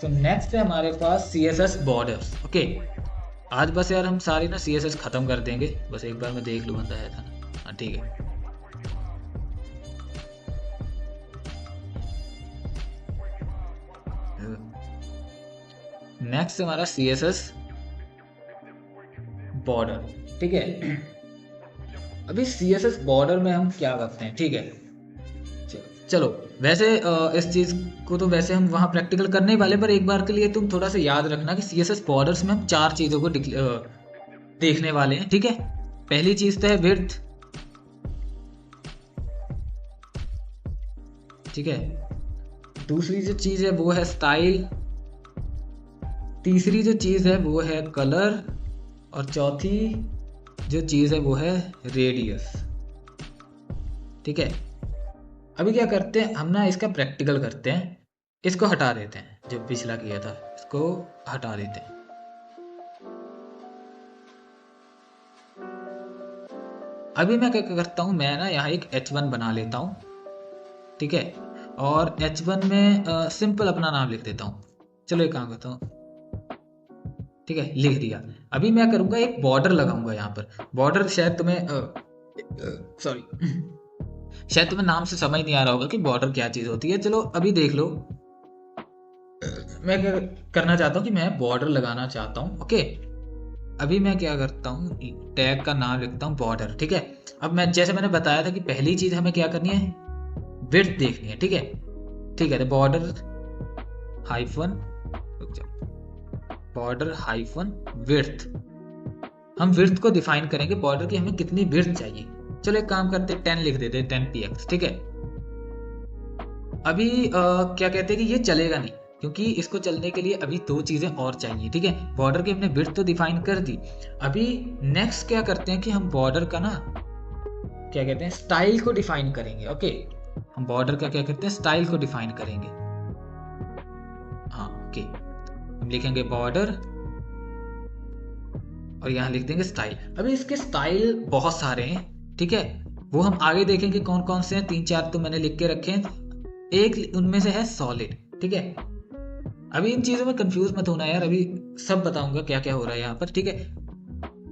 तो नेक्स्ट है हमारे पास CSS बॉर्डर्स। ओके, आज बस यार हम सारी ना CSS खत्म कर देंगे, बस एक बार मैं देख लूँ बंदा है था ना। हाँ ठीक है, नेक्स्ट हमारा CSS बॉर्डर। ठीक है, अभी CSS बॉर्डर में हम क्या करते हैं। ठीक है, चलो वैसे इस चीज़ को तो वैसे हम वहाँ प्रैक्टिकल करने ही वाले, पर एक बार के लिए तुम थोड़ा सा याद रखना कि CSS बॉर्डर्स में हम 4 चीज़ों को देखने वाले हैं। ठीक है, पहली चीज़ तो है विड्थ। ठीक है, दूसरी जो चीज़ है वो है स्टाइल, तीसरी जो चीज़ है वो है कलर, और चौथी जो चीज़ है वो है रेडियस। ठीक है, अभी क्या करते हैं हम ना इसका प्रैक्टिकल करते हैं, इसको हटा देते हैं, जो पिछला किया था इसको हटा देते हैं। अभी मैं क्या करता हूँ, मैं ना यहाँ एक H1 बना लेता हूँ। ठीक है, और H1 में सिंपल अपना नाम लिख देता हूँ। चलो एक काम करता हूँ, ठीक है लिख दिया। अभी मैं करूँगा एक बॉर्डर लगाऊंगा यहाँ पर। बॉर्डर शायद तुम्हें शायद तुम्हें नाम से समझ नहीं आ रहा होगा कि बॉर्डर क्या चीज़ होती है। चलो अभी देख लो, मैं क्या करना चाहता हूँ कि मैं बॉर्डर लगाना चाहता हूँ। ओके, अभी मैं क्या करता हूँ, टैग का नाम लिखता हूँ बॉर्डर। ठीक है, अब मैं जैसे मैंने बताया था कि पहली चीज़ हमें क्या करनी है, विड्थ देखनी है। ठीक है, ठीक है, बॉर्डर हाइफन विड्थ, हम विड्थ को डिफाइन करेंगे, बॉर्डर की हमें कितनी विड्थ चाहिए। चलो एक काम करते हैं, 10 लिख देते हैं, 10 px। ठीक है, अभी क्या कहते हैं कि ये चलेगा नहीं, क्योंकि इसको चलने के लिए अभी 2 चीज़ें और चाहिए। ठीक है, बॉर्डर की हमने विड्थ तो डिफाइन कर दी। अभी नेक्स्ट क्या करते हैं कि हम बॉर्डर का ना क्या कहते हैं, स्टाइल को डिफाइन करेंगे। ओके, हम बॉर्डर का क्या कहते हैं, स्टाइल को डिफाइन करेंगे। हाँ ओके, हम लिखेंगे बॉर्डर और यहाँ लिख देंगे स्टाइल। अभी इसके स्टाइल बहुत सारे हैं। ठीक है, वो हम आगे देखेंगे कौन कौन से हैं, 3-4 तो मैंने लिख के रखे हैं, एक उनमें से है सॉलिड। ठीक है, अभी इन चीज़ों में कंफ्यूज मत होना यार, अभी सब बताऊंगा क्या क्या हो रहा है यहाँ पर। ठीक है,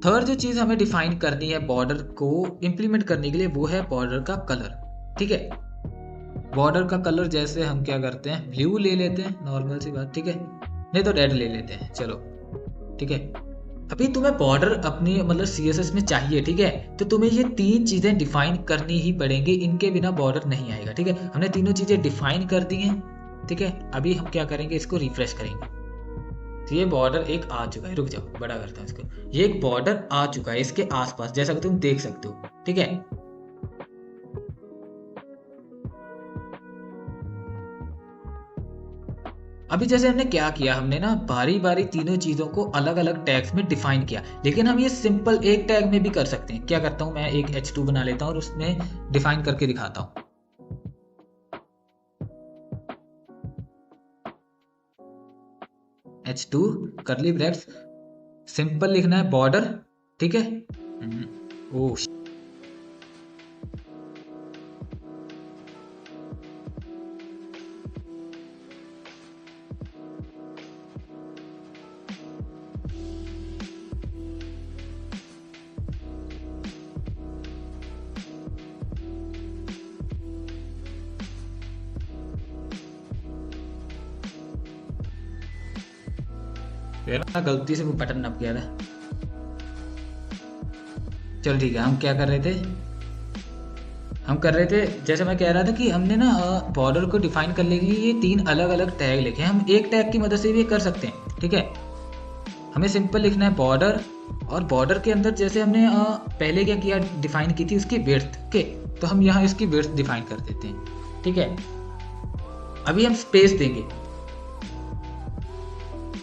थर्ड जो चीज़ हमें डिफाइन करनी है बॉर्डर को इम्प्लीमेंट करने के लिए, वो है बॉर्डर का कलर। ठीक है, बॉर्डर का कलर जैसे हम क्या करते हैं, ब्लू ले लेते हैं, नॉर्मल सी बात। ठीक है, नहीं तो रेड ले लेते हैं। चलो ठीक है। अभी तुम्हें बॉर्डर अपनी मतलब CSS में चाहिए, ठीक है, तो तुम्हें ये 3 चीजें डिफाइन करनी ही पड़ेंगी, इनके बिना बॉर्डर नहीं आएगा, ठीक है। हमने तीनों चीजें डिफाइन कर दी हैं, ठीक है। अभी हम क्या करेंगे, इसको रिफ्रेश करेंगे तो ये बॉर्डर एक आ चुका है। रुक जाओ, बड़ा करता हूँ इसको। ये एक बॉर्डर आ चुका है इसके आसपास, जैसा कि तुम देख सकते हो, ठीक है। अभी जैसे हमने क्या किया, हमने ना बारी बारी तीनों चीजों को अलग अलग टैग्स में डिफाइन किया, लेकिन हम ये सिंपल एक टैग में भी कर सकते हैं। क्या करता हूँ, मैं एक h2 बना लेता हूँ और उसमें डिफाइन करके दिखाता हूँ। h2 करली ब्रैकेट्स, सिंपल लिखना है बॉर्डर, ठीक है। ओ यार ना गलती से वो बटन दब गया था। चलो ठीक है, हम क्या कर रहे थे, हम कर रहे थे जैसे मैं कह रहा था कि हमने ना बॉर्डर को डिफाइन करने के लिए ये 3 अलग अलग टैग लिखे हैं। हम एक टैग की मदद से भी कर सकते हैं, ठीक है। हमें सिंपल लिखना है बॉर्डर, और बॉर्डर के अंदर जैसे हमने पहले क्या किया, डिफाइन की थी उसकी विड्थ, ओके, तो हम यहाँ इसकी विड्थ डिफाइन कर देते हैं, ठीक है। अभी हम स्पेस देंगे,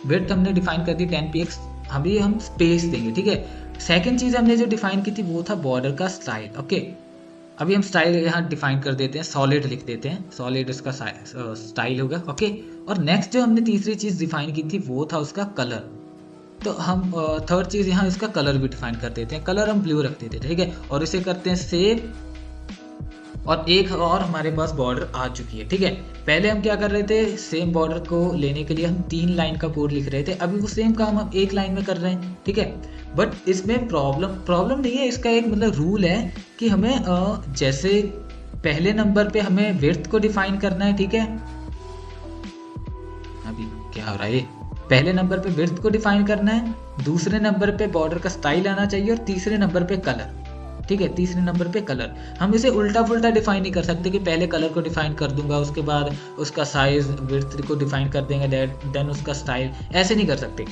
विड्थ हमने डिफाइन कर दी 10px, अभी हम स्पेस देंगे, ठीक है। सेकंड चीज हमने जो डिफाइन की थी वो था बॉर्डर का स्टाइल, ओके। अभी हम स्टाइल यहाँ डिफाइन कर देते हैं, सॉलिड लिख देते हैं, सॉलिड इसका स्टाइल होगा, ओके। और नेक्स्ट जो हमने तीसरी चीज डिफाइन की थी वो था उसका कलर, तो हम थर्ड चीज यहाँ इसका कलर भी डिफाइन कर देते हैं, कलर हम ब्लू रख देते हैं, ठीक है। और इसे करते हैं सेव, और एक और हमारे पास बॉर्डर आ चुकी है, ठीक है। पहले हम क्या कर रहे थे, सेम बॉर्डर को लेने के लिए हम 3 लाइन का कोड लिख रहे थे, अभी वो सेम काम हम 1 लाइन में कर रहे हैं, ठीक है। बट इसमें प्रॉब्लम नहीं है, इसका एक मतलब रूल है कि हमें जैसे पहले नंबर पे हमें विड्थ को डिफाइन करना है, ठीक है। अभी क्या हो रहा है, पहले नंबर पे विड्थ को डिफाइन करना है, दूसरे नंबर पे बॉर्डर का स्टाइल आना चाहिए, और तीसरे नंबर पे कलर, ठीक है। तीसरे नंबर पे कलर, हम इसे उल्टा पुल्टा डिफाइन नहीं कर सकते कि पहले कलर को डिफाइन कर दूंगा, उसके बाद उसका साइज विड्थ को डिफाइन कर देंगे, देन उसका स्टाइल, ऐसे नहीं कर सकते।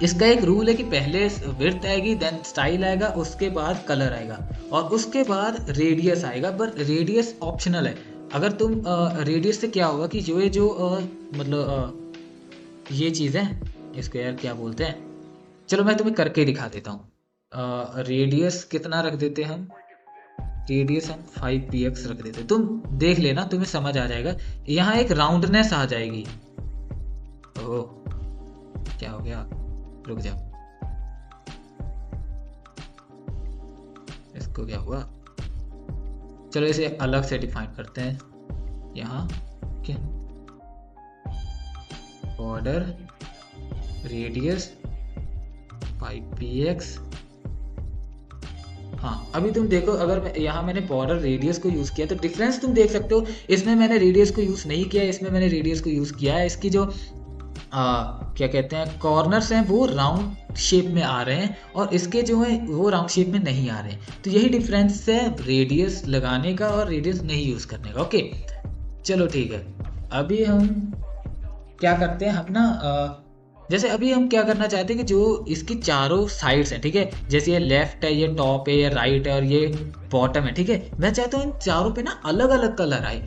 इसका एक रूल है कि पहले विड्थ आएगी, देन स्टाइल आएगा, उसके बाद कलर आएगा, और उसके बाद रेडियस आएगा। पर रेडियस ऑप्शनल है, अगर तुम रेडियस से क्या होगा कि जो मतलब ये चीज़ है, इसको यार क्या बोलते हैं, चलो मैं तुम्हें करके दिखा देता हूँ। रेडियस कितना रख देते हैं हम, रेडियस हम 5px रख देते हैं, तुम देख लेना, तुम्हें समझ आ जाएगा। यहाँ एक राउंडनेस आ जाएगी। ओह क्या हो गया, रुक जाओ, इसको क्या हुआ, चलो इसे अलग से डिफाइन करते हैं। यहाँ क्या, बॉर्डर रेडियस 5px, हाँ। अभी तुम देखो, अगर यहाँ मैंने बॉर्डर रेडियस को यूज़ किया तो डिफरेंस तुम देख सकते हो, इसमें मैंने रेडियस को यूज़ नहीं किया, इसमें मैंने रेडियस को यूज़ किया है। इसकी जो क्या कहते हैं कॉर्नर्स हैं वो राउंड शेप में आ रहे हैं, और इसके जो है वो राउंड शेप में नहीं आ रहे हैं, तो यही डिफरेंस है रेडियस लगाने का और रेडियस नहीं यूज़ करने का, ओके। चलो ठीक है, अभी हम क्या करते हैं, हम ना जैसे अभी हम क्या करना चाहते हैं कि जो इसकी चारों साइड्स हैं, ठीक है, जैसे ये लेफ्ट है, ये टॉप है, ये राइट है, और ये बॉटम है, ठीक है। मैं चाहता हूँ इन चारों पे ना अलग अलग कलर आए,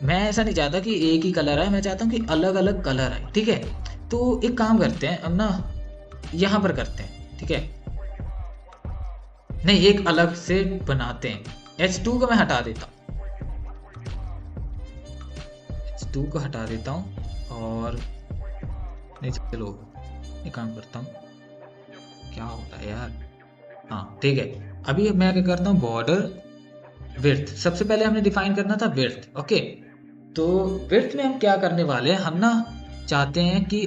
मैं ऐसा नहीं चाहता कि एक ही कलर आए, मैं चाहता हूँ कि अलग अलग कलर आए, ठीक है। तो एक काम करते हैं, हम ना यहाँ पर करते हैं, ठीक है, नहीं एक अलग से बनाते हैं। H2 को मैं हटा देता हूँ, H2 को हटा देता हूँ, और नहीं चलो एक काम करता हूँ, क्या होता है यार, हाँ ठीक है। अभी मैं क्या करता हूँ, बॉर्डर विड्थ, सबसे पहले हमने डिफाइन करना था विड्थ, ओके। तो विड्थ में हम क्या करने वाले हैं, हम ना चाहते हैं कि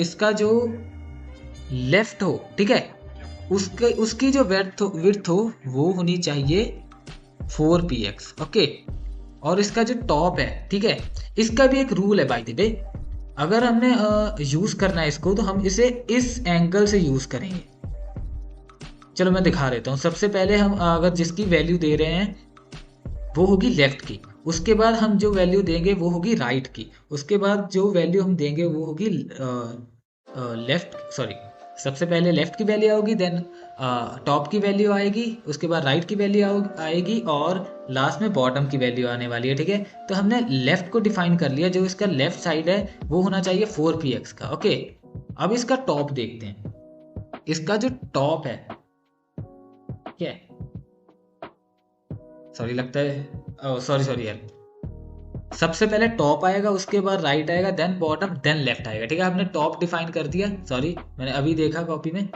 इसका जो लेफ्ट हो, ठीक है, उसकी जो विड्थ हो वो होनी चाहिए 4px, ओके। और इसका जो टॉप है, ठीक है, इसका भी एक रूल है बाय द वे, अगर हमने यूज करना है इसको तो हम इसे इस एंगल से यूज करेंगे। चलो मैं दिखा देता हूँ। सबसे पहले हम अगर जिसकी वैल्यू दे रहे हैं वो होगी लेफ्ट की, उसके बाद हम जो वैल्यू देंगे वो होगी राइट की, उसके बाद जो वैल्यू हम देंगे वो होगी लेफ्ट, सॉरी, सबसे पहले लेफ्ट की वैल्यू आएगी, देन टॉप की वैल्यू आएगी, उसके बाद राइट की वैल्यू आएगी और लास्ट में बॉटम की वैल्यू आने वाली है। ठीक है, तो हमने लेफ्ट को डिफाइन कर लिया, जो इसका लेफ्ट साइड है वो होना चाहिए 4px का। ओके, अब इसका टॉप देखते हैं। इसका जो टॉप है, क्या है, सॉरी लगता है, सॉरी यार, सबसे पहले टॉप आएगा, उसके बाद राइट आएगा, देन बॉटम, देन लेफ्ट आएगा। ठीक है, हमने टॉप डिफाइन कर दिया, सॉरी मैंने अभी देखा कॉपी में,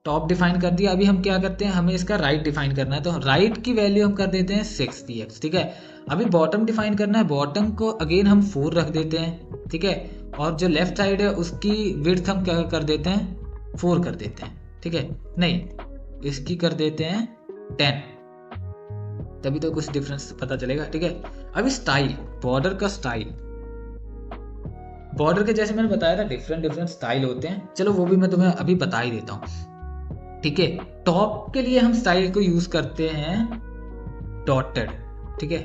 टॉप डिफाइन कर दिया। अभी हम क्या करते हैं, हमें इसका राइट डिफाइन करना है, तो राइट की वैल्यू हम कर देते हैं 6px। ठीक है, अभी बॉटम डिफाइन करना है, बॉटम को अगेन हम 4 रख देते हैं। ठीक है, और जो लेफ्ट साइड है उसकी विड्थ हम क्या कर देते हैं, 4 कर देते हैं। ठीक है, नहीं इसकी कर देते हैं 10, तभी तो कुछ डिफरेंस पता चलेगा। ठीक है, अभी स्टाइल, बॉर्डर का स्टाइल, बॉर्डर के जैसे मैंने बताया था डिफरेंट स्टाइल होते हैं, चलो वो भी मैं तुम्हें अभी बता ही देता हूँ। ठीक है, टॉप के लिए हम स्टाइल को यूज करते हैं डॉटेड। ठीक है,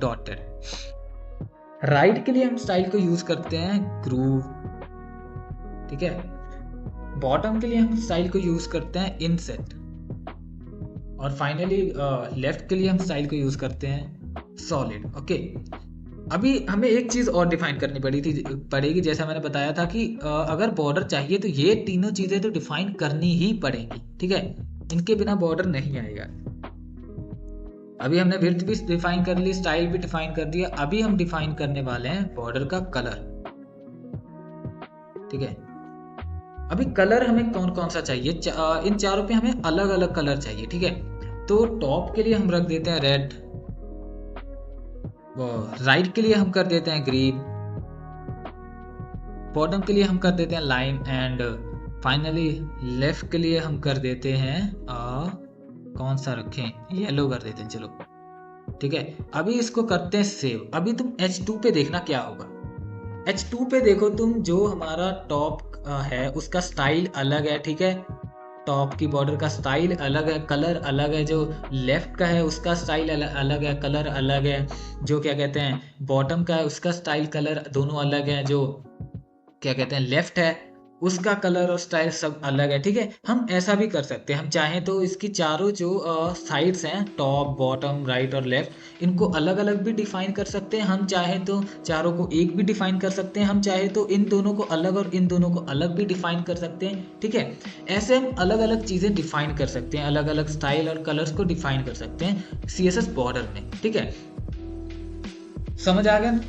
डॉटेड। राइट के लिए हम स्टाइल को यूज करते हैं ग्रूव। ठीक है, बॉटम के लिए हम स्टाइल को यूज करते हैं इनसेट, और फाइनली लेफ्ट के लिए हम स्टाइल को यूज करते हैं सॉलिड। ओके, अभी हमें एक चीज और डिफाइन करनी पड़ेगी, जैसा मैंने बताया था कि अगर बॉर्डर चाहिए तो ये तीनों चीजें तो डिफाइन करनी ही पड़ेंगी। ठीक है, इनके बिना बॉर्डर नहीं आएगा। अभी हमने विड्थ भी डिफाइन कर ली, स्टाइल भी डिफाइन कर दिया, अभी हम डिफाइन करने वाले हैं बॉर्डर का कलर। ठीक है, अभी कलर हमें कौन कौन सा चाहिए, इन चारों पे हमें अलग अलग कलर चाहिए। ठीक है, तो टॉप के लिए हम रख देते हैं रेड, राइट के लिए हम कर देते हैं ग्रीन, बॉटम के लिए हम कर देते हैं लाइम, एंड फाइनली लेफ्ट के लिए हम कर देते हैं कौन सा रखें, येलो कर देते हैं। चलो ठीक है, अभी इसको करते हैं सेव। अभी तुम H2 पे देखना क्या होगा। H2 पे देखो तुम, जो हमारा टॉप है उसका स्टाइल अलग है। ठीक है, टॉप की बॉर्डर का स्टाइल अलग है, कलर अलग है, जो लेफ्ट का है उसका स्टाइल अलग है, कलर अलग है, जो क्या कहते हैं बॉटम का है उसका स्टाइल कलर दोनों अलग है, जो क्या कहते हैं लेफ्ट है उसका कलर और स्टाइल सब अलग है। ठीक है, हम ऐसा भी कर सकते हैं, हम चाहें तो इसकी चारों जो साइड्स हैं, टॉप, बॉटम, राइट और लेफ्ट, इनको अलग अलग भी डिफाइन कर सकते हैं। हम चाहें तो चारों को एक भी डिफाइन कर सकते हैं, हम चाहे तो इन दोनों को अलग और इन दोनों को अलग भी डिफाइन कर सकते हैं। ठीक है, ऐसे हम अलग अलग चीज़ें डिफाइन कर सकते हैं, अलग अलग स्टाइल और कलर्स को डिफाइन कर सकते हैं CSS बॉर्डर में। ठीक है, समझ आ गया?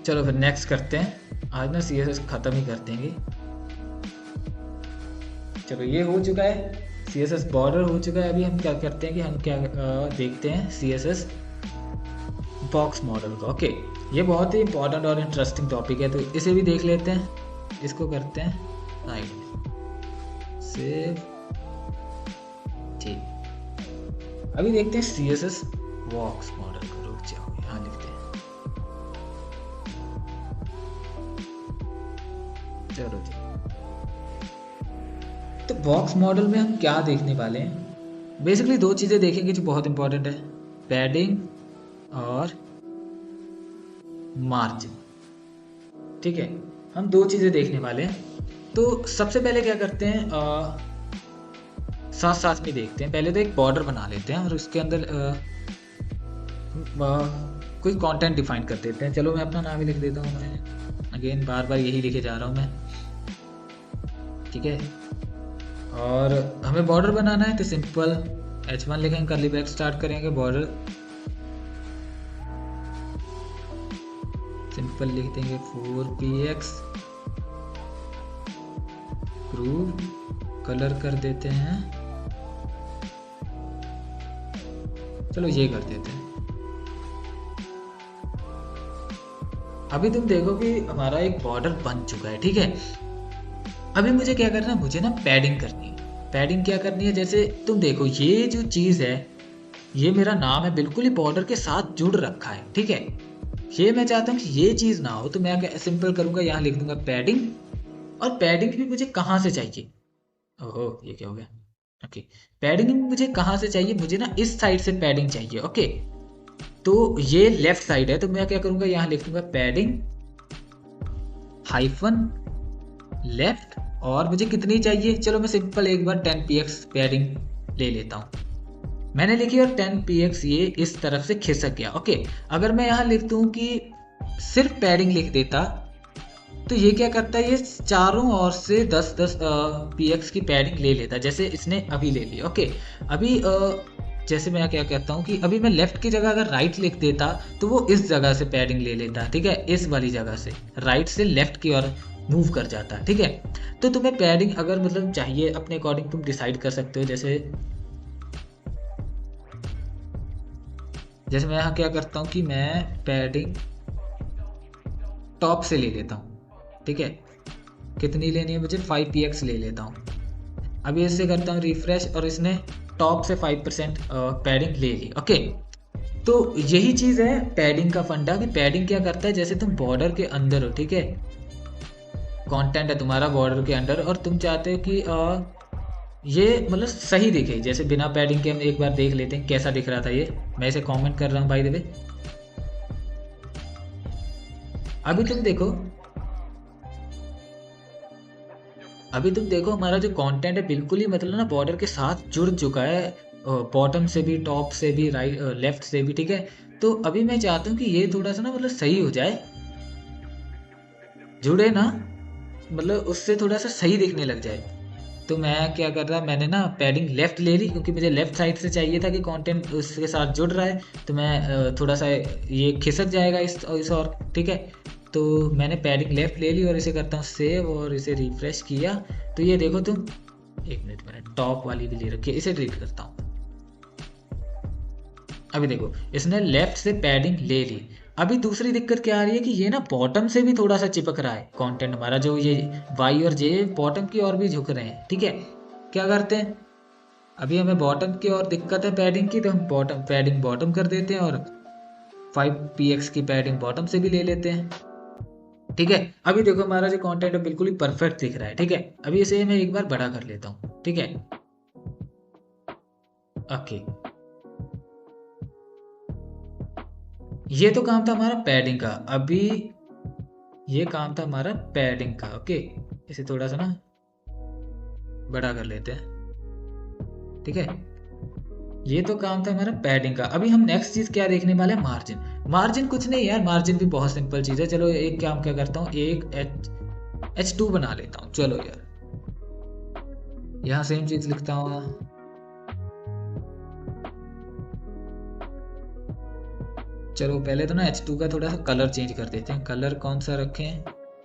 चलो फिर नेक्स्ट करते हैं, आज ना CSS खत्म ही कर देंगे। चलो ये हो चुका है, CSS बॉर्डर हो चुका है। अभी हम क्या करते हैं कि हम क्या देखते हैं CSS बॉक्स मॉडल को। ओके, ये बहुत ही इंपॉर्टेंट और इंटरेस्टिंग टॉपिक है, तो इसे भी देख लेते हैं। इसको करते हैं राइट सेव। ठीक, अभी देखते हैं CSS बॉक्स मॉडल को। रुक जाओ, यहाँ लिखते हैं। चलो जी, तो बॉक्स मॉडल में हम क्या देखने वाले हैं, बेसिकली दो चीज़ें देखेंगे जो बहुत इंपॉर्टेंट है, पैडिंग और मार्जिन। ठीक है, हम दो चीज़ें देखने वाले हैं। तो सबसे पहले क्या करते हैं, साथ साथ में देखते हैं। पहले तो एक बॉर्डर बना लेते हैं और उसके अंदर कोई कंटेंट डिफाइन कर देते हैं। चलो मैं अपना नाम ही लिख देता हूँ, मैं अगेन बार बार यही लिखे जा रहा हूँ मैं। ठीक है, और हमें बॉर्डर बनाना है तो सिंपल H1 लिखेंगे, कर्ली ब्रैकेट स्टार्ट करेंगे, बॉर्डर सिंपल लिख देंगे 4px, ग्रूव, कलर कर देते हैं, चलो ये कर देते हैं। अभी तुम देखो कि हमारा एक बॉर्डर बन चुका है। ठीक है, अभी मुझे क्या करना है, मुझे ना पैडिंग करनी है। पैडिंग क्या करनी है, जैसे तुम देखो ये जो चीज़ है ये मेरा नाम है बिल्कुल ही बॉर्डर के साथ जुड़ रखा है, ठीक है। ये मैं चाहता हूँ कि ये चीज़ ना हो, तो मैं सिंपल करूँगा, यहाँ लिख दूंगा पैडिंग। और पैडिंग भी मुझे कहाँ से चाहिए? ओहो, ये क्या हो गया? ओके, पैडिंग मुझे कहाँ से चाहिए? मुझे ना इस साइड से पैडिंग चाहिए। ओके, तो ये लेफ्ट साइड है, तो मैं क्या करूँगा, यहाँ लिख दूंगा पैडिंग हाइफन लेफ्ट। और मुझे कितनी चाहिए? चलो मैं सिंपल एक बार 10 px पैडिंग ले लेता हूँ। मैंने लिखी और 10 px ये इस तरफ से खिसक गया। ओके, अगर मैं यहाँ लिख दूँ कि सिर्फ पैडिंग लिख देता, तो ये क्या करता है, ये चारों ओर से 10-10 px की पैडिंग ले लेता, जैसे इसने अभी ले ली। ओके, अभी जैसे मैं क्या कहता हूँ कि अभी मैं लेफ्ट की जगह अगर राइट लिख देता, तो वो इस जगह से पैडिंग ले लेता, ठीक है, इस वाली जगह से राइट से लेफ्ट की ओर मूव कर जाता, ठीक है। तो तुम्हें पैडिंग अगर मतलब चाहिए अपने अकॉर्डिंग तुम डिसाइड कर सकते हो। जैसे मैं यहाँ क्या करता हूँ कि मैं पैडिंग टॉप से ले लेता हूँ, ठीक है। कितनी लेनी है मुझे? 5 px ले लेता हूँ। अभी इससे करता हूँ रिफ्रेश, और इसने टॉप से 5% पैडिंग ले ली। ओके, तो यही चीज़ है पैडिंग का फंडा, कि पैडिंग क्या करता है, जैसे तुम बॉर्डर के अंदर हो, ठीक है, कंटेंट है तुम्हारा बॉर्डर के अंदर, और तुम चाहते हो कि ये मतलब सही दिखे, जैसे बिना पैडिंग के हम एक बार देख लेते हैं कैसा दिख रहा था ये। मैं इसे कमेंट कर रहा हूँ बाय द वे। अभी तुम देखो, हमारा जो कंटेंट है बिल्कुल ही मतलब ना बॉर्डर के साथ जुड़ चुका है, बॉटम से भी, टॉप से भी, राइट लेफ्ट से भी, ठीक है। तो अभी मैं चाहता हूँ कि ये थोड़ा सा ना मतलब सही हो जाए, जुड़े ना, मतलब उससे थोड़ा सा सही दिखने लग जाए। तो मैं क्या कर रहा, मैंने ना पैडिंग लेफ्ट ले ली, क्योंकि मुझे लेफ्ट साइड से चाहिए था कि कंटेंट उसके साथ जुड़ रहा है, तो मैं थोड़ा सा ये खिसक जाएगा इस और, ठीक है। तो मैंने पैडिंग लेफ्ट ले ली और इसे करता हूँ सेव, और इसे रिफ्रेश किया, तो ये देखो तुम, एक मिनट, मैंने टॉप वाली भी ले रखी है, इसे डिलीट करता हूँ। अभी देखो, इसने लेफ्ट से पैडिंग ले ली। अभी दूसरी दिक्कत क्या आ रही है कि ये ना बॉटम से भी थोड़ा सा चिपक रहा है कंटेंट हमारा, जो ये वाई और जे बॉटम की ओर भी झुक रहे हैं, ठीक है। क्या करते हैं, अभी हमें बॉटम की ओर दिक्कत है पैडिंग की, तो हम पैडिंग बॉटम कर देते हैं, और 5 px की पैडिंग बॉटम से भी ले लेते हैं, ठीक है। अभी देखो हमारा जो कंटेंट है बिल्कुल ही परफेक्ट दिख रहा है, ठीक है। अभी इसे मैं एक बार बड़ा कर लेता हूँ, ठीक है। ओके, ये तो काम था हमारा पैडिंग का। अभी ये काम था हमारा पैडिंग का। ओके, इसे थोड़ा सा ना बड़ा कर लेते हैं, ठीक है। ये तो काम था हमारा पैडिंग का। अभी हम नेक्स्ट चीज क्या देखने वाले हैं, मार्जिन। मार्जिन कुछ नहीं यार, मार्जिन भी बहुत सिंपल चीज है। चलो एक काम क्या करता हूँ, एक H2 बना लेता हूँ। चलो यार, यहाँ सेम चीज लिखता हूँ। चलो पहले तो ना H2 का थोड़ा सा कलर चेंज कर देते हैं। कलर कौन सा रखें,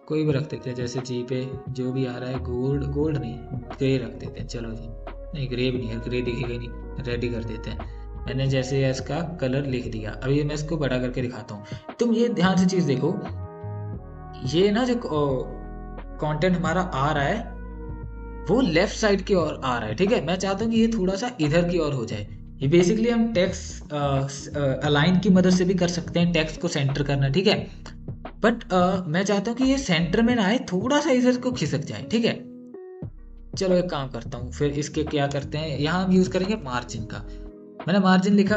कोई भी रख देते हैं, जैसे जी पे जो भी आ रहा है, गोल्ड नहीं, ग्रे रख देते हैं। चलो जी, नहीं ग्रे भी नहीं है, ग्रे दिखेगा ही नहीं, रेड ही कर देते हैं। मैंने जैसे इसका कलर लिख दिया। अभी मैं इसको बड़ा करके दिखाता हूँ। तुम ये ध्यान से चीज़ देखो, ये ना जो कंटेंट हमारा आ रहा है वो लेफ्ट साइड की ओर आ रहा है, ठीक है। मैं चाहता हूँ कि ये थोड़ा सा इधर की ओर हो जाए। ये बेसिकली हम टेक्स्ट अलाइन की मदद से भी कर सकते हैं, टेक्स्ट को सेंटर करना, ठीक है। बट मैं चाहता हूँ कि ये सेंटर में ना आए, थोड़ा सा इधर को खिसक जाए, ठीक है। चलो एक काम करता हूँ, फिर इसके क्या करते हैं, यहाँ हम यूज करेंगे मार्जिन का। मैंने मार्जिन लिखा।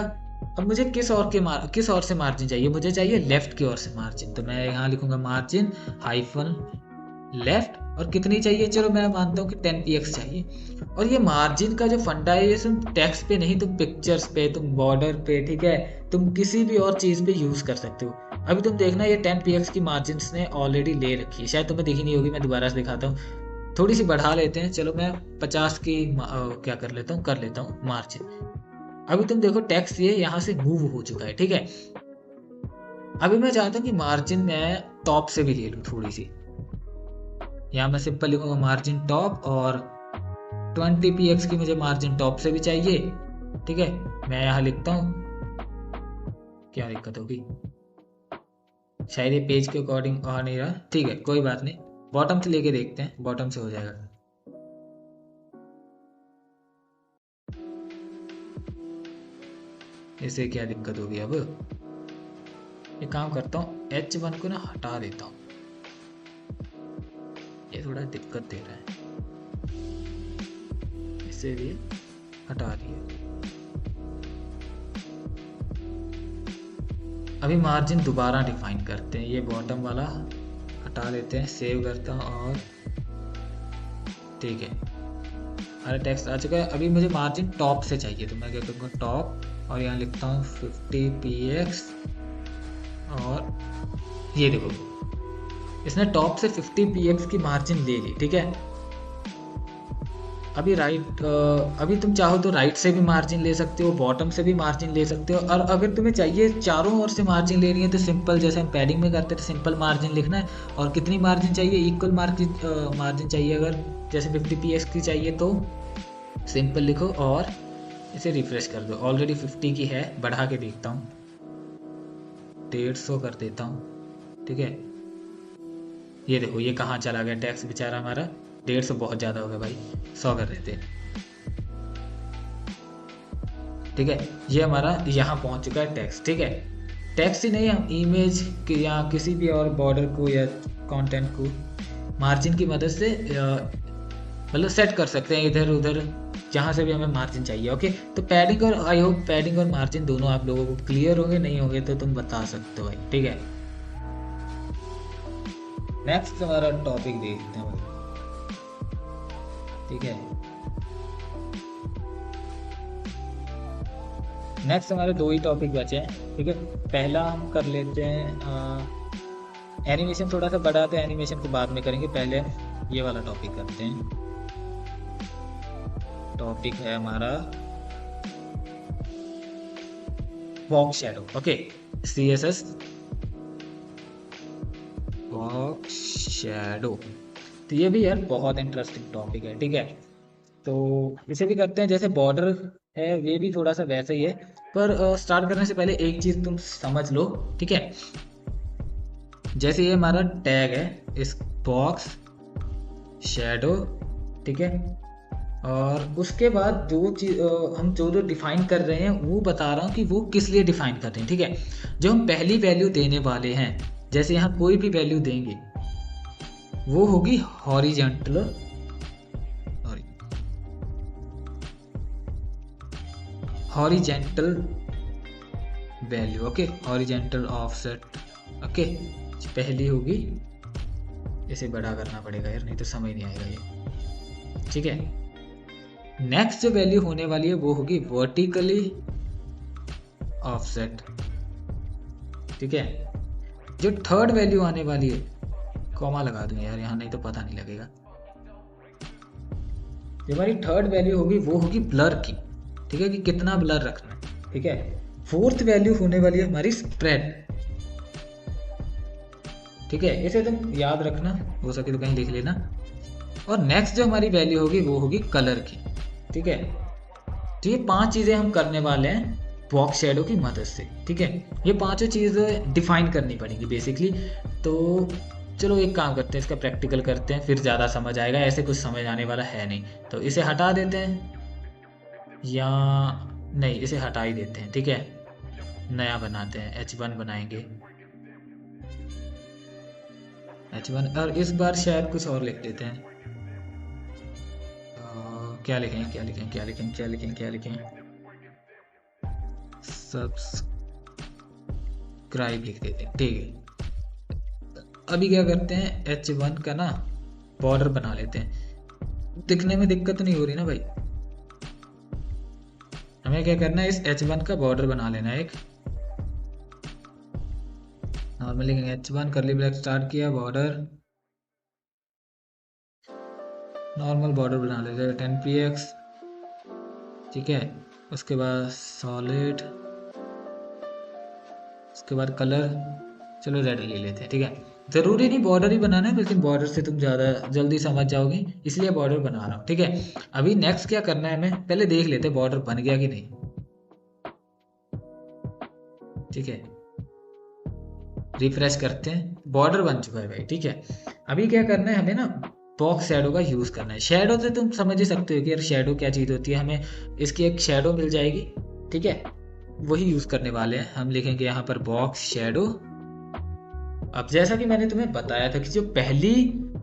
अब मुझे किस ओर से मार्जिन चाहिए, मुझे चाहिए लेफ्ट की ओर से मार्जिन। तो मैं यहाँ लिखूंगा मार्जिन हाइफन लेफ्ट। और कितनी चाहिए, चलो मैं मानता हूँ कि 10 px चाहिए। और ये मार्जिन का जो फंडा है, ये सिर्फ टेक्स्ट पे नहीं, तुम पिक्चर्स पे, तुम बॉर्डर पे, ठीक है, तुम किसी भी और चीज पे यूज कर सकते हो। अभी तुम देखना, ये 10 px की मार्जिन ने ऑलरेडी ले रखी है, शायद तुम्हें दिखी नहीं होगी, मैं दोबारा से दिखाता हूँ। थोड़ी सी बढ़ा लेते हैं, चलो मैं 50 की क्या कर लेता हूँ मार्जिन। अभी तुम देखो टेक्स्ट ये यहाँ से मूव हो चुका है, ठीक है। अभी मैं चाहता हूँ कि मार्जिन मैं टॉप से भी ले लूँ थोड़ी सी। यहाँ मैं सिंपल लिखूंगा मार्जिन टॉप, और 20 px की मुझे मार्जिन टॉप से भी चाहिए, ठीक है। मैं यहाँ लिखता हूँ, क्या दिक्कत होगी, शायद ये पेज के अकॉर्डिंग आ नहीं रहा, ठीक है, कोई बात नहीं। बॉटम से लेके देखते हैं, बॉटम से हो जाएगा। इसे क्या दिक्कत होगी अब? एक काम करता हूँ, H1 को ना हटा देता हूँ, ये थोड़ा दिक्कत दे रहा है, इसे भी हटा दिया। अभी मार्जिन दोबारा डिफाइन करते हैं, ये बॉटम वाला हटा देते हैं, सेव करता हूँ और ठीक है, हमारा टेक्स्ट आ चुका है। अभी मुझे मार्जिन टॉप से चाहिए, तो मैं क्या करूँगा, टॉप और यहाँ लिखता हूँ 50px और ये देखो इसने टॉप से 50px की मार्जिन ले ली, ठीक है। अभी अभी तुम चाहो तो राइट से भी मार्जिन ले सकते हो, बॉटम से भी मार्जिन ले सकते हो, और अगर तुम्हें चाहिए चारों ओर से मार्जिन लेनी है तो सिंपल, जैसे हम पैडिंग में करते थे, सिंपल मार्जिन लिखना है। और कितनी मार्जिन चाहिए, इक्वल मार्जिन चाहिए। अगर जैसे 50px की चाहिए तो सिंपल लिखो और इसे रिफ्रेश कर दो। ऑलरेडी 50 की है, बढ़ा के देखता हूँ, 150 कर देता हूँ, ठीक है। ये देखो ये कहाँ चला गया टैक्स बेचारा हमारा, 150 बहुत ज़्यादा हो गया भाई, 100 कर देते, ठीक है। ये हमारा यहाँ पहुँच चुका है टैक्स, ठीक है। टैक्स ही नहीं, हम इमेज के या किसी भी और बॉर्डर को या कंटेंट को मार्जिन की मदद से मतलब सेट कर सकते हैं, इधर उधर जहाँ से भी हमें मार्जिन चाहिए। ओके, तो पैडिंग और आई होप पैडिंग और मार्जिन दोनों आप लोगों को क्लियर होंगे, नहीं होंगे तो तुम बता सकते हो भाई, ठीक है। नेक्स्ट हमारा टॉपिक देखते हैं भाई, ठीक है। नेक्स्ट हमारे 2 ही टॉपिक बचे हैं, ठीक है। पहला हम कर लेते हैं एनिमेशन, थोड़ा सा बढ़ाते हैं, एनिमेशन को बाद में करेंगे, पहले ये वाला टॉपिक करते हैं। टॉपिक है हमारा box shadow, okay, CSS box shadow. तो ये भी यार बहुत इंटरेस्टिंग टॉपिक है, ठीक है। तो इसे भी करते हैं, जैसे बॉर्डर है ये भी थोड़ा सा वैसा ही है, पर स्टार्ट करने से पहले एक चीज़ तुम समझ लो, ठीक है। जैसे ये हमारा टैग है इस बॉक्स शैडो, ठीक है, और उसके बाद जो चीज हम जो डिफाइन कर रहे हैं वो बता रहा हूँ कि वो किस लिए डिफाइन कर रहे हैं, ठीक है। जो हम पहली वैल्यू देने वाले हैं, जैसे यहाँ कोई भी वैल्यू देंगे वो होगी horizontal value, okay, horizontal offset, okay, पहली होगी। इसे बड़ा करना पड़ेगा यार, नहीं तो समझ नहीं आएगा ये, ठीक है। नेक्स्ट जो वैल्यू होने वाली है वो होगी वर्टिकली ऑफसेट, ठीक है। जो थर्ड वैल्यू आने वाली है, कॉमा लगा दूं यार यहाँ, नहीं तो पता नहीं लगेगा। जो हमारी थर्ड वैल्यू होगी वो होगी ब्लर की, ठीक है, कि कितना ब्लर रखना है, ठीक है। फोर्थ वैल्यू होने वाली है हमारी स्प्रेड, ठीक है। इसे तुम याद रखना, हो सके तो कहीं लिख लेना। और नेक्स्ट जो हमारी वैल्यू होगी वो होगी कलर की, ठीक है। तो ये 5 चीज़ें हम करने वाले हैं बॉक्स शैडो की मदद से, ठीक है। ये 5 चीज़ें डिफाइन करनी पड़ेंगी बेसिकली। तो चलो एक काम करते हैं, इसका प्रैक्टिकल करते हैं, फिर ज़्यादा समझ आएगा, ऐसे कुछ समझ आने वाला है नहीं। तो इसे हटा देते हैं, या नहीं इसे हटा ही देते हैं, ठीक है। नया बनाते हैं, H1 बनाएंगे, H1, और इस बार शायद कुछ और लिख देते हैं। क्या लिखें, क्या लिखें, क्या लिखें, क्या लिखें, क्या लिखें, सब्सक्राइब लिख देते हैं, ठीक है। अभी क्या करते हैं, H1 का ना बॉर्डर बना लेते हैं। दिखने में दिक्कत नहीं हो रही ना भाई, हमें क्या करना है, इस H1 का बॉर्डर बना लेना है एक नॉर्मल, लिखेंगे H1 करली ब्रैकेट स्टार्ट किया, बॉर्डर नॉर्मल बॉर्डर बना लेते हैं 10px, ठीक है। उसके बाद सॉलिड, उसके बाद कलर, चलो रेड ले लेते हैं, ठीक है। ज़रूरी नहीं बॉर्डर ही बनाना है, लेकिन बॉर्डर से तुम ज़्यादा जल्दी समझ जाओगे, इसलिए बॉर्डर बना रहा हूँ, ठीक है। अभी नेक्स्ट क्या करना है, हमें पहले देख लेते हैं बॉर्डर बन गया कि नहीं, ठीक है। रिफ्रेश करते हैं, बॉर्डर बन चुका है भाई, ठीक है। अभी क्या करना है, हमें ना बॉक्स शैडो का यूज़ करना है। शैडो से तुम समझ ही सकते हो कि यार शैडो क्या चीज़ होती है, हमें इसकी एक शैडो मिल जाएगी, ठीक है। वही यूज़ करने वाले हैं। हम लिखेंगे यहाँ पर बॉक्स शेडो। अब जैसा कि मैंने तुम्हें बताया था कि जो पहली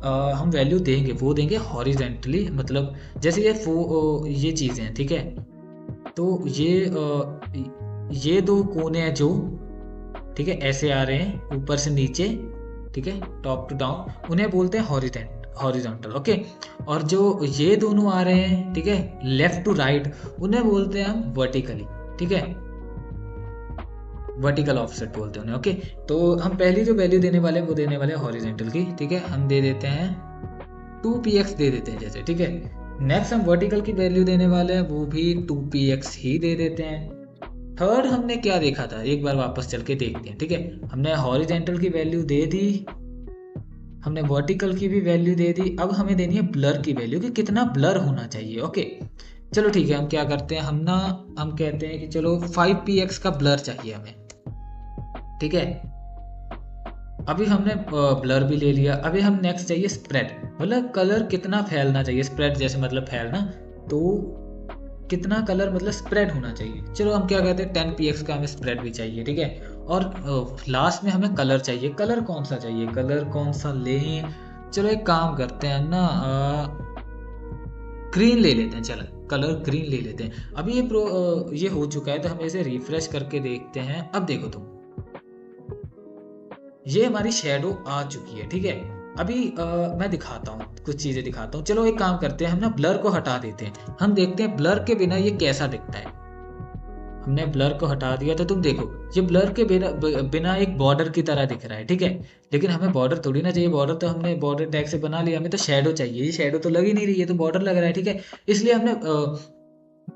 हम वैल्यू देंगे वो देंगे हॉरिजेंटली, मतलब जैसे ये चीज़ें हैं, ठीक है। तो ये दो कोने हैं जो, ठीक है, ऐसे आ रहे हैं ऊपर से नीचे, ठीक है, टॉप टू डाउन, उन्हें बोलते हैं हॉरिजॉन्टल, ओके। और जो ये दोनों आ रहे हैं, ठीक है, लेफ्ट टू राइट, उन्हें बोलते हैं हम वर्टिकली, ठीक है, वर्टिकल ऑफसेट बोलते हैं उन्हें, ओके। तो हम पहली जो वैल्यू देने वाले हैं वो देने वाले हैं हॉरिजॉन्टल की, ठीक है। हम दे देते हैं 2px दे देते हैं जैसे, ठीक है। नेक्स्ट हम वर्टिकल की वैल्यू देने वाले हैं, वो भी 2px ही दे देते हैं। थर्ड हमने क्या देखा था, एक बार वापस चल के देखते हैं, ठीक है। हमने हॉरिजेंटल की वैल्यू दे दी, हमने वर्टिकल की भी वैल्यू दे दी। अब हमें देनी है ब्लर की वैल्यू कि कितना ब्लर होना चाहिए, ओके। चलो ठीक है, हम क्या करते हैं, हम कहते हैं कि चलो 5px का ब्लर चाहिए हमें, ठीक है। अभी हमने ब्लर भी ले लिया। अभी हम नेक्स्ट चाहिए स्प्रेड, मतलब कलर कितना फैलना चाहिए, स्प्रेड जैसे मतलब फैलना, तो कितना कलर मतलब स्प्रेड होना चाहिए। चलो हम क्या कहते हैं 10px का हमें स्प्रेड भी चाहिए, ठीक है। और लास्ट में हमें कलर चाहिए। कलर कौन सा चाहिए, कलर कौन सा लें, चलो एक काम करते हैं ना, ग्रीन ले लेते हैं, चलो कलर ग्रीन ले लेते हैं। अभी ये हो चुका है, तो हम इसे रिफ्रेश करके देखते हैं। अब देखो तुम, ये हमारी शेडो आ चुकी है, ठीक है। अभी मैं दिखाता हूँ, कुछ चीज़ें दिखाता हूँ। चलो एक काम करते हैं, हम ना ब्लर को हटा देते हैं, हम देखते हैं ब्लर के बिना ये कैसा दिखता है। हमने ब्लर को हटा दिया, तो तुम देखो ये ब्लर के बिना एक बॉर्डर की तरह दिख रहा है, ठीक है। लेकिन हमें बॉर्डर थोड़ी ना चाहिए, बॉर्डर तो हमने बॉर्डर टैग से बना लिया, हमें तो शेडो चाहिए। ये शेडो तो लग ही नहीं रही है, तो बॉर्डर लग रहा है, ठीक है। इसलिए हमने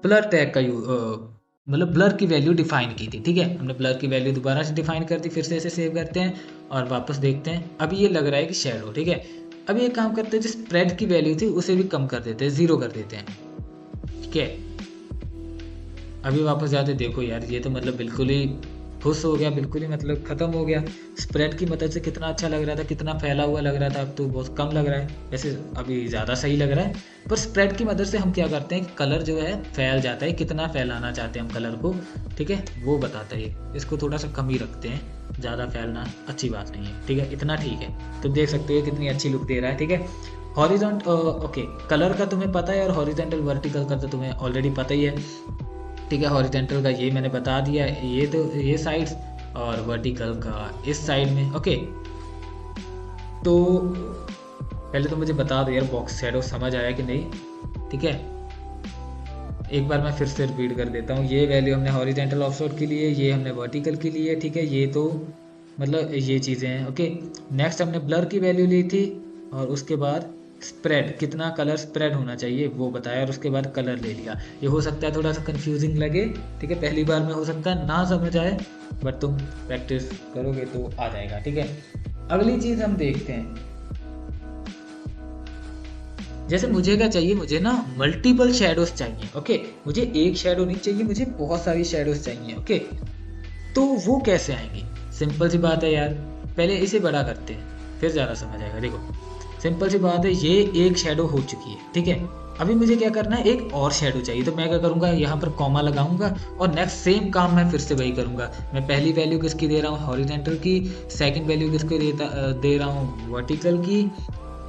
ब्लर टैग का मतलब ब्लर की वैल्यू डिफाइन की थी, ठीक है। हमने ब्लर की वैल्यू दोबारा से डिफाइन कर दी, फिर से इसे सेव करते हैं और वापस देखते हैं। अभी ये लग रहा है कि शेडो, ठीक है। अभी एक काम करते हैं, जो स्प्रेड की वैल्यू थी उसे भी कम कर देते हैं, 0 कर देते हैं, ठीक है। अभी वापस जाते, देखो यार ये तो मतलब बिल्कुल ही फुस हो गया, बिल्कुल ही मतलब ख़त्म हो गया। स्प्रेड की मदद से कितना अच्छा लग रहा था, कितना फैला हुआ लग रहा था, अब तो बहुत कम लग रहा है। वैसे अभी ज़्यादा सही लग रहा है, पर स्प्रेड की मदद से हम क्या करते हैं कि कलर जो है फैल जाता है। कितना फैलाना चाहते हैं हम कलर को, ठीक है, वो बताता है। इसको थोड़ा सा कम ही रखते हैं, ज़्यादा फैलना अच्छी बात नहीं है, ठीक है, इतना ठीक है। तो देख सकते हो कितनी अच्छी लुक दे रहा है, ठीक है। ओके, कलर का तुम्हें पता है और हॉरिजॉन्टल वर्टिकल का तो तुम्हें ऑलरेडी पता ही है, ठीक है। हॉरिजॉन्टल का ये मैंने बता दिया, ये तो ये साइड्स, और वर्टिकल का इस साइड में, ओके। तो पहले तो मुझे बता दो यार, बॉक्स शेडो समझ आया कि नहीं, ठीक है। एक बार मैं फिर से रिपीट कर देता हूँ। ये वैल्यू हमने हॉरिजॉन्टल ऑफसेट के लिए, ये हमने वर्टिकल के लिए, ठीक है। ये तो मतलब ये चीज़ें हैं, ओके। नेक्स्ट हमने ब्लर की वैल्यू ली थी, और उसके बाद स्प्रेड, कितना कलर स्प्रेड होना चाहिए वो बताया, और उसके बाद कलर ले लिया। ये हो सकता है थोड़ा सा कंफ्यूजिंग लगे, ठीक है, पहली बार में हो सकता है ना समझ आए, बट तुम प्रैक्टिस करोगे तो आ जाएगा, ठीक है। अगली चीज़ हम देखते हैं, जैसे मुझे क्या चाहिए, मुझे ना मल्टीपल शेडोज चाहिए, ओके। मुझे एक शेडो नहीं चाहिए, मुझे बहुत सारी शेडोज चाहिए, ओके। तो वो कैसे आएंगी, सिंपल सी बात है यार, पहले इसे बड़ा करते हैं फिर ज़्यादा समझ आएगा। देखो सिंपल सी बात है, ये एक शेडो हो चुकी है, ठीक है। अभी मुझे क्या करना है, एक और शेडो चाहिए, तो मैं क्या करूँगा, यहाँ पर कॉमा लगाऊंगा और नेक्स्ट सेम काम मैं फिर से वही करूँगा। मैं पहली वैल्यू किसकी दे रहा हूँ, हॉरिजॉन्टल की, सेकंड वैल्यू किसको दे रहा हूँ, वर्टिकल की,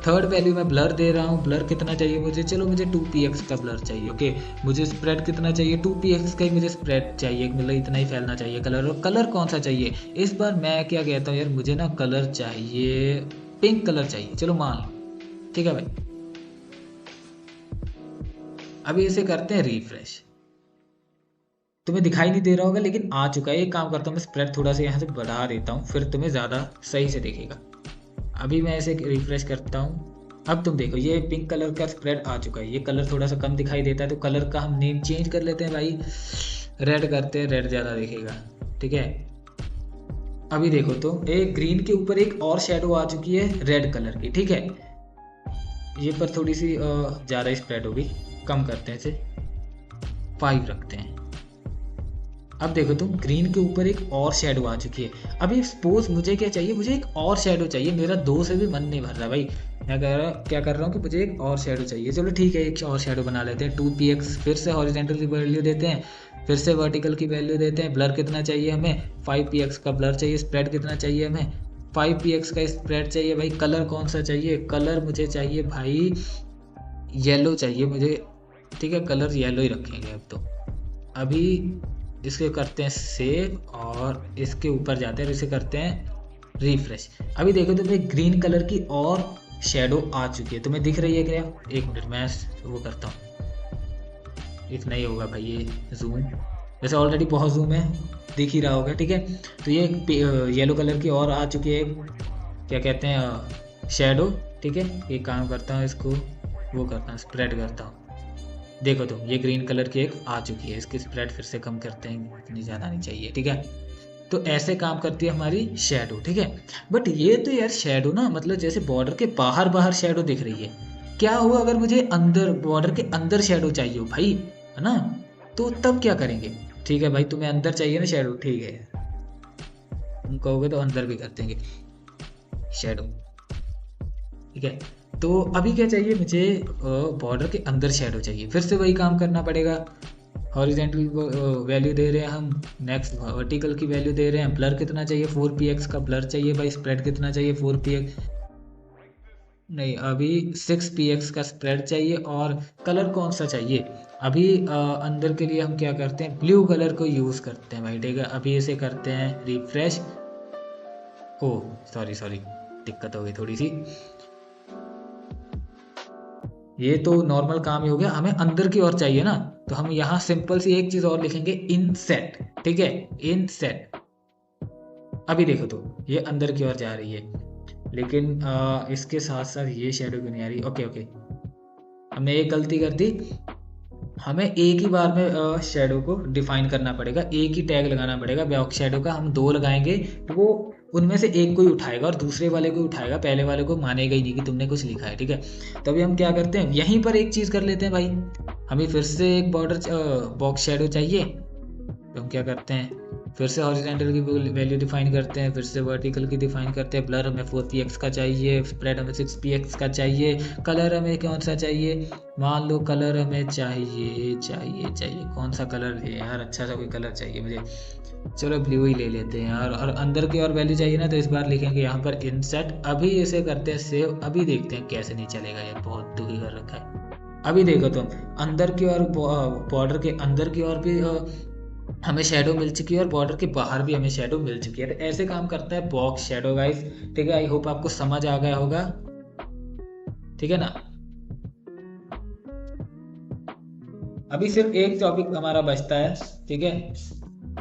थर्ड वैल्यू में ब्लर दे रहा हूँ। ब्लर कितना चाहिए मुझे, चलो मुझे 2px का ब्लर चाहिए, ओके। मुझे स्प्रेड कितना चाहिए, 2px का ही मुझे स्प्रेड चाहिए, मतलब इतना ही फैलना चाहिए कलर। और कलर कौन सा चाहिए, इस बार मैं क्या कहता हूँ यार, मुझे ना कलर चाहिए, पिंक कलर चाहिए, चलो मान लो, ठीक है भाई। अभी इसे करते हैं रिफ्रेश, तुम्हें दिखाई नहीं दे रहा होगा लेकिन आ चुका है। एक काम करता हूँ, मैं स्प्रेड थोड़ा सा यहाँ से बढ़ा देता हूँ, फिर तुम्हें ज़्यादा सही से दिखेगा। अभी मैं इसे रिफ्रेश करता हूँ, अब तुम देखो ये पिंक कलर का स्प्रेड आ चुका है। ये कलर थोड़ा सा कम दिखाई देता है, तो कलर का हम नेम चेंज कर लेते हैं भाई, रेड करते हैं, रेड ज़्यादा दिखेगा, ठीक है। अभी देखो तो एक ग्रीन के ऊपर एक और शेडो आ चुकी है रेड कलर की, ठीक है। ये पर थोड़ी सी ज़्यादा स्प्रेड होगी, कम करते हैं इसे, 5 रखते हैं। अब देखो तुम ग्रीन के ऊपर एक और शेडो आ चुकी है। अभी सपोज मुझे क्या चाहिए, मुझे एक और शेडो चाहिए, मेरा 2 से भी मन नहीं भर रहा भाई। क्या कर रहा हूँ कि मुझे एक और शेडो चाहिए। चलो ठीक है, एक और शेडो बना लेते हैं। 2px फिर से हॉरिजेंटल की वैल्यू देते हैं, फिर से वर्टिकल की वैल्यू देते हैं। ब्लर कितना चाहिए हमें? 5px का ब्लर चाहिए। स्प्रेड कितना चाहिए हमें? 5px का स्प्रेड चाहिए। भाई कलर कौन सा चाहिए? कलर मुझे चाहिए भाई येलो चाहिए मुझे, ठीक है, कलर येलो ही रखेंगे अब तो। अभी इसके करते हैं सेव और इसके ऊपर जाते हैं और इसे करते हैं रिफ्रेश। अभी देखो तुम्हें ग्रीन कलर की और शेडो आ चुकी है, तुम्हें दिख रही है क्या? एक मिनट मैं वो करता हूँ, इतना ही होगा भाई ये जूम, वैसे ऑलरेडी बहुत जूम है, दिख ही रहा होगा, ठीक है। तो ये येलो कलर की और आ चुकी है, क्या कहते हैं, शेडो, ठीक है। एक काम करता हूँ, इसको वो करता हूँ, स्प्रेड करता हूँ। देखो तुम, ये ग्रीन कलर की एक आ चुकी है, इसकी स्प्रेड फिर से कम करते हैं, इतनी ज़्यादा नहीं चाहिए, ठीक है। तो ऐसे काम करती है हमारी शेडो, ठीक है। बट ये तो यार शेडो ना, मतलब जैसे बॉर्डर के बाहर बाहर शेडो दिख रही है। क्या हुआ अगर मुझे अंदर, बॉर्डर के अंदर शेडो चाहिए हो भाई, है ना, तो तब क्या करेंगे? ठीक है भाई, तुम्हें अंदर चाहिए ना शेडो, ठीक है, तुम कहोगे तो अंदर भी कर देंगे शेडो, ठीक है। तो अभी क्या चाहिए मुझे? बॉर्डर के अंदर शेडो चाहिए, फिर से वही काम करना पड़ेगा। हॉरिजेंटल वैल्यू दे रहे हैं हम, नेक्स्ट वर्टिकल की वैल्यू दे रहे हैं। ब्लर कितना चाहिए? 4px का ब्लर चाहिए भाई। स्प्रेड कितना चाहिए? 4px नहीं, अभी 6px का स्प्रेड चाहिए। और कलर कौन सा चाहिए? अभी अंदर के लिए हम क्या करते हैं, ब्लू कलर को यूज़ करते हैं भाई, ठीक है। अभी इसे करते हैं रिफ्रेश। ओ सॉरी सॉरी, दिक्कत हो गई थोड़ी सी। ये तो नॉर्मल काम ही हो गया, हमें अंदर की ओर चाहिए ना, तो हम यहाँ सिंपल सी एक चीज और लिखेंगे, इन सेट, ठीक है, इन सेट। अभी देखो तो ये अंदर की ओर जा रही है, लेकिन इसके साथ साथ ये शेडो क्यों नहीं आ रही? ओके ओके, हमने एक गलती कर दी। हमें एक ही बार में शेडो को डिफाइन करना पड़ेगा, एक ही टैग लगाना पड़ेगा। बॉक्स शेडो का हम 2 लगाएंगे, तो वो उनमें से एक को ही उठाएगा और दूसरे वाले को उठाएगा, पहले वाले को मानेगा ही नहीं कि तुमने कुछ लिखा है, ठीक है। तो अभी हम क्या करते हैं, यहीं पर एक चीज़ कर लेते हैं भाई, हमें फिर से एक बॉर्डर बॉक्स शेडो चाहिए। तो हम क्या करते हैं, फिर से हॉरिजॉन्टल की वैल्यू डिफाइन करते हैं, फिर से वर्टिकल की डिफाइन करते हैं। ब्लर हमें 4px का चाहिए, स्प्रेड हमें 6px का चाहिए। कलर हमें कौन सा चाहिए? मान लो कलर हमें चाहिए कौन सा कलर है यार, अच्छा सा कोई कलर चाहिए मुझे, चलो ब्लू ही ले लेते हैं यार। और अंदर की और वैल्यू चाहिए ना, तो इस बार लिखेंगे यहाँ पर इनसेट। अभी इसे करते हैं सेव, अभी देखते हैं कैसे नहीं चलेगा, ये बहुत दुखी कर रखा है। अभी देखो तुम, अंदर की और बॉर्डर के अंदर की और भी हमें शेडो मिल चुकी है और बॉर्डर के बाहर भी हमें शेडो मिल चुकी है। तो ऐसे काम करता है बॉक्स शेडो गाइस, ठीक है। आई होप आपको समझ आ गया होगा, ठीक है ना। अभी सिर्फ एक टॉपिक हमारा बचता है, ठीक है।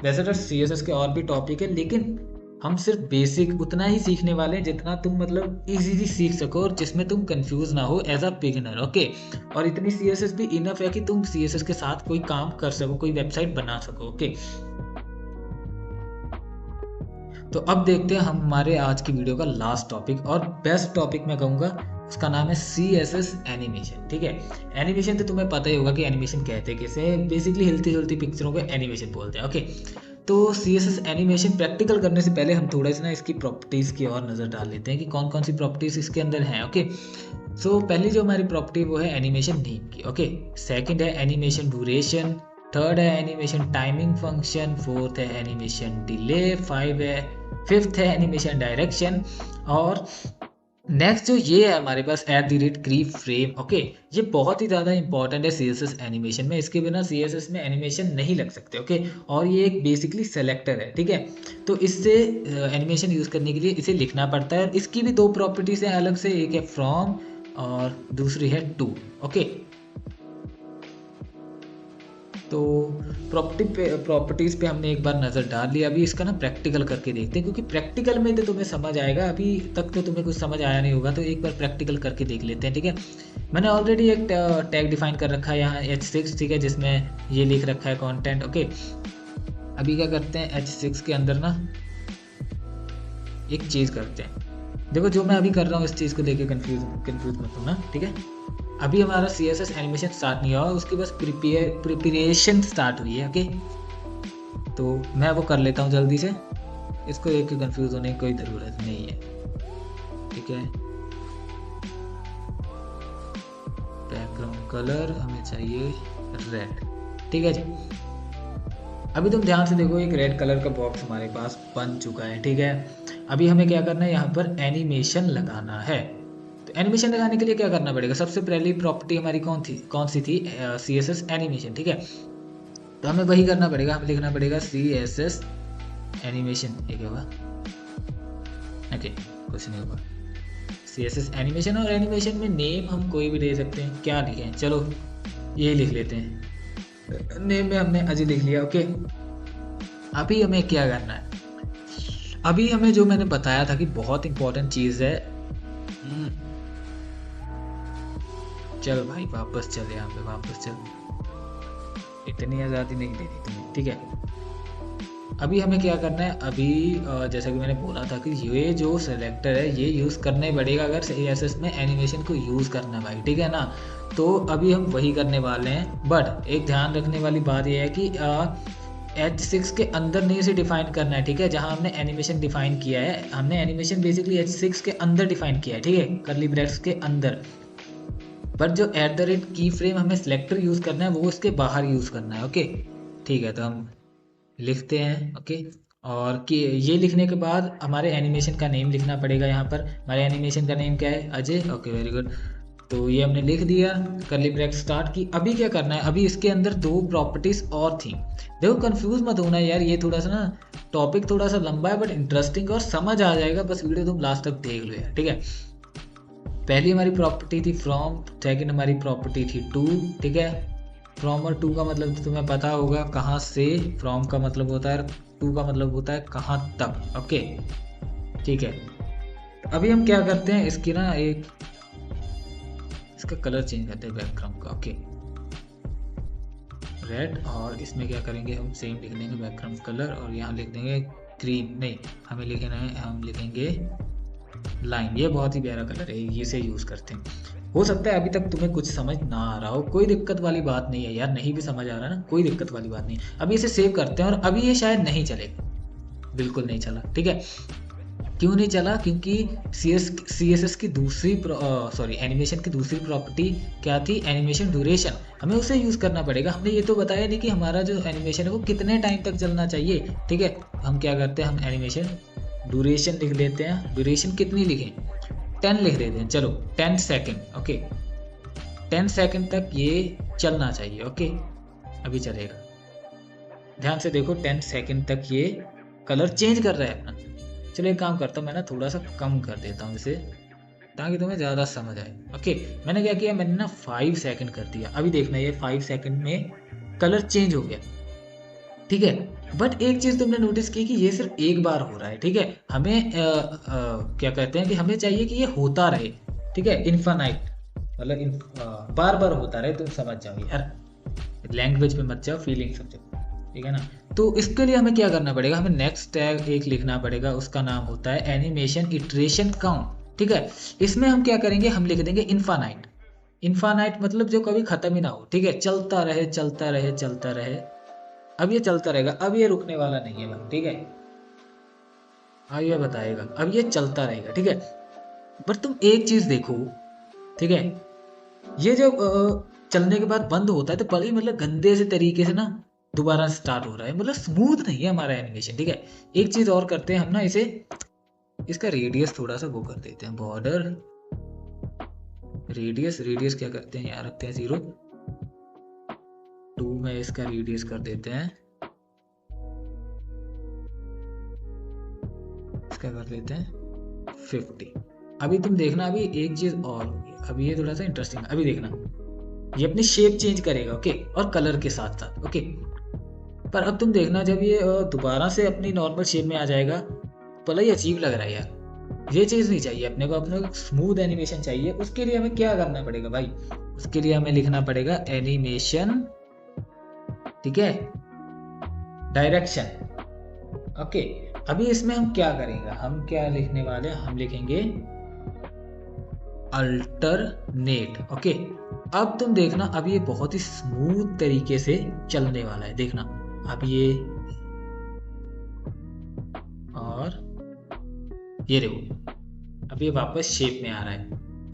वैसे तो CSS के और भी टॉपिक है, लेकिन हम सिर्फ बेसिक उतना ही सीखने वाले हैं जितना तुम मतलब इजीली सीख सको और जिसमें तुम कंफ्यूज ना हो एज अ बिगिनर, ओके। और इतनी CSS भी इनफ है कि तुम CSS के साथ कोई काम कर सको, कोई वेबसाइट बना सको, ओके। तो अब देखते हैं हम हमारे आज की वीडियो का लास्ट टॉपिक और बेस्ट टॉपिक मैं कहूँगा, उसका नाम है CSS एनिमेशन, ठीक है। एनिमेशन तो तुम्हें पता ही होगा कि एनिमेशन कहते हैं किसे, बेसिकली हिलती जुलती पिक्चरों को एनिमेशन बोलते हैं, ओके। तो CSS एनिमेशन प्रैक्टिकल करने से पहले हम थोड़ा सा ना इसकी प्रॉपर्टीज़ की और नज़र डाल लेते हैं कि कौन कौन सी प्रॉपर्टीज़ इसके अंदर हैं, ओके। सो पहली जो हमारी प्रॉपर्टी वो है एनिमेशन नेम की, ओके। सेकंड है एनिमेशन ड्यूरेशन, थर्ड है एनिमेशन टाइमिंग फंक्शन, फोर्थ है एनिमेशन डिले, फिफ्थ है एनिमेशन डायरेक्शन, और नेक्स्ट जो ये है हमारे पास @की फ्रेम, ओके। ये बहुत ही ज़्यादा इंपॉर्टेंट है CSS एनिमेशन में, इसके बिना CSS में एनिमेशन नहीं लग सकते, ओके। और ये एक बेसिकली सेलेक्टर है, ठीक है। तो इससे एनिमेशन यूज़ करने के लिए इसे लिखना पड़ता है। इसकी भी 2 प्रॉपर्टीज हैं अलग से, एक है फ्रॉम और दूसरी है टू, ओके। तो प्रॉपर्टीज़ पे हमने एक बार नज़र डाल लिया, अभी इसका ना प्रैक्टिकल करके देखते हैं, क्योंकि प्रैक्टिकल में तो तुम्हें समझ आएगा, अभी तक तो तुम्हें कुछ समझ आया नहीं होगा, तो एक बार प्रैक्टिकल करके देख लेते हैं, ठीक है। मैंने ऑलरेडी एक टैग डिफाइन कर रखा है यहाँ H6, ठीक है, जिसमें ये लिख रखा है कंटेंट, ओके। अभी क्या करते हैं, H6 के अंदर ना एक चीज़ करते हैं, देखो जो मैं अभी कर रहा हूँ इस चीज़ को लेके कंफ्यूज मत होना, ठीक है। अभी हमारा CSS एनिमेशन स्टार्ट नहीं हुआ, उसकी बस प्रिपरेशन स्टार्ट हुई है, ओके। तो मैं वो कर लेता हूँ जल्दी से, इसको एक कंफ्यूज होने की कोई ज़रूरत नहीं है, ठीक है। बैकग्राउंड कलर हमें चाहिए रेड, ठीक है जी। अभी तुम ध्यान से देखो, एक रेड कलर का बॉक्स हमारे पास बन चुका है, ठीक है। अभी हमें क्या करना है, यहाँ पर एनिमेशन लगाना है। तो एनिमेशन लगाने के लिए क्या करना पड़ेगा, सबसे पहली प्रॉपर्टी हमारी कौन सी थी, CSS एनिमेशन, ठीक है। तो हमें वही करना पड़ेगा, हमें लिखना पड़ेगा CSS एनिमेशन, ये क्या होगा, ओके कुछ नहीं होगा, CSS एनिमेशन। और एनिमेशन में नेम हम कोई भी दे सकते हैं, क्या लिखें, चलो यही लिख लेते हैं, नेम में हमने अजय लिख लिया, ओके। अभी हमें क्या करना है, अभी हमें जो मैंने बताया था कि बहुत इंपॉर्टेंट चीज़ है, चल भाई वापस चल, यहाँ पे वापस चल, इतनी आज़ादी नहीं दे दी तुम्हें, ठीक है। अभी हमें क्या करना है, अभी जैसा कि मैंने बोला था कि ये जो सेलेक्टर है ये यूज़ करना ही पड़ेगा अगर CSS में एनिमेशन को यूज़ करना है भाई, ठीक है ना। तो अभी हम वही करने वाले हैं, बट एक ध्यान रखने वाली बात ये है कि H6 के अंदर नहीं इसे डिफाइन करना है, ठीक है। जहाँ हमने एनिमेशन डिफाइन किया है, हमने एनिमेशन बेसिकली H6 के अंदर डिफाइन किया है, ठीक है, कर्ली ब्रैकेट्स के अंदर। पर जो @ की फ्रेम हमें सिलेक्टर यूज़ करना है वो उसके बाहर यूज़ करना है, ओके ठीक है। तो हम लिखते हैं, ओके। और कि ये लिखने के बाद हमारे एनिमेशन का नेम लिखना पड़ेगा, यहाँ पर हमारे एनिमेशन का नेम क्या है, अजय, ओके वेरी गुड। तो ये हमने लिख दिया, कर्ली ब्रैकेट स्टार्ट की। अभी क्या करना है, अभी इसके अंदर 2 प्रॉपर्टीज और थी। देखो कंफ्यूज मत होना यार, ये थोड़ा सा ना टॉपिक थोड़ा सा लंबा है बट इंटरेस्टिंग और समझ आ जाएगा, बस वीडियो तुम लास्ट तक देख लो यार, ठीक है। पहली हमारी प्रॉपर्टी थी फ्रॉम, सेकेंड हमारी प्रॉपर्टी थी टू, ठीक है। फ्रॉम और टू का मतलब तो तुम्हें पता होगा, कहाँ से, फ्रॉम का मतलब होता है, टू का मतलब होता है कहाँ तक, ओके ठीक है। अभी हम क्या करते हैं, इसकी ना एक इसका कलर चेंज करते हैं बैकग्राउंड का, ओके रेड। और इसमें क्या करेंगे, हम सेम लिख देंगे बैकग्राउंड कलर, और यहाँ लिख देंगे ग्रीन, नहीं हमें लिखना है, हम लिखेंगे लाइन। ये बहुत ही प्यारा कलर है, ये से यूज़ करते हैं। हो सकता है अभी तक तुम्हें कुछ समझ ना आ रहा हो, कोई दिक्कत वाली बात नहीं है यार, नहीं भी समझ आ रहा ना, कोई दिक्कत वाली बात नहीं। अभी इसे सेव करते हैं, और अभी ये शायद नहीं चलेगा, बिल्कुल नहीं चला, ठीक है। क्यों नहीं चला, क्योंकि CSS की दूसरी एनिमेशन की दूसरी प्रॉपर्टी क्या थी, एनिमेशन ड्यूरेशन, हमें उसे यूज़ करना पड़ेगा। हमने ये तो बताया नहीं कि हमारा जो एनिमेशन है वो कितने टाइम तक चलना चाहिए, ठीक है। हम क्या करते हैं, हम एनिमेशन ड्यूरेशन लिख लेते हैं। ड्यूरेशन कितनी लिखें, 10 लिख देते हैं, चलो 10 सेकेंड, ओके 10 सेकेंड तक ये चलना चाहिए, ओके अभी चलेगा। ध्यान से देखो 10 सेकेंड तक ये कलर चेंज कर रहा है अपना। चलो एक काम करता हूँ, मैं ना थोड़ा सा कम कर देता हूँ इसे, ताकि तुम्हें ज़्यादा समझ आए, ओके। मैंने क्या किया, मैंने ना 5 सेकेंड कर दिया। अभी देखना ये 5 सेकेंड में कलर चेंज हो गया, ठीक है। बट एक चीज़ तुमने नोटिस की कि ये सिर्फ एक बार हो रहा है, ठीक है। हमें क्या कहते हैं कि हमें चाहिए कि ये होता रहे, ठीक है, इन्फानाइट, मतलब बार बार होता रहे। तुम समझ जाओ यार, लैंग्वेज पे मत जाओ, फीलिंग समझो, ठीक है ना। तो इसके लिए हमें क्या करना पड़ेगा, हमें नेक्स्ट टैग एक लिखना पड़ेगा, उसका नाम होता है एनिमेशन इटरेशन काउंट, ठीक है। इसमें हम क्या करेंगे, हम लिख देंगे इन्फानाइट। इन्फानाइट मतलब जो कभी खत्म ही ना हो, ठीक है, चलता रहे चलता रहे चलता रहे। अब ये चलता रहेगा, अब ये रुकने वाला नहीं है भाई, ठीक है। अब ये बताएगा, अब ये चलता रहेगा, ठीक है। पर तुम एक चीज देखो, ठीक है, ये जब चलने के बाद बंद होता है तो बड़ी मतलब गंदे से तरीके से ना दोबारा स्टार्ट हो रहा है, मतलब स्मूथ नहीं है हमारा एनिमेशन, ठीक है। एक चीज और करते हैं हम ना, इसे इसका रेडियस थोड़ा सा वो कर देते हैं, बॉर्डर रेडियस, रेडियस क्या करते हैं, यहाँ रखते हैं 0.2 में इसका रेडियस कर देते हैं, इसका कर देते हैं 50। अभी तुम देखना, अभी एक चीज और होगी, अभी ये थोड़ा सा इंटरेस्टिंग है। अभी देखना ये अपनी शेप चेंज करेगा, ओके, और कलर के साथ साथ, ओके। पर अब तुम देखना जब ये दोबारा से अपनी नॉर्मल शेप में आ जाएगा, भला ये अजीब लग रहा है यार, ये चीज़ नहीं चाहिए अपने को। अपने को स्मूथ एनिमेशन चाहिए। उसके लिए हमें क्या करना पड़ेगा भाई, उसके लिए हमें लिखना पड़ेगा एनिमेशन, ठीक है, डायरेक्शन, ओके। अभी इसमें हम क्या करेंगे, हम क्या लिखने वाले हैं, हम लिखेंगे अल्टरनेट, ओके। अब तुम देखना, अब ये बहुत ही स्मूथ तरीके से चलने वाला है, देखना। अब ये और ये देखो, अब ये वापस शेप में आ रहा है,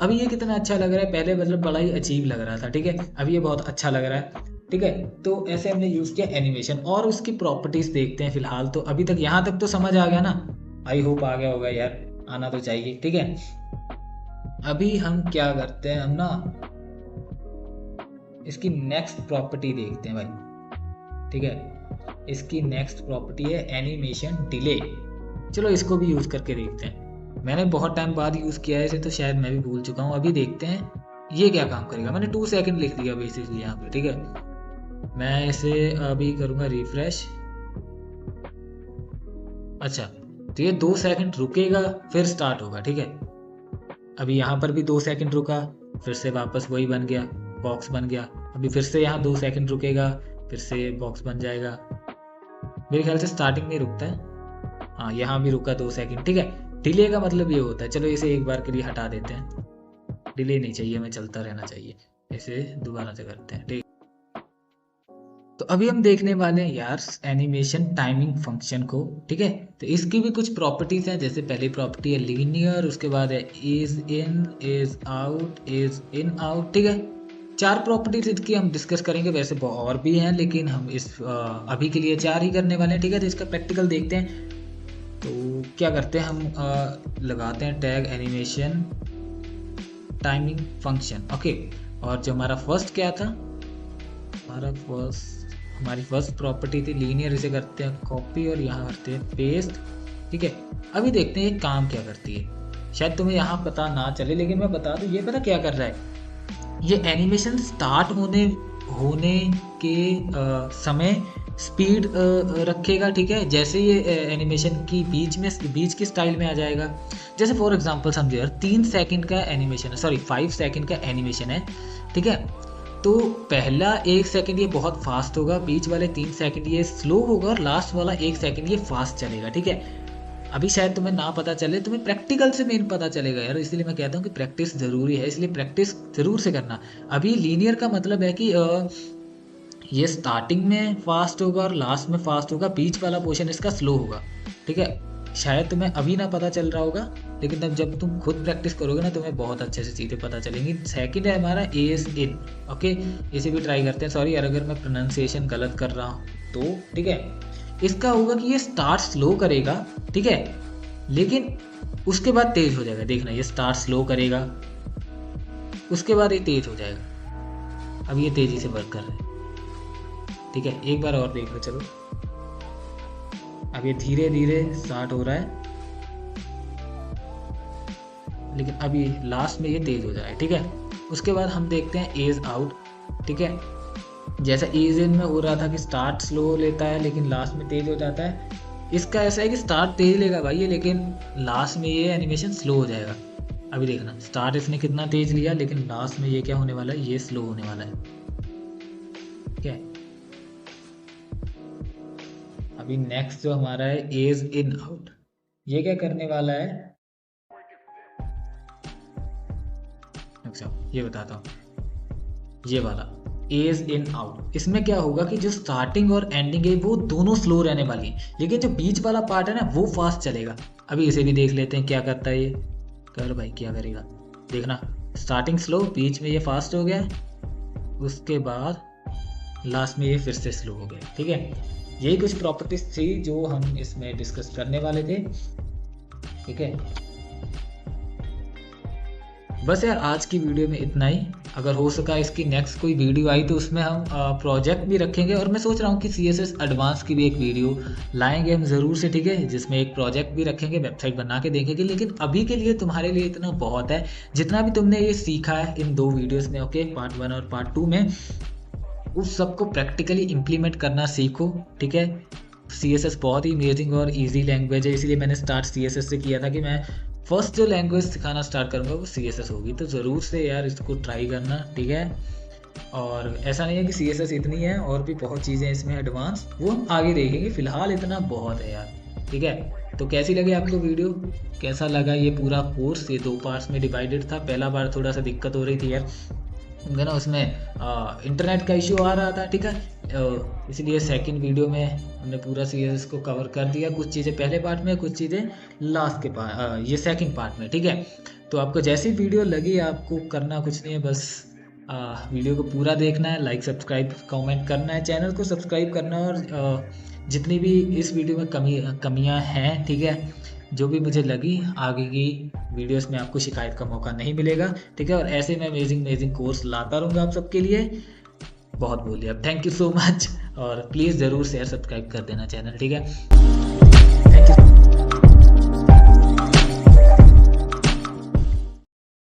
अभी ये कितना अच्छा लग रहा है, पहले मतलब बड़ा ही अजीब लग रहा था, ठीक है, अभी ये बहुत अच्छा लग रहा है, ठीक है। तो ऐसे हमने यूज़ किया एनिमेशन, और उसकी प्रॉपर्टीज़ देखते हैं फिलहाल। तो अभी तक यहाँ तक तो समझ आ गया ना, आई होप आ गया होगा यार, आना तो चाहिए, ठीक है। अभी हम क्या करते हैं, हम ना इसकी नेक्स्ट प्रॉपर्टी देखते हैं भाई, ठीक है। इसकी नेक्स्ट प्रॉपर्टी है एनिमेशन डिले। चलो इसको भी यूज़ करके देखते हैं। मैंने बहुत टाइम बाद यूज़ किया है इसे, तो शायद मैं भी भूल चुका हूँ। अभी देखते हैं ये क्या काम करेगा। मैंने 2 सेकंड लिख दिया बेसिकली यहाँ पे, ठीक है। मैं इसे अभी करूँगा रिफ्रेश। अच्छा, तो ये 2 सेकंड रुकेगा फिर स्टार्ट होगा, ठीक है। अभी यहाँ पर भी 2 सेकंड रुका, फिर से वापस वही बन गया, बॉक्स बन गया। अभी फिर से यहाँ 2 सेकंड रुकेगा, फिर से बॉक्स बन जाएगा। मेरे ख्याल से स्टार्टिंग में रुकता है, हाँ यहाँ भी रुका 2 सेकंड, ठीक है। डिले का मतलब ये होता है, चलो इसे एक बार के लिए हटा देते हैं, डिले नहीं चाहिए, हमें चलता रहना चाहिए। इसे दोबारा से करते हैं, ठीक। तो अभी हम देखने वाले हैं यार एनिमेशन टाइमिंग फंक्शन को, ठीक है। तो इसकी भी कुछ प्रॉपर्टीज हैं, जैसे पहली प्रॉपर्टी है लीनियर, उसके बाद है is in, is out, is in out, ठीक है। 4 प्रॉपर्टीज इसकी हम डिस्कस करेंगे, वैसे और भी हैं लेकिन हम इस अभी के लिए 4 ही करने वाले हैं, ठीक है। तो इसका प्रैक्टिकल देखते हैं। तो क्या करते हैं, हम लगाते हैं tag animation timing function, okay. और जो हमारा फर्स्ट क्या था, हमारी फर्स्ट प्रॉपर्टी थी लीनियर, इसे करते हैं कॉपी और यहाँ करते हैं पेस्ट, ठीक है। अभी देखते हैं ये काम क्या करती है। शायद तुम्हें यहाँ पता ना चले लेकिन मैं बता दूँ, ये पता क्या कर रहा है, ये एनिमेशन स्टार्ट होने के समय स्पीड रखेगा, ठीक है। जैसे ये एनिमेशन की बीच की स्टाइल में आ जाएगा। जैसे फॉर एग्जांपल समझो यार, 3 सेकंड का एनिमेशन है, सॉरी 5 सेकंड का एनिमेशन है, ठीक है। तो पहला 1 सेकंड ये बहुत फास्ट होगा, बीच वाले 3 सेकंड ये स्लो होगा, और लास्ट वाला 1 सेकंड ये फास्ट चलेगा, ठीक है। अभी शायद तुम्हें ना पता चले, तुम्हें प्रैक्टिकल से मेन पता चलेगा यार, इसलिए मैं कहता हूँ कि प्रैक्टिस ज़रूरी है, इसलिए प्रैक्टिस ज़रूर से करना। अभी लीनियर का मतलब है कि ये स्टार्टिंग में फास्ट होगा और लास्ट में फास्ट होगा, बीच वाला पोर्शन इसका स्लो होगा, ठीक है। शायद तुम्हें अभी ना पता चल रहा होगा, लेकिन तब जब तुम खुद प्रैक्टिस करोगे ना, तुम्हें बहुत अच्छे से चीज़ें पता चलेंगी। सेकंड है हमारा एज इन, ओके। इसे भी ट्राई करते हैं, सॉरी यार अगर मैं प्रोनाउंसिएशन गलत कर रहा हूँ तो, ठीक है। इसका होगा कि ये स्टार्ट स्लो करेगा, ठीक है, लेकिन उसके बाद तेज हो जाएगा। देखना, ये स्टार्ट स्लो करेगा, उसके बाद ये तेज हो जाएगा। अब ये तेजी से वर्क कर रहा है, ठीक है। एक बार और देख लो, चलो। अब ये धीरे धीरे स्टार्ट हो रहा है, लेकिन अभी लास्ट में ये तेज हो जा रहा है, ठीक है। उसके बाद हम देखते हैं एज आउट, ठीक है। जैसा एज इन में हो रहा था कि स्टार्ट स्लो लेता है लेकिन लास्ट में तेज हो जाता है, इसका ऐसा है कि स्टार्ट तेज लेगा भाई ये, लेकिन लास्ट में ये एनिमेशन स्लो हो जाएगा। अभी देखना, स्टार्ट इसने कितना तेज लिया, लेकिन लास्ट में ये क्या होने वाला है, ये स्लो होने वाला है, ठीक है। अभी नेक्स्ट जो हमारा है एज इन आउट, ये क्या करने वाला है, अच्छा ये बताता हूँ। ये वाला एज इन आउट, इसमें क्या होगा कि जो स्टार्टिंग और एंडिंग है वो दोनों स्लो रहने वाली है, लेकिन जो बीच वाला पार्ट है ना वो फास्ट चलेगा। अभी इसे भी देख लेते हैं क्या करता है ये, कर भाई क्या करेगा, देखना। स्टार्टिंग स्लो, बीच में ये फास्ट हो गया, उसके बाद लास्ट में ये फिर से स्लो हो गया, ठीक है। यही कुछ प्रॉपर्टीज थी जो हम इसमें डिस्कस करने वाले थे, ठीक है। बस यार आज की वीडियो में इतना ही। अगर हो सका इसकी नेक्स्ट कोई वीडियो आई तो उसमें हम प्रोजेक्ट भी रखेंगे, और मैं सोच रहा हूँ कि CSS एडवांस की भी एक वीडियो लाएंगे हम ज़रूर से, ठीक है, जिसमें एक प्रोजेक्ट भी रखेंगे, वेबसाइट बना के देखेंगे। लेकिन अभी के लिए तुम्हारे लिए इतना बहुत है, जितना भी तुमने ये सीखा है इन 2 वीडियोज़ में, ओके, पार्ट 1 और पार्ट 2 में, उस सबको प्रैक्टिकली इम्प्लीमेंट करना सीखो, ठीक है। CSS बहुत ही अमेजिंग और ईजी लैंग्वेज है, इसलिए मैंने स्टार्ट CSS से किया था कि मैं फर्स्ट जो लैंग्वेज सिखाना स्टार्ट करूँगा वो CSS होगी। तो ज़रूर से यार इसको ट्राई करना, ठीक है। और ऐसा नहीं है कि CSS इतनी है, और भी बहुत चीज़ें इसमें एडवांस, वो हम आगे देखेंगे, फ़िलहाल इतना बहुत है यार, ठीक है। तो कैसी लगी आपको वीडियो, कैसा लगा ये पूरा कोर्स, ये 2 पार्ट्स में डिवाइडेड था। पहला बार थोड़ा सा दिक्कत हो रही थी यार, क्योंकि ना उसमें इंटरनेट का इशू आ रहा था, ठीक है। इसलिए सेकंड वीडियो में हमने पूरा सीरीज को कवर कर दिया, कुछ चीज़ें पहले पार्ट में, कुछ चीज़ें लास्ट के पार्ट, ये सेकंड पार्ट में, ठीक है। तो आपको जैसी वीडियो लगी, आपको करना कुछ नहीं है, बस वीडियो को पूरा देखना है, लाइक सब्सक्राइब कमेंट करना है, चैनल को सब्सक्राइब करना है, और जितनी भी इस वीडियो में कमियां हैं, ठीक है, जो भी मुझे लगी, आगे की वीडियोस में आपको शिकायत का मौका नहीं मिलेगा, ठीक है। और ऐसे मैं अमेजिंग कोर्स लाता रहूँगा आप सबके लिए। बहुत बोलिए अब, थैंक यू सो मच, और प्लीज़ ज़रूर शेयर सब्सक्राइब कर देना चैनल, ठीक है। Thank you.